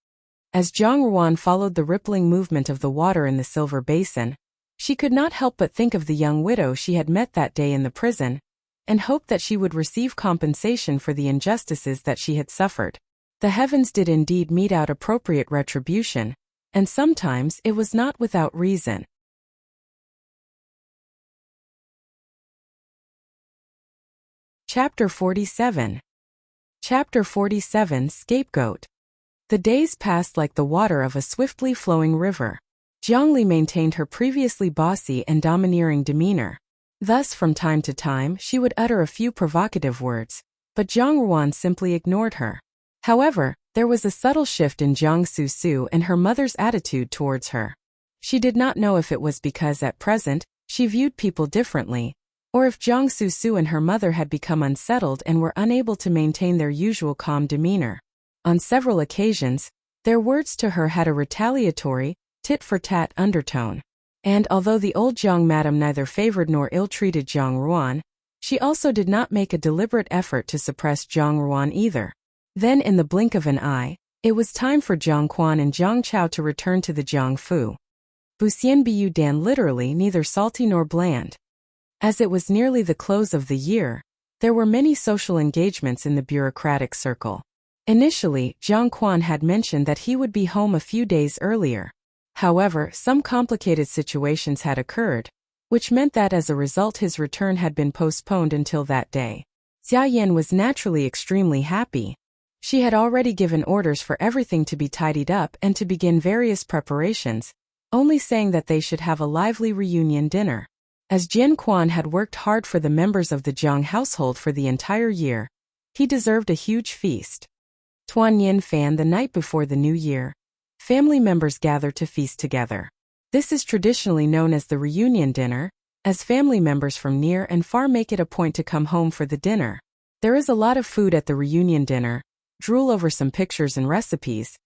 As Zhang Ruan followed the rippling movement of the water in the silver basin, she could not help but think of the young widow she had met that day in the prison, and hoped that she would receive compensation for the injustices that she had suffered. The heavens did indeed mete out appropriate retribution, and sometimes it was not without reason. Chapter 47. Chapter 47, Scapegoat. The days passed like the water of a swiftly flowing river. Zhongli maintained her previously bossy and domineering demeanor. Thus, from time to time, she would utter a few provocative words, but Zhang Ruan simply ignored her. However, there was a subtle shift in Zhang Susu and her mother's attitude towards her. She did not know if it was because at present, she viewed people differently, or if Zhang Susu and her mother had become unsettled and were unable to maintain their usual calm demeanor. On several occasions, their words to her had a retaliatory, tit-for-tat undertone. And although the old Zhang madam neither favored nor ill-treated Zhang Ruan, she also did not make a deliberate effort to suppress Zhang Ruan either. Then in the blink of an eye, it was time for Zhang Quan and Zhang Chao to return to the Zhang Fu. Buxian Bu Dan, literally neither salty nor bland. As it was nearly the close of the year, there were many social engagements in the bureaucratic circle. Initially, Zhang Quan had mentioned that he would be home a few days earlier. However, some complicated situations had occurred, which meant that as a result his return had been postponed until that day. Xia Yan was naturally extremely happy. She had already given orders for everything to be tidied up and to begin various preparations, only saying that they should have a lively reunion dinner. As Jian Quan had worked hard for the members of the Zhang household for the entire year, he deserved a huge feast. Tuan Yin Fan, the night before the New Year, family members gather to feast together. This is traditionally known as the reunion dinner, as family members from near and far make it a point to come home for the dinner. There is a lot of food at the reunion dinner, drool over some pictures and recipes.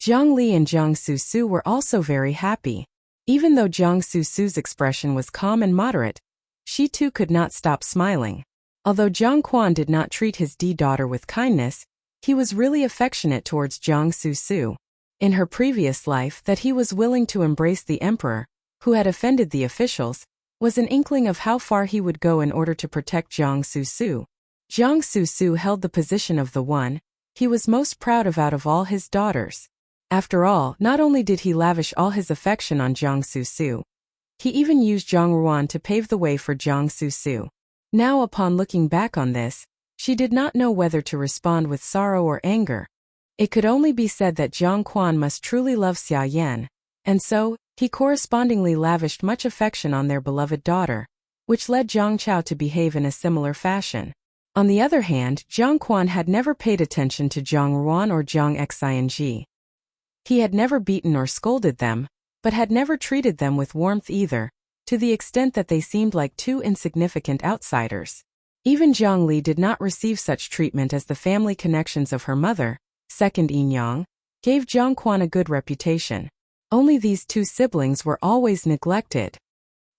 Zhang Li and Zhang Susu were also very happy. Even though Zhang Susu's expression was calm and moderate, she too could not stop smiling. Although Zhang Quan did not treat his daughter with kindness, he was really affectionate towards Zhang Susu. In her previous life, that he was willing to embrace the emperor, who had offended the officials, was an inkling of how far he would go in order to protect Zhang Susu. Zhang Susu held the position of the one he was most proud of out of all his daughters. After all, not only did he lavish all his affection on Zhang Susu, he even used Zhang Ruan to pave the way for Zhang Susu. Now, upon looking back on this, she did not know whether to respond with sorrow or anger. It could only be said that Zhang Quan must truly love Xia Yan, and so, he correspondingly lavished much affection on their beloved daughter, which led Zhang Chao to behave in a similar fashion. On the other hand, Zhang Quan had never paid attention to Zhang Ruan or Zhang Xing. He had never beaten or scolded them, but had never treated them with warmth either, to the extent that they seemed like two insignificant outsiders. Even Zhang Li did not receive such treatment, as the family connections of her mother, second Yinyang, gave Zhang Quan a good reputation. Only these two siblings were always neglected.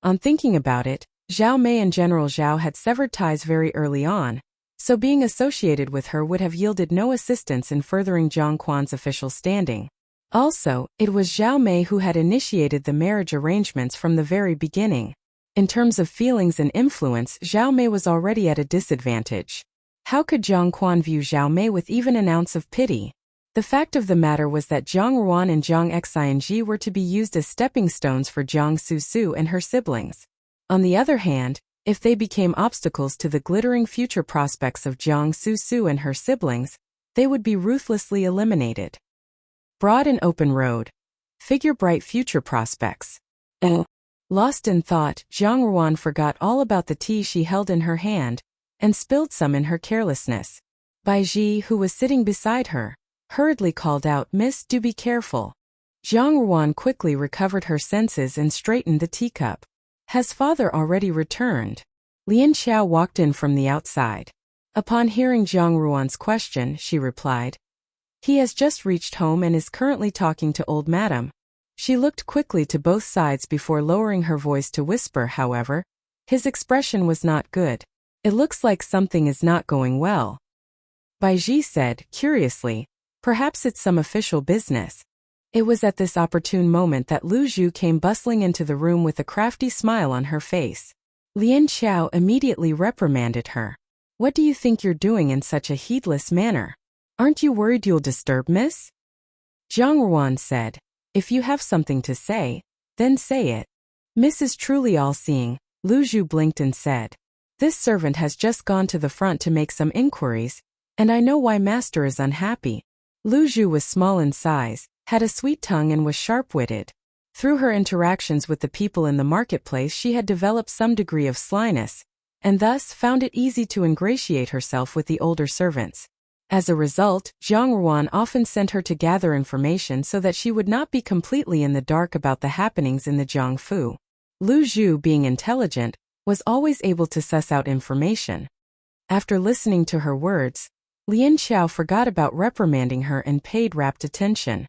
On thinking about it, Zhao Mei and General Zhao had severed ties very early on, so being associated with her would have yielded no assistance in furthering Zhang Quan's official standing. Also, it was Zhao Mei who had initiated the marriage arrangements from the very beginning. In terms of feelings and influence, Zhao Mei was already at a disadvantage. How could Zhang Quan view Zhao Mei with even an ounce of pity? The fact of the matter was that Zhang Ruan and Zhang Xing were to be used as stepping stones for Zhang Susu and her siblings. On the other hand, if they became obstacles to the glittering future prospects of Zhang Susu and her siblings, they would be ruthlessly eliminated. Broad and open road. Figure bright future prospects. Lost in thought, Zhang Ruan forgot all about the tea she held in her hand, and spilled some in her carelessness. Bai Ji, who was sitting beside her, hurriedly called out, "Miss, do be careful." Zhang Ruan quickly recovered her senses and straightened the teacup. Has father already returned? Lian Xiao walked in from the outside. Upon hearing Zhang Ruan's question, she replied, he has just reached home and is currently talking to old madam. She looked quickly to both sides before lowering her voice to whisper, however. His expression was not good. It looks like something is not going well. Bai Ji said, curiously, perhaps it's some official business. It was at this opportune moment that Lu Zhu came bustling into the room with a crafty smile on her face. Lian Xiao immediately reprimanded her. What do you think you're doing in such a heedless manner? Aren't you worried you'll disturb Miss? Zhang Ruan said, if you have something to say, then say it. Miss is truly all-seeing, Lu Zhu blinked and said. This servant has just gone to the front to make some inquiries, and I know why master is unhappy. Lu Zhu was small in size, had a sweet tongue and was sharp-witted. Through her interactions with the people in the marketplace she had developed some degree of slyness, and thus found it easy to ingratiate herself with the older servants. As a result, Zhang Ruan often sent her to gather information so that she would not be completely in the dark about the happenings in the Jiangfu. Lu Zhu, being intelligent, was always able to suss out information. After listening to her words, Lian Xiao forgot about reprimanding her and paid rapt attention.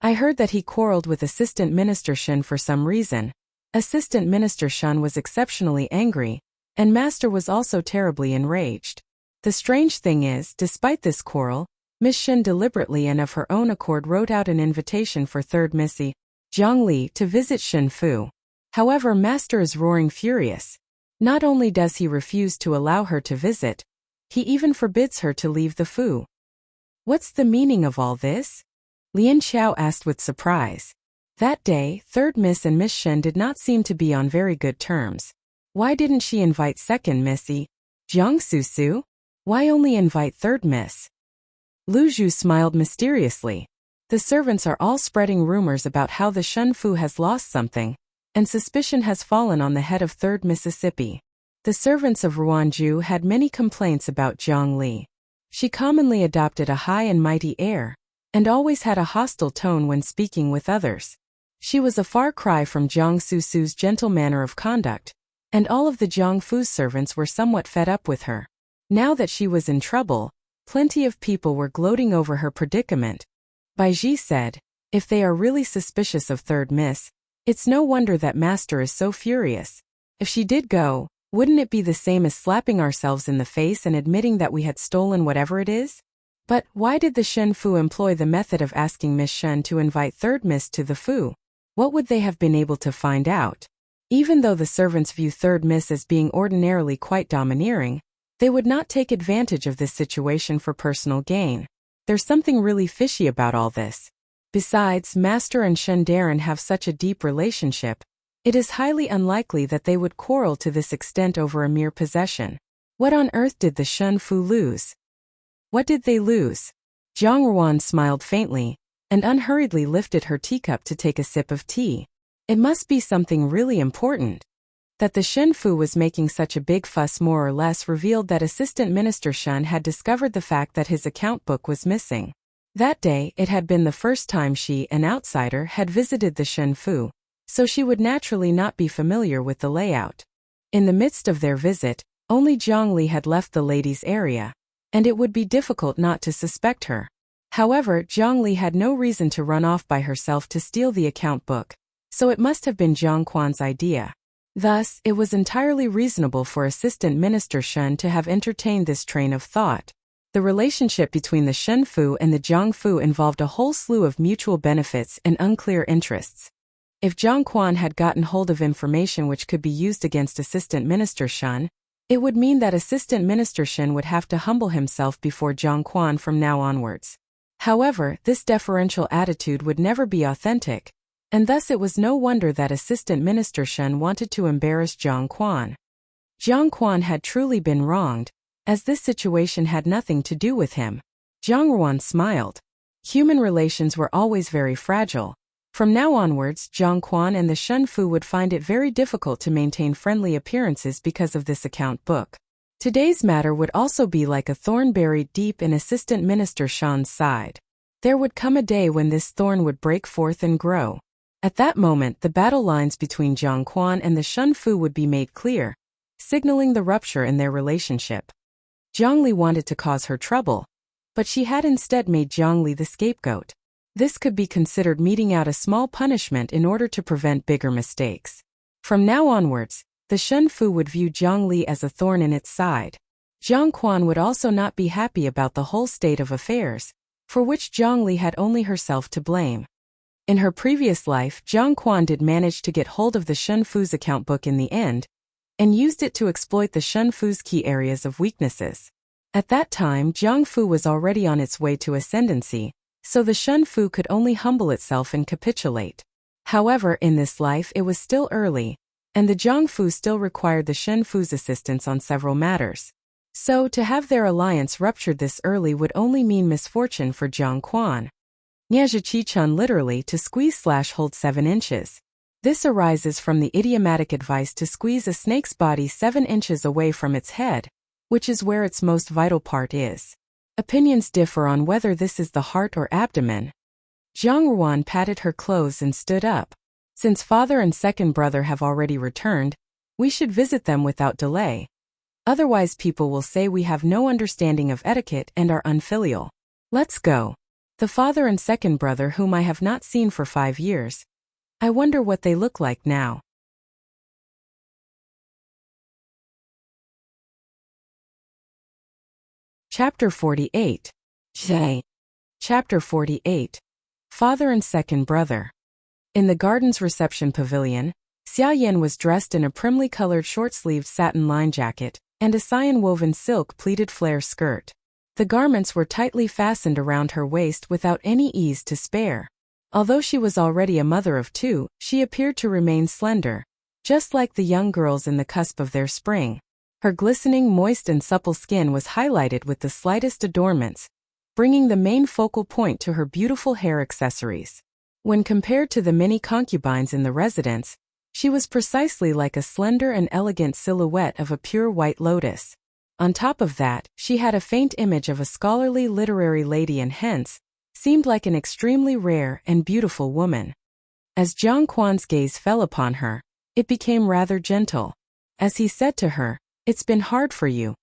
I heard that he quarreled with Assistant Minister Shen for some reason. Assistant Minister Shen was exceptionally angry, and Master was also terribly enraged. The strange thing is, despite this quarrel, Miss Shen deliberately and of her own accord wrote out an invitation for 3rd Missy, Zhang Li, to visit Shenfu. However, Master is roaring furious. Not only does he refuse to allow her to visit, he even forbids her to leave the Fu. What's the meaning of all this? Lian Xiao asked with surprise. That day, 3rd Miss and Miss Shen did not seem to be on very good terms. Why didn't she invite 2nd Missy, Jiang Susu? Why only invite 3rd Miss? Lu Zhu smiled mysteriously. The servants are all spreading rumors about how the Shenfu has lost something, and suspicion has fallen on the head of 3rd Mississippi. The servants of Ruanju had many complaints about Zhang Li. She commonly adopted a high and mighty air, and always had a hostile tone when speaking with others. She was a far cry from Jiang Susu's gentle manner of conduct, and all of the Jiangfu's servants were somewhat fed up with her. Now that she was in trouble, plenty of people were gloating over her predicament. Bai Ji said, if they are really suspicious of 3rd Miss, it's no wonder that Master is so furious. If she did go, wouldn't it be the same as slapping ourselves in the face and admitting that we had stolen whatever it is? But why did the Shenfu employ the method of asking Miss Shen to invite 3rd Miss to the Fu? What would they have been able to find out? Even though the servants view 3rd Miss as being ordinarily quite domineering, they would not take advantage of this situation for personal gain. There's something really fishy about all this. Besides, Master and Shen Darren have such a deep relationship. It is highly unlikely that they would quarrel to this extent over a mere possession. What on earth did the Shenfu lose? What did they lose? Zhang Ruan smiled faintly, and unhurriedly lifted her teacup to take a sip of tea. It must be something really important. That the Shenfu was making such a big fuss more or less revealed that Assistant Minister Shen had discovered the fact that his account book was missing. That day, it had been the first time she, an outsider, had visited the Shenfu, so she would naturally not be familiar with the layout. In the midst of their visit, only Zhang Li had left the ladies' area, and it would be difficult not to suspect her. However, Zhang Li had no reason to run off by herself to steal the account book, so it must have been Zhang Quan's idea. Thus, it was entirely reasonable for Assistant Minister Shen to have entertained this train of thought. The relationship between the Shenfu and the Jiangfu involved a whole slew of mutual benefits and unclear interests. If Zhang Quan had gotten hold of information which could be used against Assistant Minister Shen, it would mean that Assistant Minister Shen would have to humble himself before Zhang Quan from now onwards. However, this deferential attitude would never be authentic, and thus it was no wonder that Assistant Minister Shen wanted to embarrass Zhang Quan. Zhang Quan had truly been wronged, as this situation had nothing to do with him. Zhang Ruan smiled. Human relations were always very fragile. From now onwards, Zhang Quan and the Shenfu would find it very difficult to maintain friendly appearances because of this account book. Today's matter would also be like a thorn buried deep in Assistant Minister Shen's side. There would come a day when this thorn would break forth and grow. At that moment the battle lines between Jiang Quan and the Shun Fu would be made clear, signaling the rupture in their relationship. Zhang Li wanted to cause her trouble, but she had instead made Zhang Li the scapegoat. This could be considered meting out a small punishment in order to prevent bigger mistakes. From now onwards, the Shun Fu would view Zhang Li as a thorn in its side. Jiang Quan would also not be happy about the whole state of affairs, for which Zhang Li had only herself to blame. In her previous life, Jiang Quan did manage to get hold of the Shun Fu's account book in the end, and used it to exploit the Shun Fu's key areas of weaknesses. At that time, Jiang Fu was already on its way to ascendancy, so the Shun Fu could only humble itself and capitulate. However, in this life it was still early, and the Jiang Fu still required the Shun Fu's assistance on several matters. So, to have their alliance ruptured this early would only mean misfortune for Jiang Quan. Niazhi literally to squeeze/hold 7 inches. This arises from the idiomatic advice to squeeze a snake's body 7 inches away from its head, which is where its most vital part is. Opinions differ on whether this is the heart or abdomen. Zhang Ruan patted her clothes and stood up. Since father and second brother have already returned, we should visit them without delay. Otherwise people will say we have no understanding of etiquette and are unfilial. Let's go. The father and second brother whom I have not seen for 5 years. I wonder what they look like now. Chapter 48. Zhe. Chapter 48. Father and second brother. In the garden's reception pavilion, Xia Yan was dressed in a primly colored short-sleeved satin line jacket and a cyan-woven silk pleated flare skirt. The garments were tightly fastened around her waist without any ease to spare. Although she was already a mother of 2, she appeared to remain slender, just like the young girls in the cusp of their spring. Her glistening, moist and supple skin was highlighted with the slightest adornments, bringing the main focal point to her beautiful hair accessories. When compared to the many concubines in the residence, she was precisely like a slender and elegant silhouette of a pure white lotus. On top of that, she had a faint image of a scholarly literary lady and hence, seemed like an extremely rare and beautiful woman. As Jiang Quan's gaze fell upon her, it became rather gentle. As he said to her, "It's been hard for you."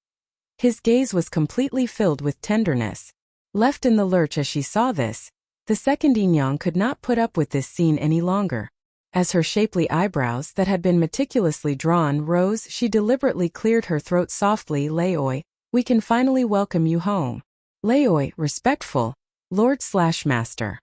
His gaze was completely filled with tenderness. Left in the lurch as she saw this, the second Yinyang could not put up with this scene any longer. As her shapely eyebrows that had been meticulously drawn rose, she deliberately cleared her throat softly. "Laoi, we can finally welcome you home." Laoi, respectful, Lord/Master.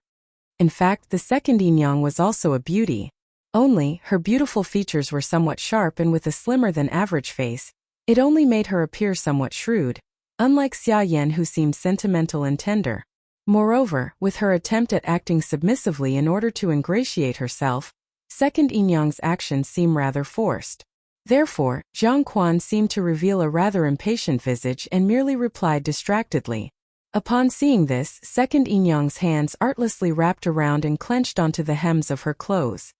In fact, the second Yinyang was also a beauty. Only, her beautiful features were somewhat sharp and with a slimmer than average face, it only made her appear somewhat shrewd, unlike Xia Yan who seemed sentimental and tender. Moreover, with her attempt at acting submissively in order to ingratiate herself, second Yinyang's actions seemed rather forced. Therefore, Jiang Quan seemed to reveal a rather impatient visage and merely replied distractedly. Upon seeing this, second Yinyang's hands artlessly wrapped around and clenched onto the hems of her clothes.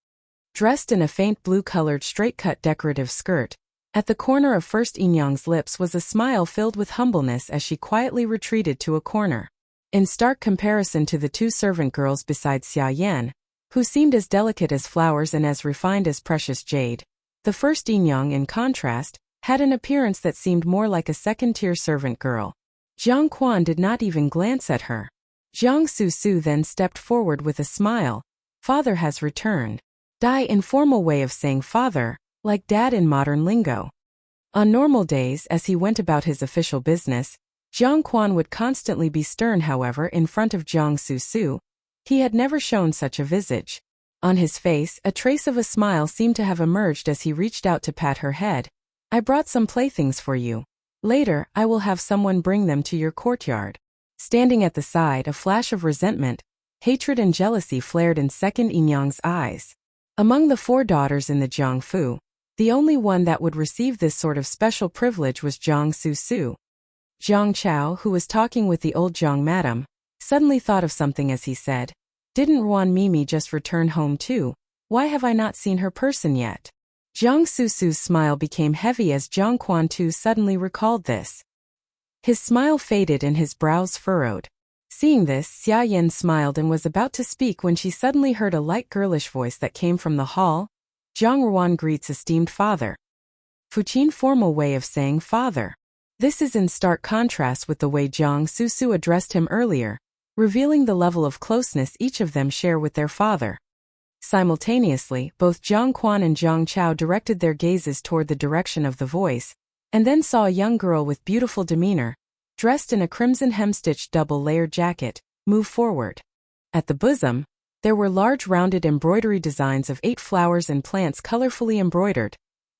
Dressed in a faint blue-colored straight-cut decorative skirt, at the corner of first Yinyang's lips was a smile filled with humbleness as she quietly retreated to a corner. In stark comparison to the 2 servant girls beside Xia Yan, who seemed as delicate as flowers and as refined as precious jade, the first Yinyang, in contrast, had an appearance that seemed more like a second-tier servant girl. Jiang Quan did not even glance at her. Jiang Su then stepped forward with a smile. "Father has returned." Dai informal way of saying father, like dad in modern lingo. On normal days as he went about his official business, Jiang Quan would constantly be stern. However, in front of Jiang Su, he had never shown such a visage. On his face, a trace of a smile seemed to have emerged as he reached out to pat her head. "I brought some playthings for you. Later, I will have someone bring them to your courtyard." Standing at the side, a flash of resentment, hatred and jealousy flared in second Yinyang's eyes. Among the 4 daughters in the Jiang Fu, the only one that would receive this sort of special privilege was Jiang Su. Jiang Chao, who was talking with the old Jiang madam, suddenly thought of something as he said, "Didn't Ruan Mimi just return home too? Why have I not seen her person yet?" Jiang Su's smile became heavy as Jiang Quan too suddenly recalled this. His smile faded and his brows furrowed. Seeing this, Xia Yan smiled and was about to speak when she suddenly heard a light girlish voice that came from the hall. Zhang Ruan greets esteemed father. Fuqin formal way of saying father. This is in stark contrast with the way Jiang Susu addressed him earlier, revealing the level of closeness each of them share with their father. Simultaneously, both Jiang Quan and Jiang Chao directed their gazes toward the direction of the voice, and then saw a young girl with beautiful demeanor, dressed in a crimson hem-stitched double-layered jacket, move forward. At the bosom, there were large rounded embroidery designs of 8 flowers and plants colorfully embroidered,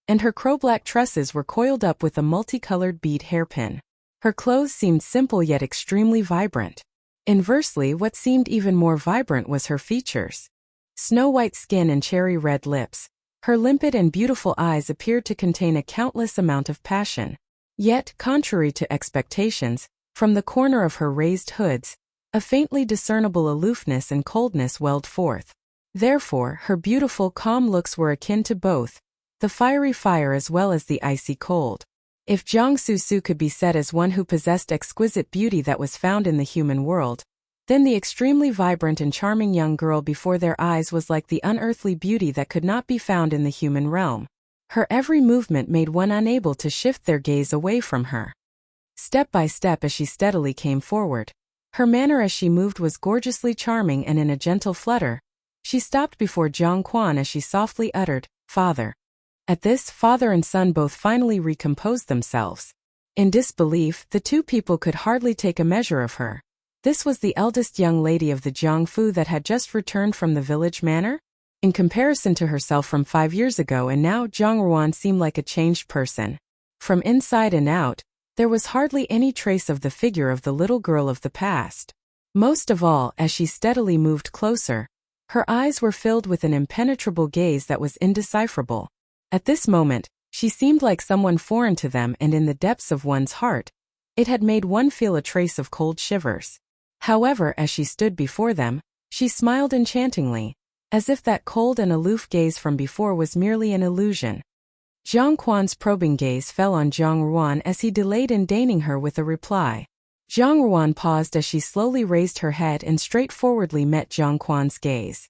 and her crow-black tresses were coiled up with a multicolored bead hairpin. Her clothes seemed simple yet extremely vibrant. Inversely, what seemed even more vibrant was her features. Snow-white skin and cherry-red lips, her limpid and beautiful eyes appeared to contain a countless amount of passion. Yet, contrary to expectations, from the corner of her raised hoods, a faintly discernible aloofness and coldness welled forth. Therefore, her beautiful, calm looks were akin to both the fiery fire as well as the icy cold. If Jiang Susu could be said as one who possessed exquisite beauty that was found in the human world, then the extremely vibrant and charming young girl before their eyes was like the unearthly beauty that could not be found in the human realm. Her every movement made one unable to shift their gaze away from her. Step by step as she steadily came forward, her manner as she moved was gorgeously charming, and in a gentle flutter, she stopped before Jiang Quan as she softly uttered, "Father." At this, father and son both finally recomposed themselves. In disbelief, the two people could hardly take a measure of her. This was the eldest young lady of the Jiangfu that had just returned from the village manor? In comparison to herself from 5 years ago, and now Zhang Ruan seemed like a changed person. From inside and out, there was hardly any trace of the figure of the little girl of the past. Most of all, as she steadily moved closer, her eyes were filled with an impenetrable gaze that was indecipherable. At this moment, she seemed like someone foreign to them, and in the depths of one's heart, it had made one feel a trace of cold shivers. However, as she stood before them, she smiled enchantingly, as if that cold and aloof gaze from before was merely an illusion. Jiang Quan's probing gaze fell on Zhang Ruan as he delayed in deigning her with a reply. Zhang Ruan paused as she slowly raised her head and straightforwardly met Jiang Quan's gaze.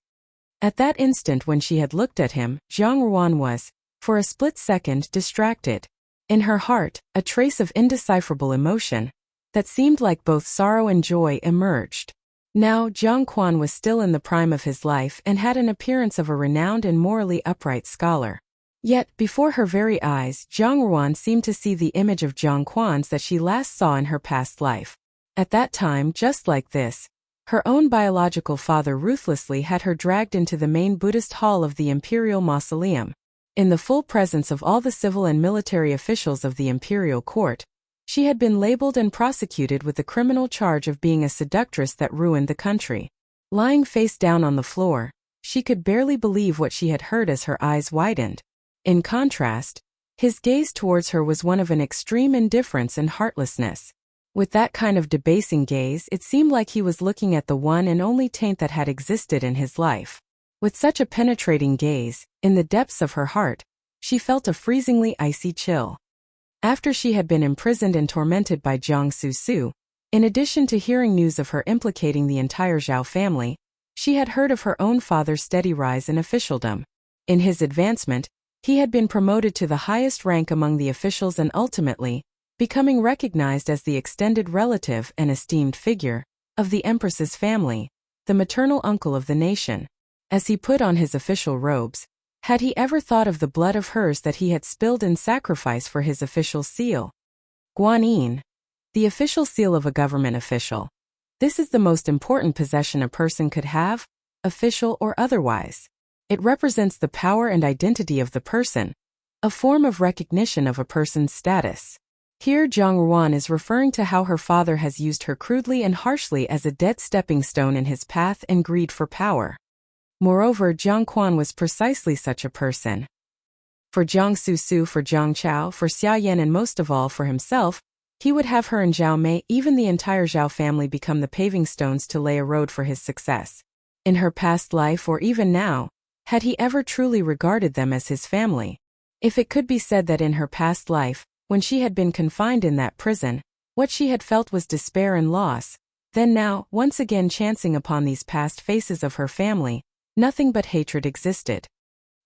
At that instant when she had looked at him, Zhang Ruan was, for a split second, distracted. In her heart, a trace of indecipherable emotion, that seemed like both sorrow and joy, emerged. Now, Jiang Quan was still in the prime of his life and had an appearance of a renowned and morally upright scholar. Yet, before her very eyes, Zhang Ruan seemed to see the image of Jiang Quan's that she last saw in her past life. At that time, just like this, her own biological father ruthlessly had her dragged into the main Buddhist hall of the imperial mausoleum. In the full presence of all the civil and military officials of the imperial court, she had been labeled and prosecuted with the criminal charge of being a seductress that ruined the country. Lying face down on the floor, she could barely believe what she had heard as her eyes widened. In contrast, his gaze towards her was one of an extreme indifference and heartlessness. With that kind of debasing gaze, it seemed like he was looking at the one and only taint that had existed in his life. With such a penetrating gaze, in the depths of her heart, she felt a freezingly icy chill. After she had been imprisoned and tormented by Jiang Susu, in addition to hearing news of her implicating the entire Zhao family, she had heard of her own father's steady rise in officialdom. In his advancement, he had been promoted to the highest rank among the officials and ultimately, becoming recognized as the extended relative and esteemed figure of the Empress's family, the maternal uncle of the nation. As he put on his official robes, had he ever thought of the blood of hers that he had spilled in sacrifice for his official seal? Guanyin, the official seal of a government official. This is the most important possession a person could have, official or otherwise. It represents the power and identity of the person, a form of recognition of a person's status. Here Zhang Ruan is referring to how her father has used her crudely and harshly as a dead stepping stone in his path and greed for power. Moreover, Jiang Quan was precisely such a person. For Jiang Susu, for Jiang Chao, for Xia Yan, and most of all for himself, he would have her and Zhao Mei, even the entire Zhao family, become the paving stones to lay a road for his success. In her past life, or even now, had he ever truly regarded them as his family? If it could be said that in her past life, when she had been confined in that prison, what she had felt was despair and loss, Then now, once again chancing upon these past faces of her family, nothing but hatred existed.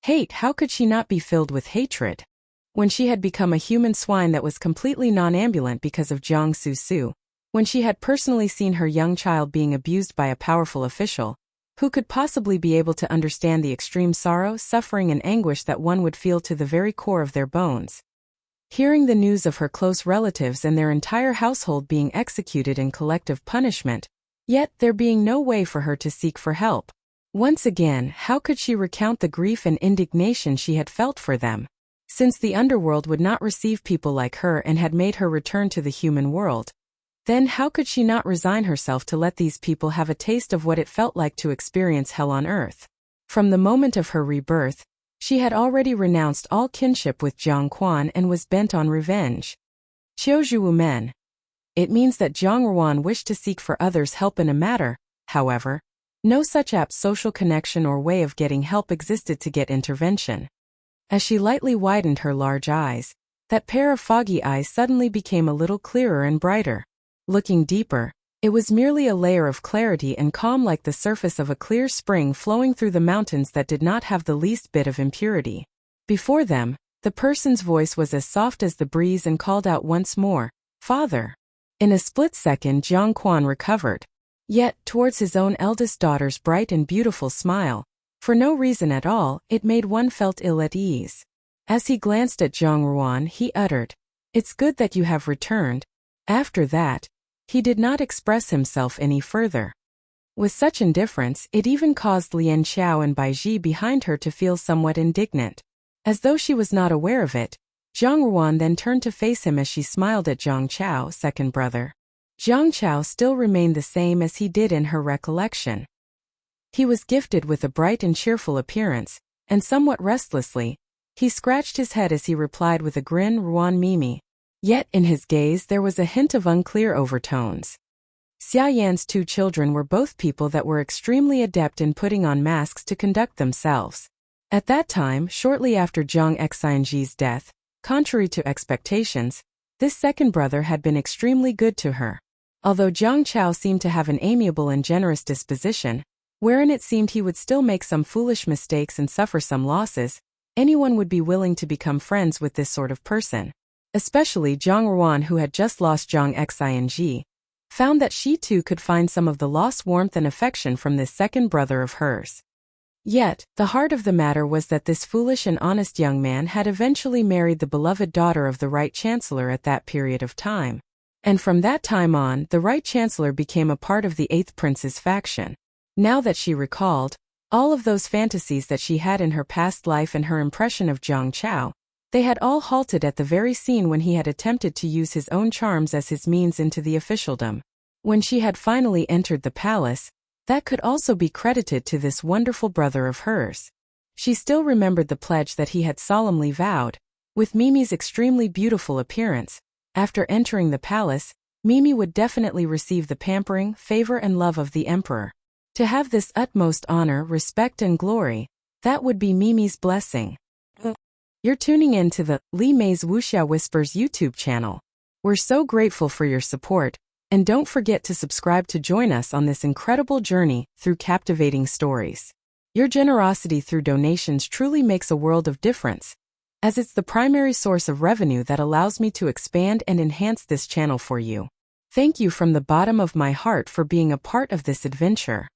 Hate, how could she not be filled with hatred? When she had become a human swine that was completely non-ambulant because of Jiang Su, when she had personally seen her young child being abused by a powerful official, who could possibly be able to understand the extreme sorrow, suffering and anguish that one would feel to the very core of their bones? Hearing the news of her close relatives and their entire household being executed in collective punishment, yet there being no way for her to seek for help. Once again, how could she recount the grief and indignation she had felt for them? Since the underworld would not receive people like her and had made her return to the human world, then how could she not resign herself to let these people have a taste of what it felt like to experience hell on earth? From the moment of her rebirth, she had already renounced all kinship with Jiang Quan and was bent on revenge. Qiuzhu Men. It means that Jiang Ruan wished to seek for others' help in a matter, however, no such apt social connection or way of getting help existed to get intervention. As she lightly widened her large eyes, that pair of foggy eyes suddenly became a little clearer and brighter. Looking deeper, it was merely a layer of clarity and calm like the surface of a clear spring flowing through the mountains that did not have the least bit of impurity. Before them, the person's voice was as soft as the breeze and called out once more, "Father." In a split second Jiang Quan recovered. Yet, towards his own eldest daughter's bright and beautiful smile, for no reason at all, it made one felt ill at ease. As he glanced at Jiang Ruan, he uttered, "It's good that you have returned." After that, he did not express himself any further. With such indifference, it even caused Lian Xiao and Baiji behind her to feel somewhat indignant. As though she was not aware of it, Jiang Ruan then turned to face him as she smiled at Jiang Chao, second brother. Jiang Chao still remained the same as he did in her recollection. He was gifted with a bright and cheerful appearance, and somewhat restlessly, he scratched his head as he replied with a grin, "Ruan Mimi." Yet in his gaze there was a hint of unclear overtones. Xia Yan's two children were both people that were extremely adept in putting on masks to conduct themselves. At that time, shortly after Jiang Xianji's death, contrary to expectations, this second brother had been extremely good to her. Although Jiang Chao seemed to have an amiable and generous disposition, wherein it seemed he would still make some foolish mistakes and suffer some losses, anyone would be willing to become friends with this sort of person. Especially Jiang Ruan, who had just lost Jiang Xianji, found that she too could find some of the lost warmth and affection from this second brother of hers. Yet, the heart of the matter was that this foolish and honest young man had eventually married the beloved daughter of the Right Chancellor at that period of time. And from that time on, the Right Chancellor became a part of the Eighth Prince's faction. Now that she recalled all of those fantasies that she had in her past life and her impression of Jiang Chao, they had all halted at the very scene when he had attempted to use his own charms as his means into the officialdom. When she had finally entered the palace, that could also be credited to this wonderful brother of hers. She still remembered the pledge that he had solemnly vowed. With Mimi's extremely beautiful appearance, after entering the palace, Mimi would definitely receive the pampering, favor and love of the emperor. To have this utmost honor, respect and glory, that would be Mimi's blessing. You're tuning in to the Li Mei's Wuxia Whispers YouTube channel. We're so grateful for your support, and don't forget to subscribe to join us on this incredible journey through captivating stories. Your generosity through donations truly makes a world of difference, as it's the primary source of revenue that allows me to expand and enhance this channel for you. Thank you from the bottom of my heart for being a part of this adventure.